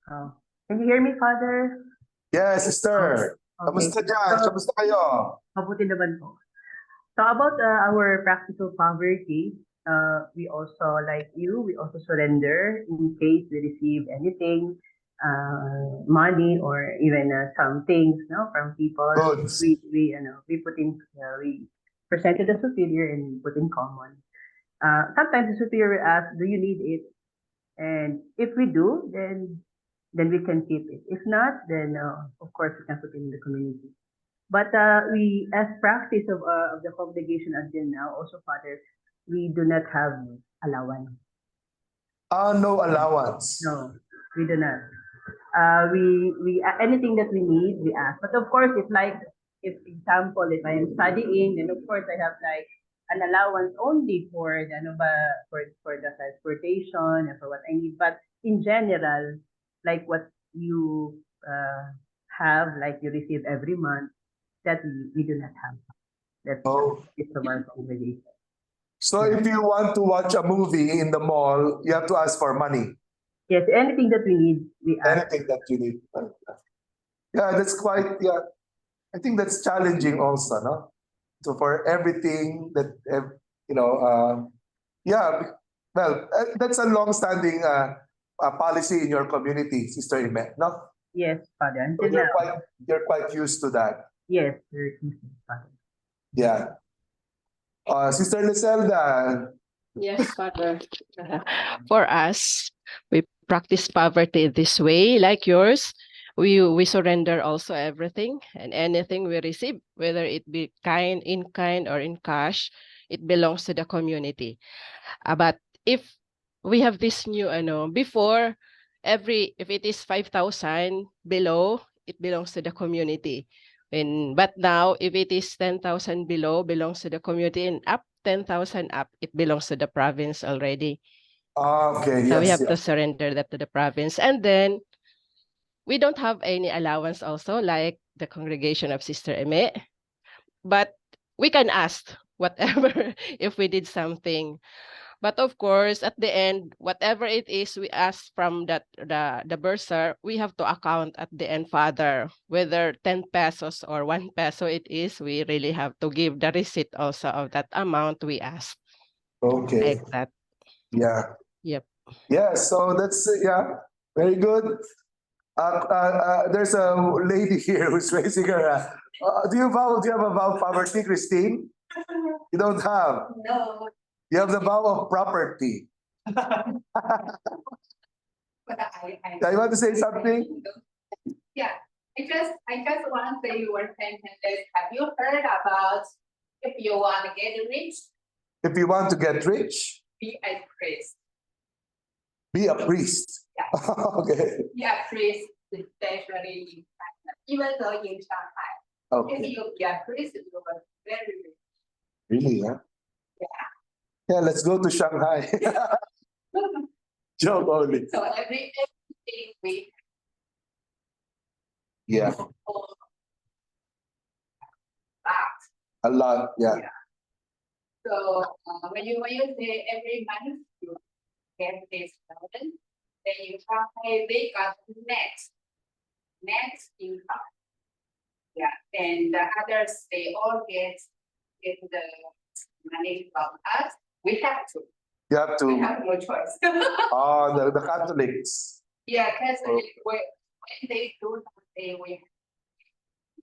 Can you hear me, Father? Yes, sister. Okay. Kamusta dyan? Kamusta kayo? Mabuti naman po. So about our practice of poverty, we also, like you, we also surrender in case we receive anything, money or even some things, no, from people. Goods. We put in, we present to the superior and put in common. Sometimes the superior asks, "Do you need it?" And if we do, then we can keep it. If not, then of course we can put it in the community. But we, as practice of the congregation until now, also, Father, we do not have allowance. No allowance. No, we do not. We anything that we need, we ask. But of course, if example, if I am studying, then of course I have like an allowance only for the for the transportation and for what I need. But in general, like what you have, like you receive every month, that we do not have. That's it's of our congregation. So if you want to watch a movie in the mall, you have to ask for money. Yes, anything that we need, we ask. Anything that you need. Yeah, that's quite, I think that's challenging also, no? So for everything that, that's a long-standing policy in your community, Sister Ime, no? Yes, Father. So Until now. you're quite used to that. Yes, Father. Yeah. Sister Liselda. Yes, Father. For us, we practice poverty this way, like yours. We surrender also everything and anything we receive, whether it be in kind or in cash, it belongs to the community. But if we have this new, before if it is 5,000 below, it belongs to the community. But now, if it is 10,000 below, belongs to the community, and up 10,000 up, it belongs to the province already. Okay, So yes. we have to surrender that to the province. And then we don't have any allowance also, like the congregation of Sister Eme. But we can ask whatever if we did something. But of course, at the end, whatever it is we ask from the bursar, we have to account at the end, Father, whether 10 pesos or 1 peso it is, we really have to give the receipt also of that amount we asked. Okay. Like that. Yeah. Yep. Yeah. So that's yeah, very good. There's a lady here who's raising her hand. Do you have a vow of poverty, Christine? You don't have. No, You have the vow of property. but I Yeah, you want to say something? Yeah, I just want to say you were saying that have you heard about if you want to get rich, If you want to get rich, be a priest. be a priest. Yeah. Okay. Be a priest, especially in China, even though in Shanghai. If Okay. you be a priest, you are very rich. Really, huh? Yeah. Yeah, let's go to Shanghai. Joke only. So everything we Yeah, own back. a lot. Yeah. Yeah. So when you say every month you get this thousand, then you calculate they got next income. Yeah, and the others they all get the money from us. We have to. You have We to. have no choice. The Catholics. Yeah, because when they do something, we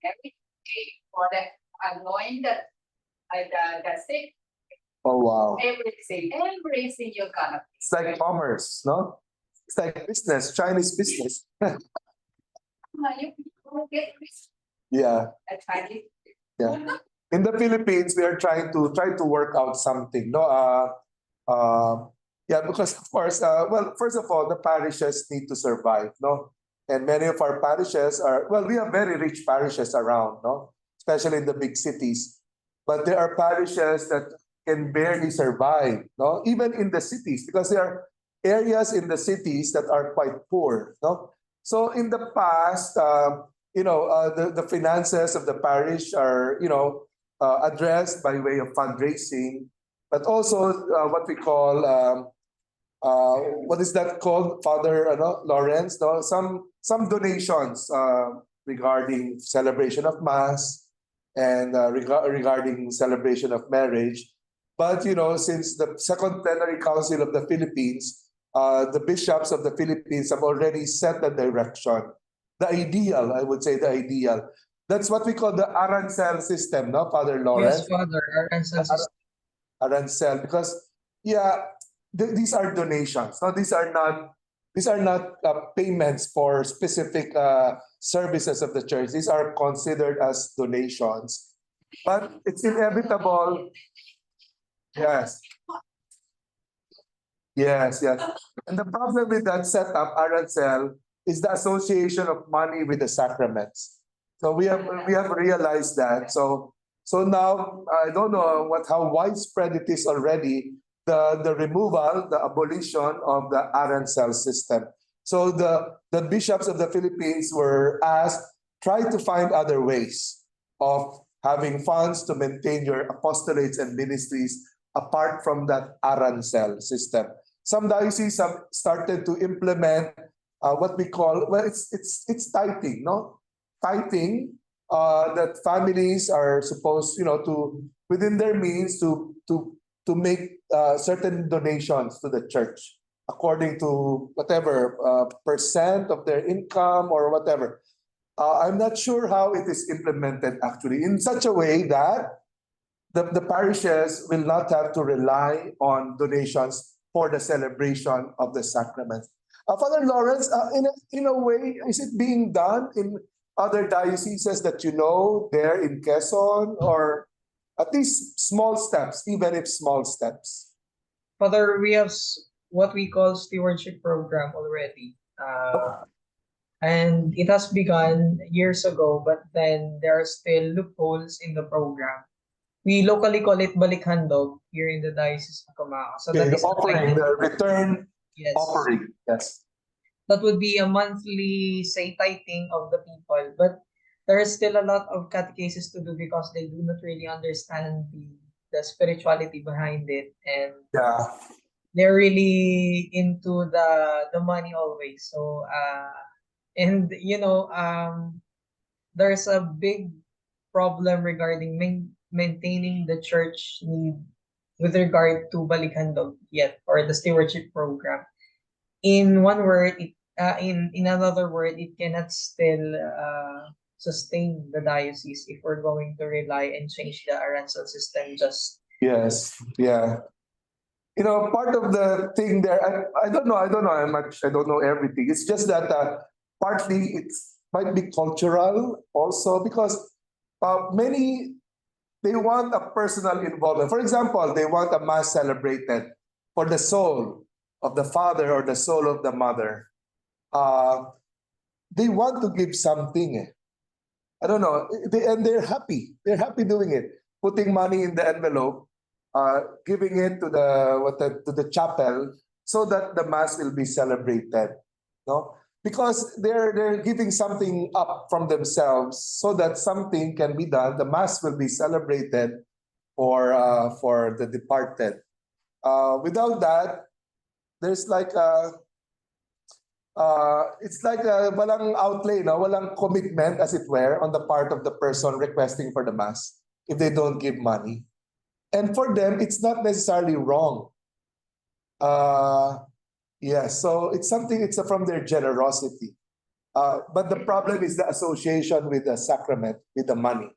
every day for the anoint the sick. Oh wow. Everything you're gonna. It's like commerce, no? It's like business, Chinese business. You get Yeah, a Chinese. yeah. In the Philippines, we are trying to work out something. No, yeah, because of course, well, first of all, the parishes need to survive. No, and many of our parishes are well, we have very rich parishes around. No, especially in the big cities, but there are parishes that can barely survive. No, even in the cities because there are areas in the cities that are quite poor. No, so in the past, the finances of the parish are addressed by way of fundraising, but also what we call what is that called, Father Lawrence? No, some donations regarding celebration of mass and regarding celebration of marriage. But since the Second Plenary Council of the Philippines, the bishops of the Philippines have already set the direction, the ideal, I would say the ideal. That's what we call the arancel system, no, Father Lawrence? Yes, Father, our ancestors. Arancel, because these are donations. No, these are not payments for specific services of the church. These are considered as donations, but it's inevitable. Yes. Yes, yes. And the problem with that setup, arancel, is the association of money with the sacraments. So we have realized that. So now I don't know how widespread it is already, the removal, the abolition of the arancel system. So the bishops of the Philippines were asked, try to find other ways of having funds to maintain your apostolates and ministries apart from that arancel system. Some dioceses have started to implement what we call, well, it's tithing, no? Tithing, that families are supposed, to within their means to make certain donations to the church according to whatever percent of their income or whatever. I'm not sure how it is implemented actually in such a way that the parishes will not have to rely on donations for the celebration of the sacraments. Father Lawrence, in a way, is it being done in other dioceses that you know there in Quezon, or at least small steps, even if small steps? Father, we have what we call stewardship program already. And it has begun years ago, but then there are still loopholes in the program. We locally call it Balikhandog here in the Diocese of Camao. So Okay, that the is offering, the return yes. offering, yes. That would be a monthly, say, tithing of the people. But there is still a lot of catechesis to do because they do not really understand the spirituality behind it. And yeah, they're really into the money always. So and there's a big problem regarding maintaining the church need with regard to Balikhandog yet, or the stewardship program. In one word, in another word, it cannot still sustain the diocese if we're going to rely and change the arancel system just. Yes, yeah. You know, part of the thing there, I don't know how much, I don't know everything. It's just that partly it might be cultural also because many, they want a personal involvement. For example, they want a mass celebrated for the soul of the father or the soul of the mother. They want to give something. I don't know, and they're happy. They're happy doing it, putting money in the envelope, giving it to the chapel so that the mass will be celebrated. No, because they're giving something up from themselves so that something can be done. The mass will be celebrated for the departed. Without that, there's like it's like walang outlay, no? Walang commitment, as it were, on the part of the person requesting for the mass if they don't give money. And for them, it's not necessarily wrong. Yeah, so it's something, it's from their generosity. But the problem is the association with the sacrament, with the money.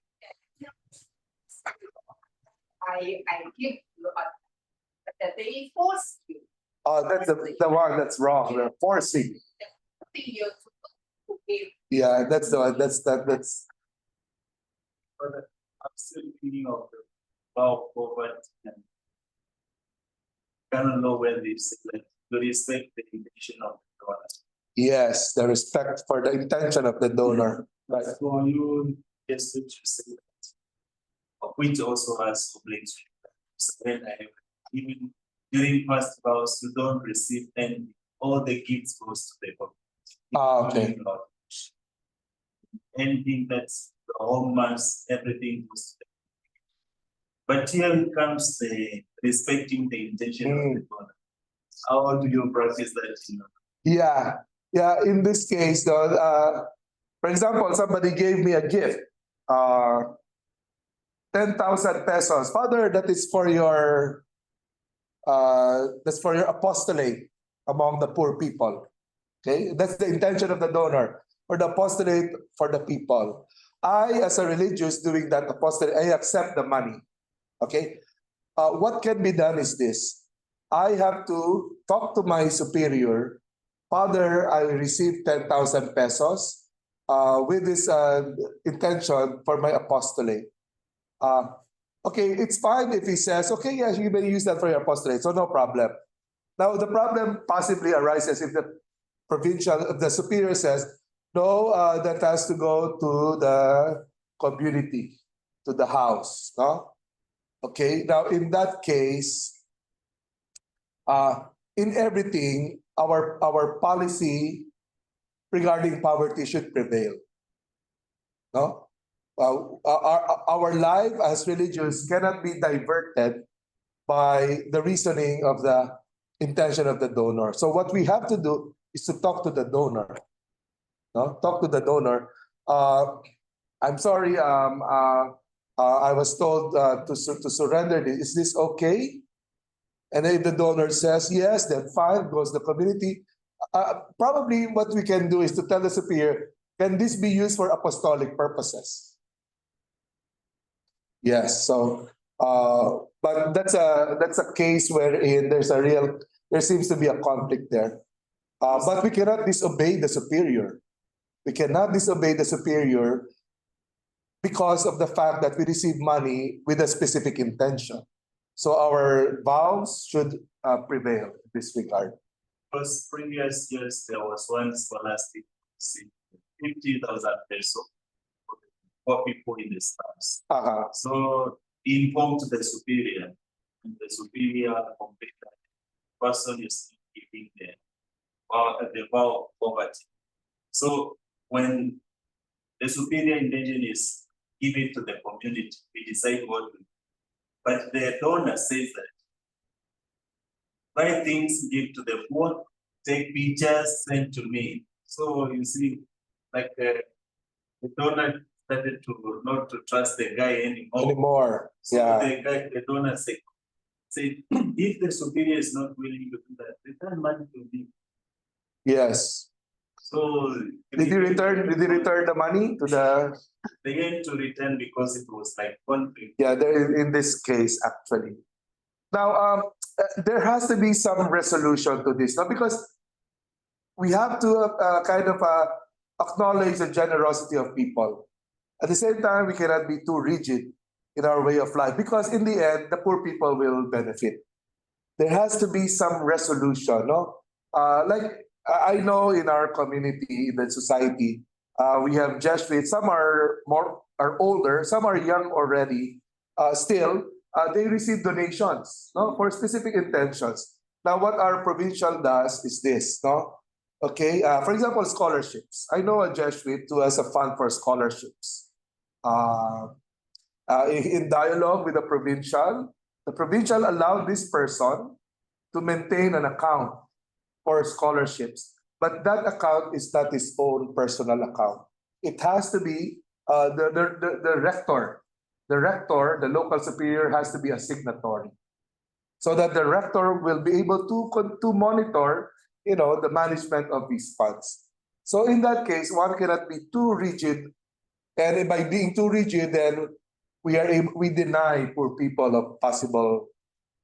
I give you, but they force you. Oh, that's the one that's wrong. They're forcing. You to give. Yeah, that's the one. That's. I'm still thinking of the vow of poverty and kind of know when they say like to respect the intention of the donor. Yes, the respect for the intention of the donor. Right. So you just to say that, which also has obligation. So when even during past vows, you don't receive any. All the gifts goes to the community. Okay. Anything that's the home mass, everything goes to the community. But here comes the respecting the intention of the donor. How do you practice that? Yeah. In this case, though, for example, somebody gave me a gift, 10,000 pesos. Father, that is for your apostolate among the poor people. Okay, that's the intention of the donor, or the apostolate for the people. I, as a religious doing that apostolate, I accept the money. Okay, what can be done is this: I have to talk to my superior. Father, I received 10,000 pesos with this intention for my apostolate. Okay, it's fine if he says, okay, yes, you may use that for your apostolate, so no problem. Now, the problem possibly arises if the superior says, no, that has to go to the community, to the house, no? Okay, now in that case, in everything, our policy regarding poverty should prevail, no? Our life as religious cannot be diverted by the reasoning of the intention of the donor. So what we have to do is to talk to the donor. No? Talk to the donor. I'm sorry, I was told to surrender this. Is this okay? And if the donor says yes, then fine, goes the community. Probably what we can do is to tell the superior, can this be used for apostolic purposes? Yes, so but that's a case wherein there seems to be a conflict there. But we cannot disobey the superior. We cannot disobey the superior because of the fact that we receive money with a specific intention. So our vows should prevail in this regard. Because previous years there was one scholastic 50,000 pesos for people in the stars. So informed the superior, and the superior complained that the person is giving the vow of poverty. So when the superior intention is give it to the community, we decide what to do. But the donor says that buy things, give to the poor, take pictures, send to me. So you see, like the donor started to not to trust the guy anymore. So the donor said, if the superior is not willing to do that, return money to me. Yes. So Did you return the money to the? they had to return because it was like conflict. Yeah, there in this case actually. Now, there has to be some resolution to this, no? Because we have to kind of acknowledge the generosity of people. At the same time, we cannot be too rigid in our way of life because in the end, the poor people will benefit. There has to be some resolution, no? Like I know in our community, in the society, we have Jesuits. Some are older, some are young already. Still, they receive donations, no, for specific intentions. Now, what our provincial does is this, no? Okay, for example, scholarships. I know a Jesuit who has a fund for scholarships. In dialogue with the provincial allowed this person to maintain an account for scholarships. But that account is not his own personal account. It has to be the rector. The rector, the local superior, has to be a signatory, so that the rector will be able to monitor, the management of these funds. So in that case, one cannot be too rigid, and by being too rigid, then we deny poor people of possible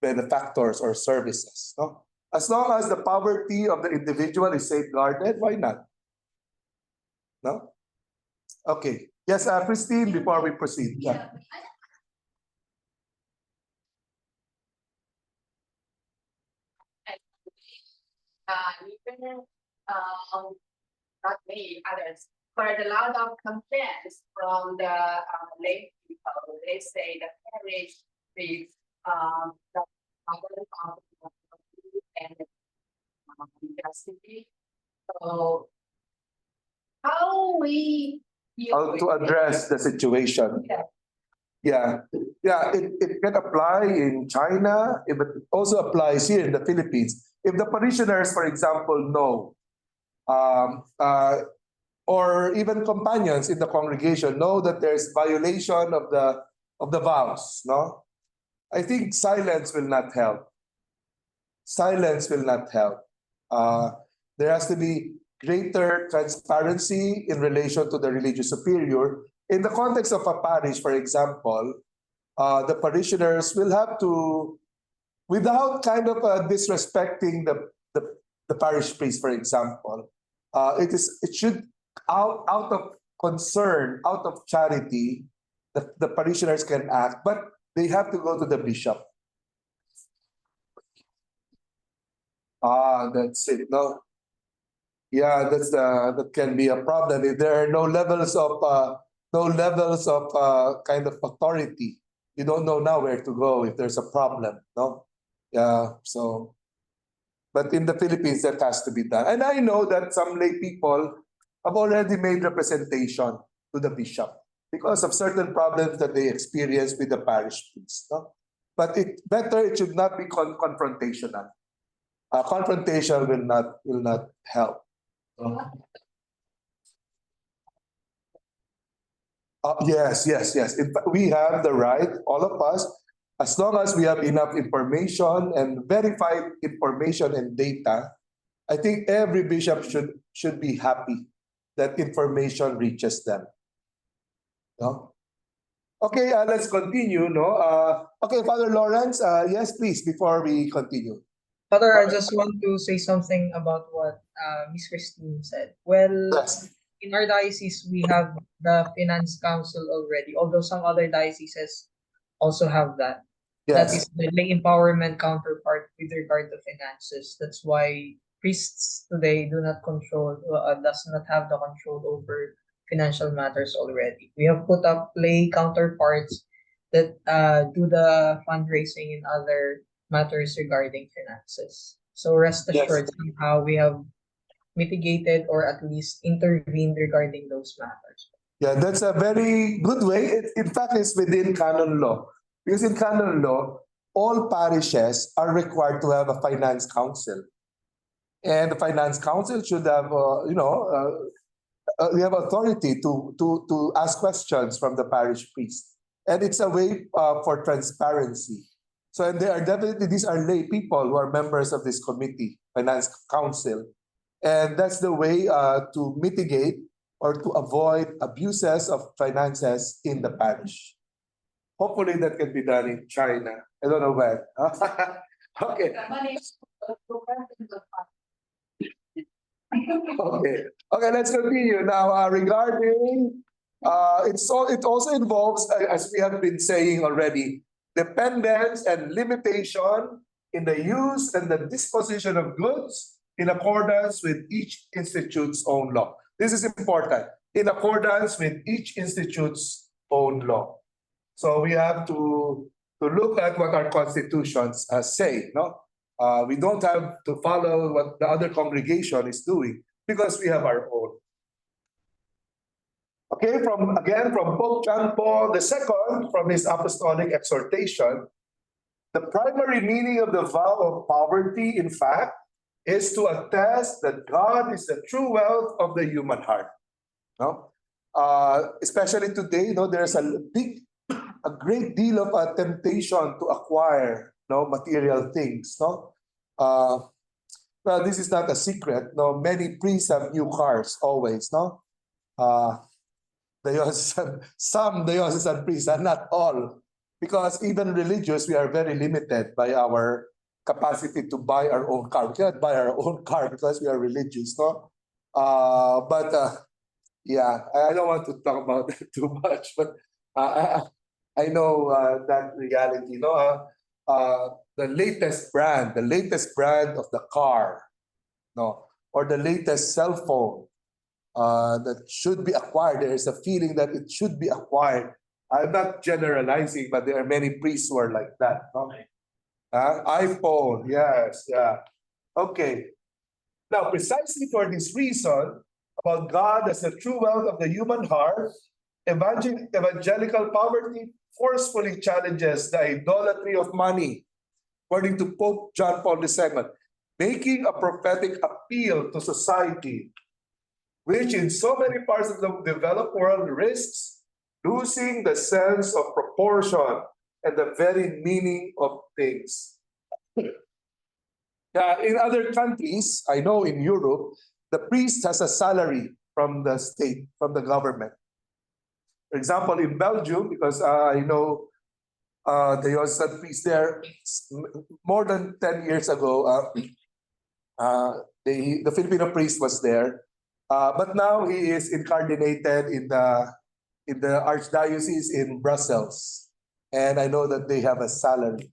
benefactors or services. No? As long as the poverty of the individual is safeguarded, why not? No? Okay. Yes, Christine, before we proceed. Yeah. Even not me, others, but a lot of complaints from the lay people. They say the parish is the problem of and justice. So how to address the situation. Yeah, it can apply in China, it also applies here in the Philippines. If the parishioners, for example, know, or even companions in the congregation know that there's violation of the vows, no? I think silence will not help. Silence will not help. There has to be greater transparency in relation to the religious superior. In the context of a parish, for example, the parishioners will have to, without kind of disrespecting the parish priest, for example, it should out of concern, out of charity, the parishioners can act, but they have to go to the bishop. That's it. No. Yeah, that can be a problem if there are no levels of kind of authority. You don't know now where to go if there's a problem. No. Yeah. So, but in the Philippines, that has to be done. And I know that some lay people have already made representation to the bishop because of certain problems that they experience with the parish priest. No? But it should not be confrontational. Confrontation will not help. Yes. In fact, we have the right, all of us, as long as we have enough information and verified information and data. I think every bishop should be happy that information reaches them. No? Okay, let's continue. No. Okay, Father Lawrence. Yes, please. Before we continue. Father, I just want to say something about what Miss Christine said. Well, Yes. in our diocese, we have the Finance Council already, although some other dioceses also have that. That is Yes. the lay empowerment counterpart with regard to finances. That's why priests today does not have the control over financial matters already. We have put up lay counterparts that do the fundraising and other matters regarding finances. So rest assured, somehow we have mitigated or at least intervened regarding those matters. Yeah, that's a very good way. In fact, it's within canon law. Because in canon law, all parishes are required to have a finance council. And the finance council should have, we have authority to ask questions from the parish priest. And it's a way for transparency. So, and they are definitely, these are lay people who are members of this committee, finance council. And that's the way to mitigate or to avoid abuses of finances in the parish. Hopefully that can be done in China. I don't know when. Okay. Okay, let's continue now. Regarding it also involves, as we have been saying already, dependence and limitation in the use and the disposition of goods in accordance with each institute's own law. This is important. In accordance with each institute's own law. So we have to look at what our constitutions say. No, we don't have to follow what the other congregation is doing because we have our own. Okay, from Pope John Paul II, from his apostolic exhortation, the primary meaning of the vow of poverty, in fact, is to attest that God is the true wealth of the human heart. No, especially today, there's a great deal of temptation to acquire, material things. Well, this is not a secret. Many priests have new cars always. Some diocesan priests, and not all, because even religious, we are very limited by our capacity to buy our own car. We cannot buy our own car because we are religious, yeah, I don't want to talk about that too much, but I know that reality. The latest brand of the car, or the latest cell phone that should be acquired. There is a feeling that it should be acquired. I'm not generalizing, but there are many priests who are like that. iPhone, yes, yeah. Okay. Now, precisely for this reason, about God as the true wealth of the human heart, evangelical poverty forcefully challenges the idolatry of money, according to Pope John Paul II, making a prophetic appeal to society, which in so many parts of the developed world risks losing the sense of proportion and the very meaning of things. In other countries, I know in Europe, the priest has a salary from the state, from the government. For example, in Belgium, because I know there was a priest there more than 10 years ago, the Filipino priest was there, but now he is incardinated in the archdiocese in Brussels, and I know that they have a salary,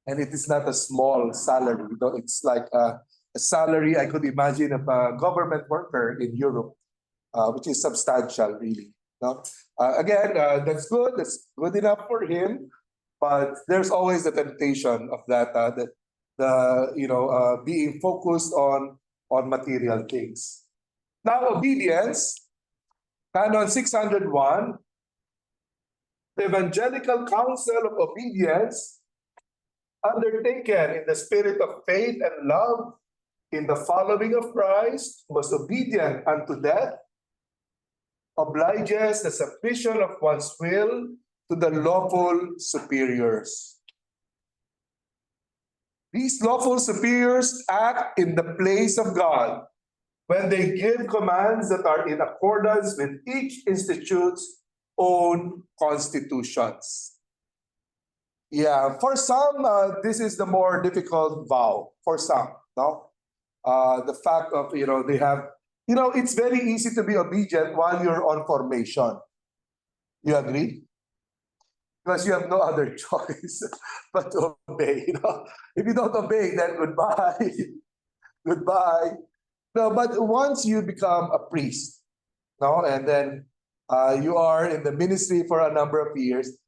and it is not a small salary. It's like a salary I could imagine of a government worker in Europe, which is substantial, really. Again, that's good. That's good enough for him, but there's always the temptation of that. Being focused on material things. Now, obedience, Canon 601, the Evangelical Counsel of Obedience, undertaken in the spirit of faith and love, in the following of Christ, was obedient unto death, obliges the submission of one's will to the lawful superiors. These lawful superiors act in the place of God when they give commands that are in accordance with each institute's own constitutions. Yeah, for some, this is the more difficult vow. For some, the fact of, they have, it's very easy to be obedient while you're on formation. You agree? Because you have no other choice but to obey. If you don't obey, then goodbye. Goodbye. No, but once you become a priest, and then you are in the ministry for a number of years,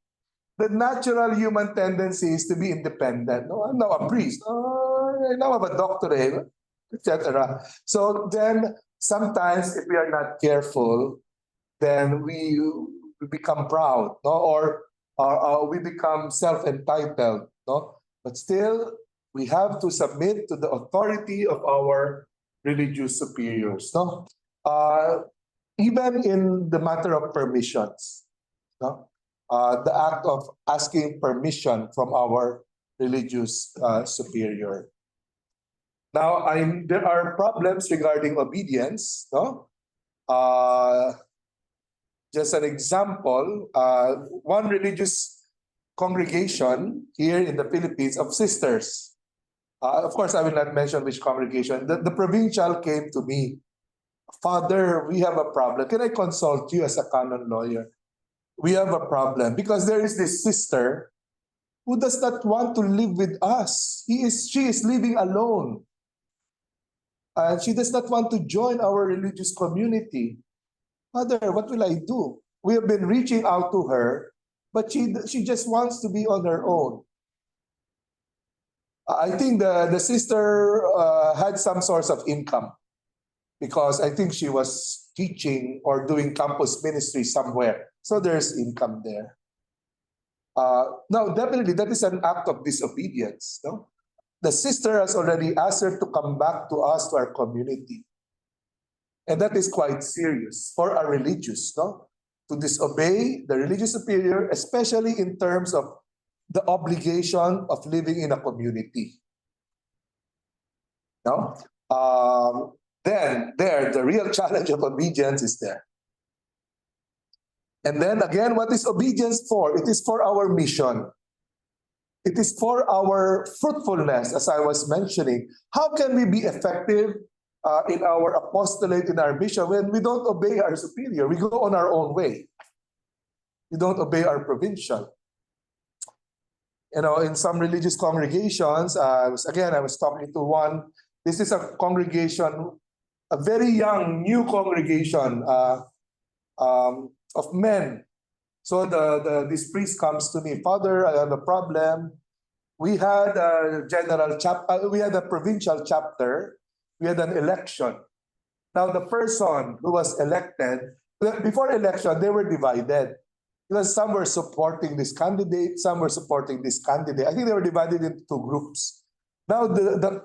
the natural human tendency is to be independent. No, I'm now a priest. I now have a doctorate, etc. So then sometimes if we are not careful, then we become proud, or we become self-entitled. But still, we have to submit to the authority of our religious superiors. No? Even in the matter of permissions, no? The act of asking permission from our religious superior. Now, there are problems regarding obedience. No? Just an example, one religious congregation here in the Philippines of sisters. Of course, I will not mention which congregation. The provincial came to me, Father, we have a problem. Can I consult you as a canon lawyer? We have a problem because there is this sister who does not want to live with us. She is living alone. And she does not want to join our religious community. Father, what will I do? We have been reaching out to her, but she just wants to be on her own. I think the sister had some source of income because I think she was teaching or doing campus ministry somewhere. So there's income there. Now, definitely that is an act of disobedience. No? The sister has already asked her to come back to us, to our community. And that is quite serious for a religious, no? To disobey the religious superior, especially in terms of the obligation of living in a community. No? Then the real challenge of obedience is there. And then again, what is obedience for? It is for our mission. It is for our fruitfulness, as I was mentioning. How can we be effective in our apostolate, in our mission, when we don't obey our superior? We go on our own way. We don't obey our provincial. You know, in some religious congregations, I was talking to one. This is a congregation, a very young, new congregation of men. So this priest comes to me, Father, I have a problem. We had we had a provincial chapter. We had an election. Now the person who was elected, before election, they were divided. Because some were supporting this candidate, some were supporting this candidate. I think they were divided into two groups. Now the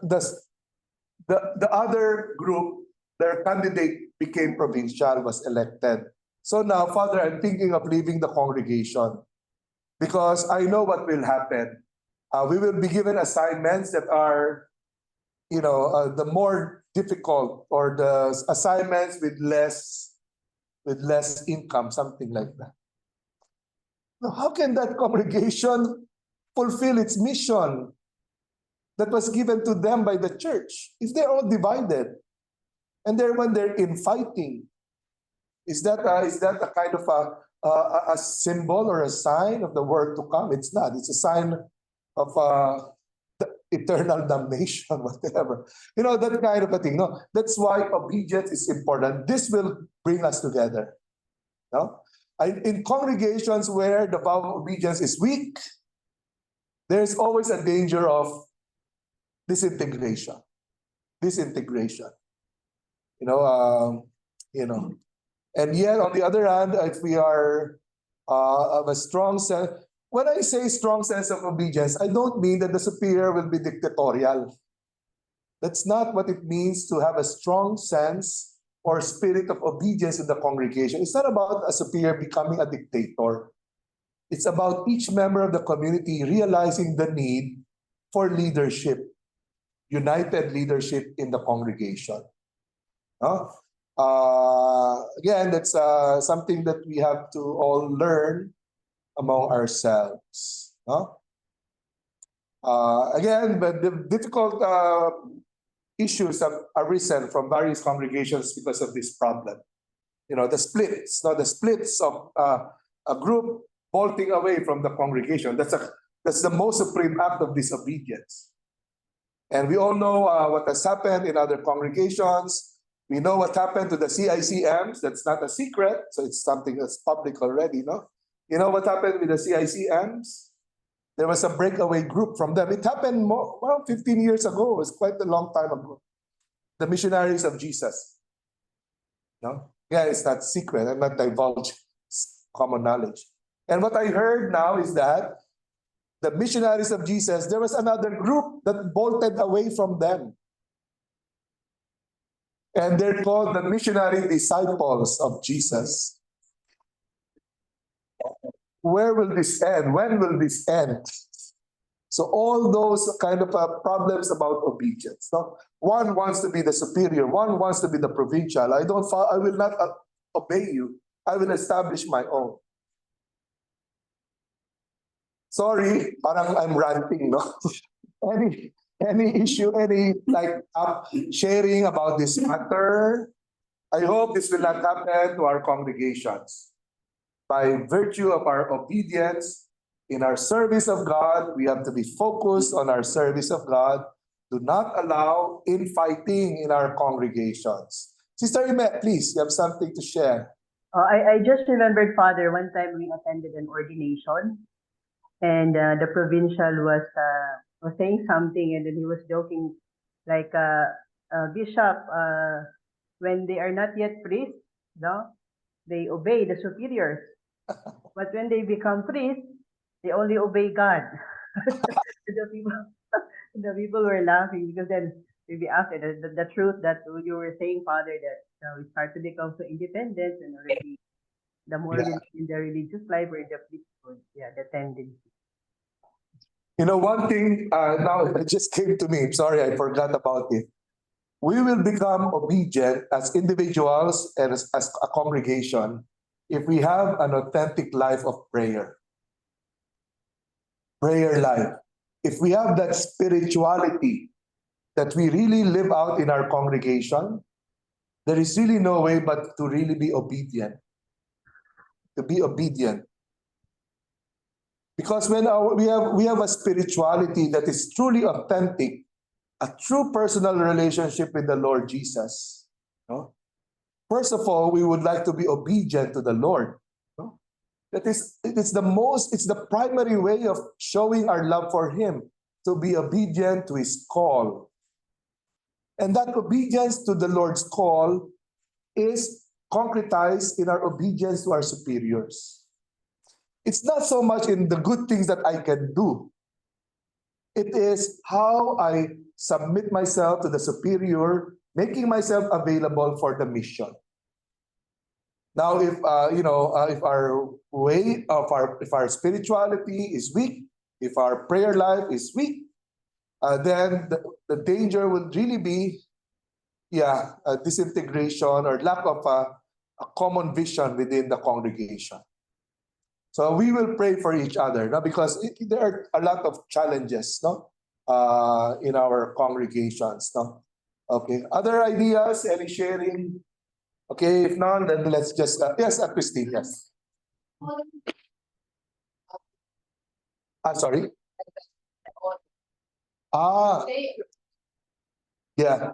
other group, their candidate became provincial, was elected. So now, Father, I'm thinking of leaving the congregation because I know what will happen. We will be given assignments that are, the more difficult, or the assignments with less income, something like that. Now, how can that congregation fulfill its mission that was given to them by the church if they're all divided and when they're infighting? Is that a kind of a symbol or a sign of the world to come? It's not. It's a sign of the eternal damnation, whatever. That kind of a thing. No, that's why obedience is important. This will bring us together. No? In congregations where the vow of obedience is weak, there's always a danger of disintegration. And yet, on the other hand, if we are of a strong sense, when I say strong sense of obedience, I don't mean that the superior will be dictatorial. That's not what it means to have a strong sense or spirit of obedience in the congregation. It's not about a superior becoming a dictator. It's about each member of the community realizing the need for leadership, united leadership in the congregation. Again, that's something that we have to all learn among ourselves. Again, but the difficult issues have arisen from various congregations because of this problem. The splits of a group bolting away from the congregation. That's the most supreme act of disobedience. And we all know what has happened in other congregations. We know what happened to the CICMs. That's not a secret, so it's something that's public already, no? You know what happened with the CICMs? There was a breakaway group from them. It happened around 15 years ago. It was quite a long time ago. The Missionaries of Jesus. No? Yeah, it's not secret. I'm not divulging. It's common knowledge. And what I heard now is that the missionaries of Jesus, there was another group that bolted away from them. And they're called the missionary disciples of Jesus. Where will this end? When will this end? So all those kind of problems about obedience. No? One wants to be the superior. One wants to be the provincial. I will not obey you. I will establish my own. Sorry, parang I'm ranting, no? Any issue, any sharing about this matter? I hope this will not happen to our congregations. By virtue of our obedience in our service of God, we have to be focused on our service of God. Do not allow infighting in our congregations. Sister Imet, please, you have something to share. I just remembered, Father, one time we attended an ordination, and the provincial was saying something, and then he was joking, like, Bishop, when they are not yet priests, no, they obey the superiors. But when they become priests, they only obey God. the people were laughing because then we asked the truth that you were saying, Father, that we start to become so independent and already the more in the religious life or in the priesthood, the tendency. You know, one thing now it just came to me. Sorry, I forgot about it. We will become obedient as individuals and as a congregation if we have an authentic life of prayer. Prayer life. If we have that spirituality that we really live out in our congregation, there is really no way but to really be obedient. To be obedient. Because when we have a spirituality that is truly authentic, a true personal relationship with the Lord Jesus. No? First of all, we would like to be obedient to the Lord. No? It's the primary way of showing our love for Him, to be obedient to His call. And that obedience to the Lord's call is concretized in our obedience to our superiors. It's not so much in the good things that I can do. It is how I submit myself to the superior, making myself available for the mission. Now, if if our spirituality is weak, if our prayer life is weak, then the danger would really be, a disintegration or lack of a common vision within the congregation. So we will pray for each other, no? Because there are a lot of challenges, no, in our congregations, no. Okay. Other ideas? Any sharing? Okay. If not, then let's just yes, Christine. Yes. Sorry. Yeah.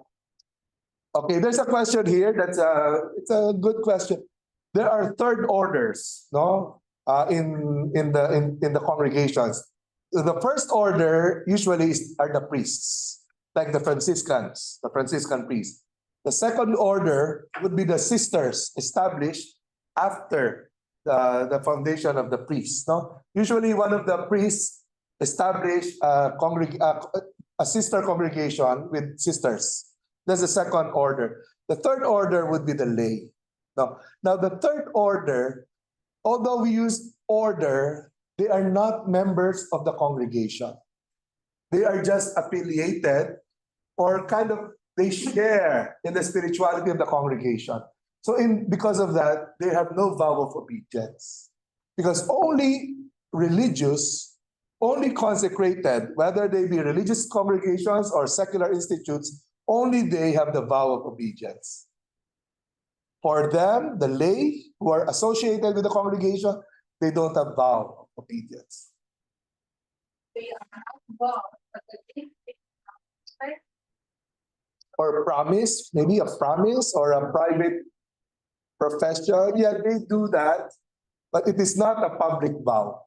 Okay. There's a question here. It's a good question. There are third orders, no. In the congregations. The first order usually are the priests, like the Franciscan priests. The second order would be the sisters established after the foundation of the priests. No? Usually one of the priests established a sister congregation with sisters. That's the second order. The third order would be the lay. Now the third order, although we use order, they are not members of the congregation. They are just affiliated or they share in the spirituality of the congregation. So because of that, they have no vow of obedience. Because only religious, only consecrated, whether they be religious congregations or secular institutes, only they have the vow of obedience. For them, the lay who are associated with the congregation, they don't have vow of obedience. They are not involved, but or promise, maybe a promise or a private profession. Yeah, they do that, but it is not a public vow.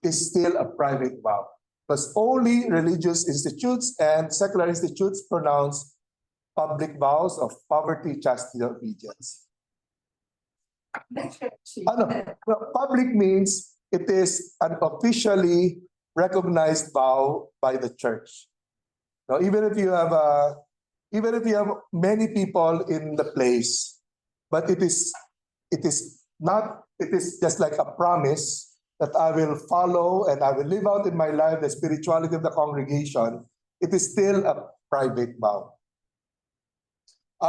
It is still a private vow. Because only religious institutes and secular institutes pronounce public vows of poverty, chastity, and obedience. Public means it is an officially recognized vow by the church. Now, even if you have many people in the place, but it is just like a promise that I will follow and I will live out in my life the spirituality of the congregation. It is still a private vow.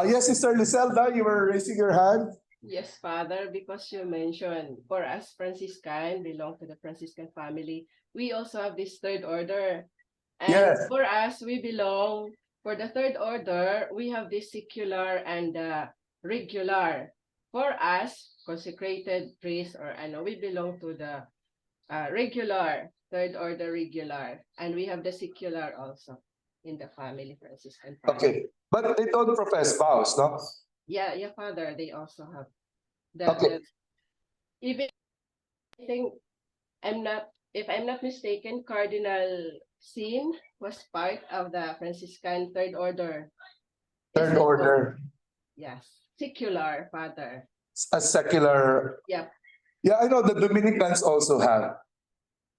Yes, Sister Liselda, you were raising your hand. Yes, Father, because you mentioned for us Franciscan, belong to the Franciscan family, we also have this third order. And Yes. for us, we belong, for the third order, we have this secular and regular. For us, consecrated priest, or we belong to the regular, third order regular, and we have the secular also in the family, Franciscan family. Okay, but they don't profess vows, no? Yeah, Father, they also have Okay. even I think if I'm not mistaken, Cardinal Sin was part of the Franciscan third order. Third order, Yes, secular, Father. a secular. Yep. Yeah, I know the Dominicans also have.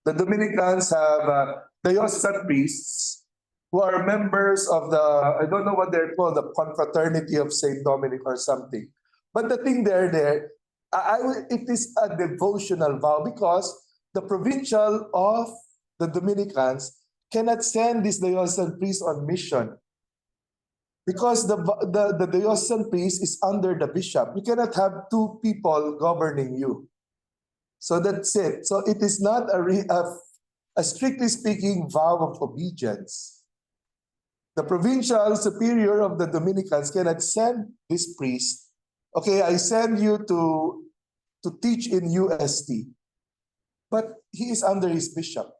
The Dominicans have diocesan priests who are members of the, I don't know what they're called, the Confraternity of Saint Dominic or something. But the thing there, it is a devotional vow because the provincial of the Dominicans cannot send this diocesan priest on mission because the diocesan priest is under the bishop. You cannot have two people governing you. So that's it. So it is not a strictly speaking vow of obedience. The provincial superior of the Dominicans cannot send this priest. Okay, I send you to teach in UST, but he is under his bishop.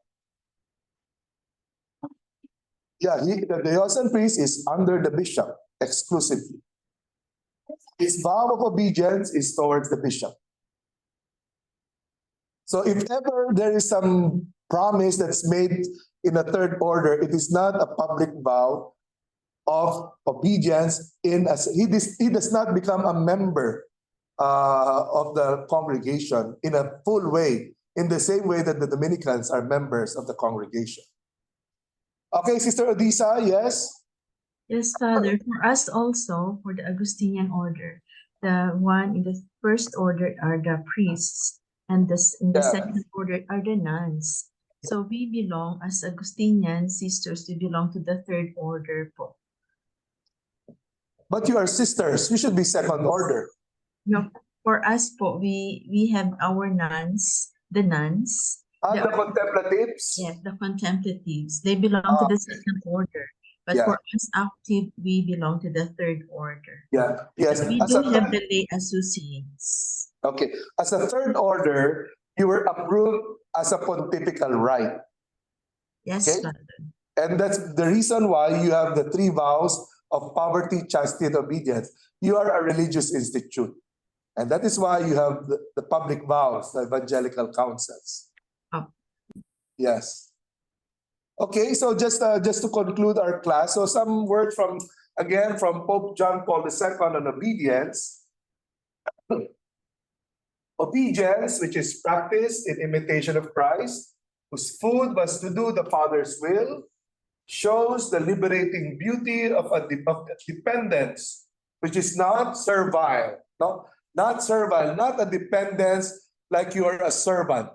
Yeah, the diocesan priest is under the bishop exclusively. His vow of obedience is towards the bishop. So if ever there is some promise that's made in a third order, it is not a public vow of obedience. He does not become a member of the congregation in a full way, in the same way that the Dominicans are members of the congregation. Okay, Sister Odisa, yes? Yes, Father. For us also, for the Augustinian order, the one in the first order are the priests, and in the second order are the nuns. So we belong, as Augustinian sisters, we belong to the third order po. But you are sisters. You should be second order. No, for us po, we have our nuns, the nuns. The contemplatives? Yes, the contemplatives. They belong to the second order. But for us active, we belong to the third order. Yeah, yes. But we do have the lay associates. Okay, as a third order, you were approved as a pontifical rite. Yes, okay? Father. And that's the reason why you have the three vows of poverty, chastity, and obedience. You are a religious institute. And that is why you have the public vows, the evangelical councils. Oh. Yes. Okay, so just to conclude our class, so some words from Pope John Paul II on obedience. Obedience, which is practiced in imitation of Christ, whose food was to do the Father's will, shows the liberating beauty of dependence, which is not servile, no, not servile, not a dependence like you are a servant,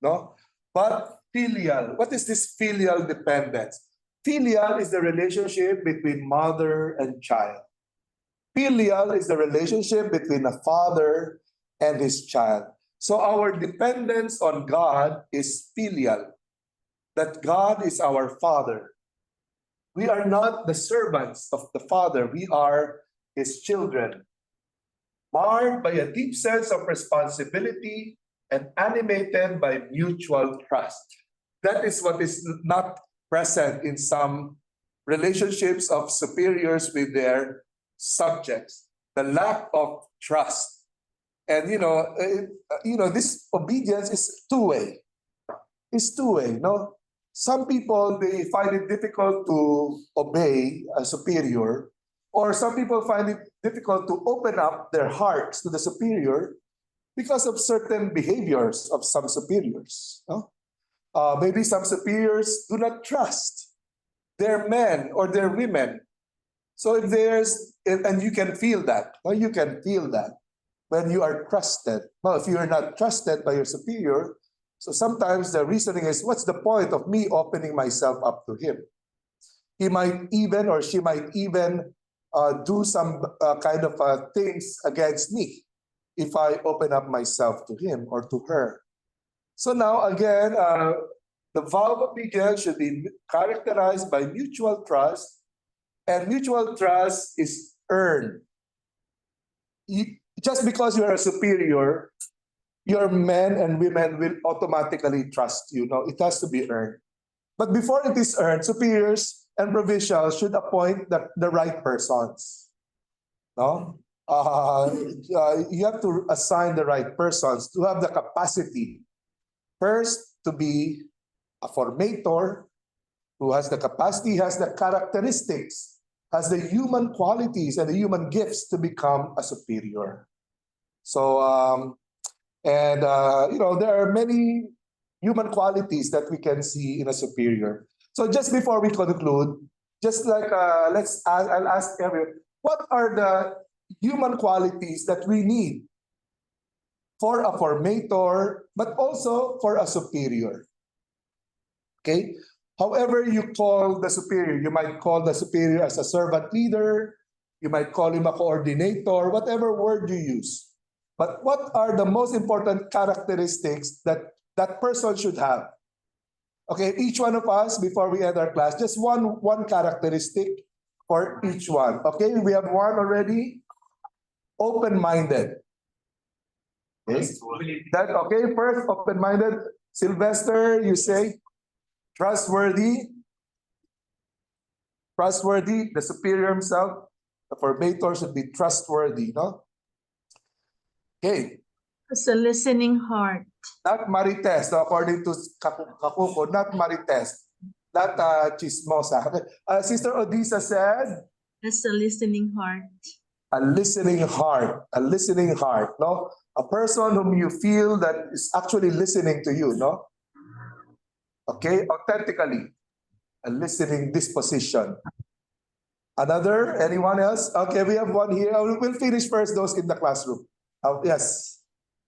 no, but filial. What is this filial dependence? Filial is the relationship between mother and child. Filial is the relationship between a father and his child. So our dependence on God is filial, that God is our Father. We are not the servants of the Father, we are his children, marred by a deep sense of responsibility and animated by mutual trust. That is what is not present in some relationships of superiors with their subjects, the lack of trust. And this obedience is two-way. It's two-way, no? Some people, they find it difficult to obey a superior, or some people find it difficult to open up their hearts to the superior because of certain behaviors of some superiors. No? Maybe some superiors do not trust their men or their women. So if and you can feel that, well, you can feel that when you are trusted. Well, if you are not trusted by your superior, so sometimes the reasoning is, what's the point of me opening myself up to him? He might even, or she might even do some kind of things against me if I open up myself to him or to her. So now again, the vow of obedience should be characterized by mutual trust, and mutual trust is earned. Just because you are a superior, your men and women will automatically trust you. No, it has to be earned. But before it is earned, superiors and provincials should appoint the right persons. No? You have to assign the right persons to have the capacity, first, to be a formator, who has the capacity, has the characteristics, has the human qualities and the human gifts to become a superior. So, there are many human qualities that we can see in a superior. So just before we conclude, just like I'll ask everyone, what are the human qualities that we need for a formator, but also for a superior? Okay? However you call the superior, you might call the superior as a servant leader, you might call him a coordinator, whatever word you use. But what are the most important characteristics that that person should have? Okay, each one of us, before we end our class, just one characteristic for each one. Okay, we have one already. Open-minded. Yes. That okay, first, open-minded. Sylvester, you say trustworthy. Trustworthy, the superior himself, the formator should be trustworthy, no? Okay. It's a listening heart. Not marites, no? According to Kakuko, not marites. Not chismosa. Sister Odisa said, It's a listening heart. a listening heart. A listening heart, no? A person whom you feel that is actually listening to you, no? Okay, authentically. A listening disposition. Another? Anyone else? Okay, we have one here. We'll finish first those in the classroom. Yes.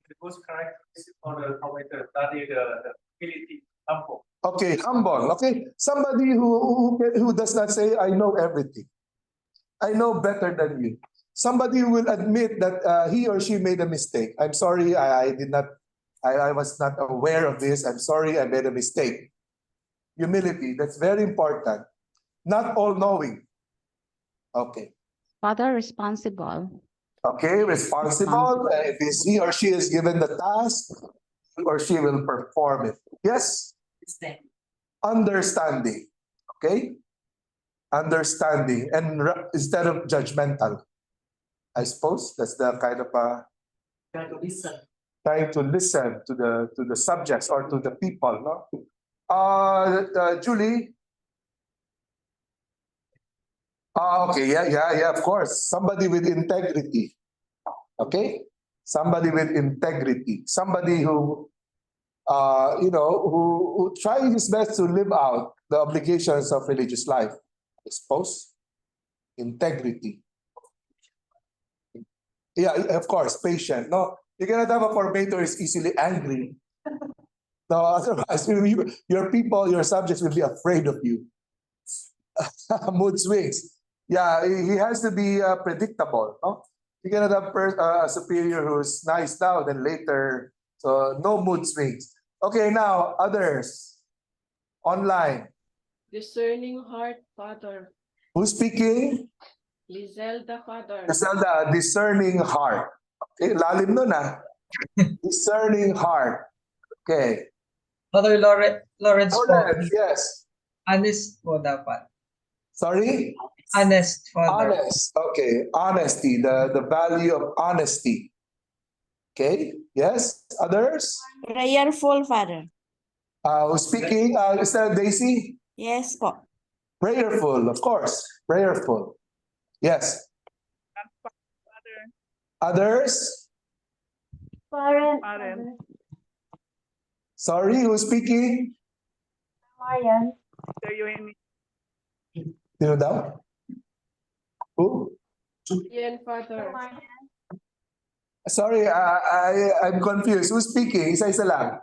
The most characteristic for the formator, that is the ability, humble. Okay, humble. Okay, somebody who does not say, I know everything. I know better than you. Somebody who will admit that he or she made a mistake. I'm sorry, I was not aware of this. I'm sorry, I made a mistake. Humility, that's very important. Not all-knowing. Okay. Father, responsible. Okay, responsible. If he or she is given the task, he or she will perform it. Yes? Understanding. Okay? Understanding. And instead of judgmental. I suppose that's the kind of Try to listen. trying to listen to the subjects or to the people, no? Julie? Okay, yeah, of course. Somebody with integrity. Okay? Somebody with integrity. Somebody who, who tries his best to live out the obligations of religious life. I suppose. Integrity. Yeah, of course, patient. No, you cannot have a formator who is easily angry. No, otherwise, your people, your subjects will be afraid of you. Mood swings. Yeah, he has to be predictable. No? You cannot have a superior who's nice now, then later. So no mood swings. Okay, now others. Online. Discerning heart, Father. Who's speaking? Lizelda, Father. Lizelda, discerning heart. Okay, lalim nun ah. Discerning heart. Okay. Father Lawrence po, yes. honest po dapat. Sorry? Honest, Father. Honest. Okay. Honesty. The value of honesty. Okay. Yes. Others? Prayerful, Father. Who's speaking? Is that Daisy? Yes po. Prayerful, of course. Prayerful. Yes. Others? Father. Sorry, who's speaking? Marian. Sino daw? Who? Yan, Father. Sorry, I'm confused. Who's speaking? Isa-isa lang.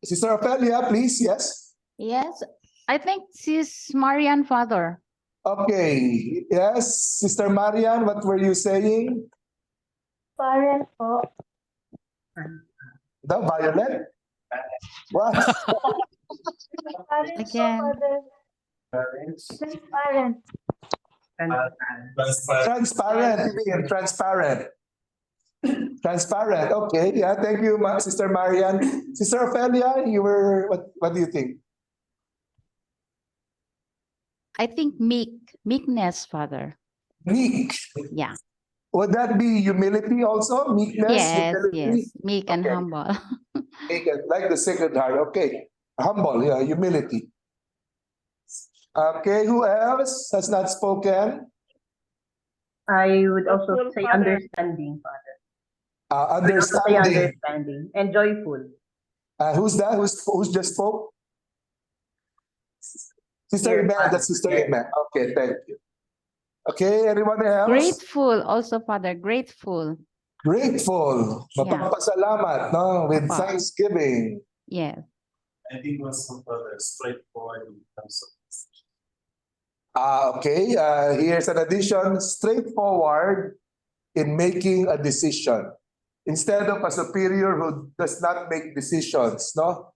Sister Ophelia, please. Yes. Yes, I think she's Marian, Father. Okay. Yes, Sister Marian, what were you saying? Marian po. The Violet? What? Marian po, Again. Father. Transparent. Transparent. Transparent. Transparent. Okay. Yeah. Thank you, Sister Marian. Sister Ophelia, you were. What do you think? I think meekness, Father. Meek. Yeah. Would that be humility also? Meekness. Yes, humility? yes. Meek and Okay. humble. Meek and- like the Sacred Heart. Okay. Humble. Yeah. Humility. Okay. Who else has not spoken? I would The also full say Father. understanding, Father. I would also say Understanding. understanding and joyful. Who's that? Who's just spoke? Sister Here, Iman. Father. That's Sister Yes. Iman. Okay. Thank you. Okay. Anyone else? Grateful also, Father. Grateful. Grateful. Yeah. Mapapasalamat, no? With Papa. thanksgiving. Yes. I think also further straightforward in terms of Okay. Here's an addition. Straightforward in making a decision. Instead of a superior who does not make decisions, no?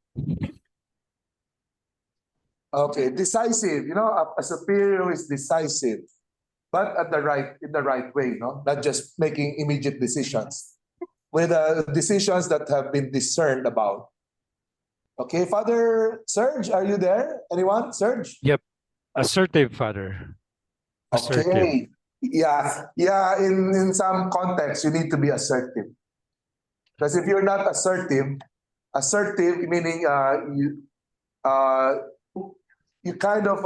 Okay. Decisive. You know, a superior who is decisive. But in the right way, no? Not just making immediate decisions. With decisions that have been discerned about. Okay, Father Serge, are you there? Anyone? Serge? Yep. Assertive, Father. Assertive. Okay. Yeah, in some context, you need to be assertive. Because if you're not assertive meaning you kind of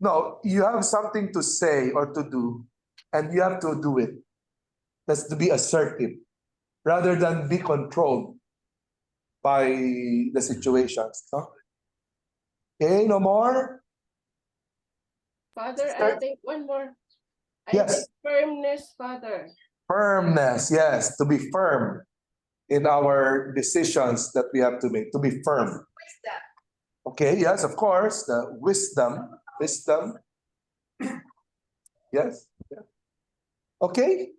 no, you have something to say or to do, and you have to do it. That's to be assertive, rather than be controlled by the situations. No? Okay, no more? Father, I Sister? think one more. I Yes. think firmness, Father. Firmness, yes, to be firm in our decisions that we have to make, to be firm. Okay, yes, of course, the wisdom. Yes. Yeah. Okay.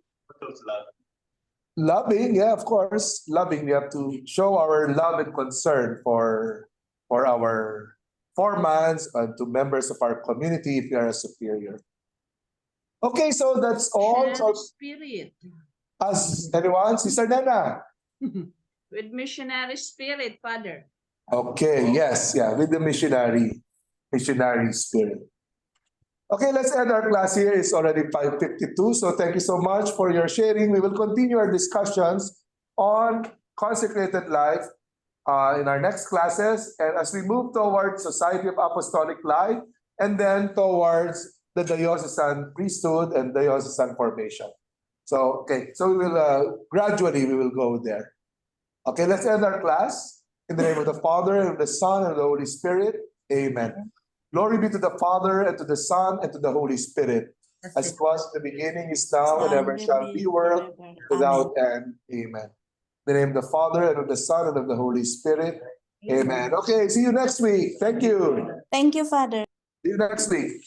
Loving, yeah, of course. Loving, we have to show our love and concern for our foremans and to members of our community if we are a superior. Okay, so that's all. So, Spirit. as anyone, Sister Nena. With missionary spirit, Father. Okay, yes, yeah, with the missionary spirit. Okay, let's end our class here. It's already 5:52. So thank you so much for your sharing. We will continue our discussions on consecrated life in our next classes. And as we move towards Society of Apostolic Life and then towards the diocesan priesthood and diocesan formation. So, okay, so we will gradually we will go there. Okay, let's end our class in the name of the Father and of the Son and of the Holy Spirit. Amen. Glory be to the Father and to the Son and to the Holy Spirit, as it was in the beginning, is now, and ever shall be, world without end. Amen. In the name of the Father and of the Son and of the Holy Spirit. Amen. Okay, see you next week. Thank you. Thank you, Father. See you next week.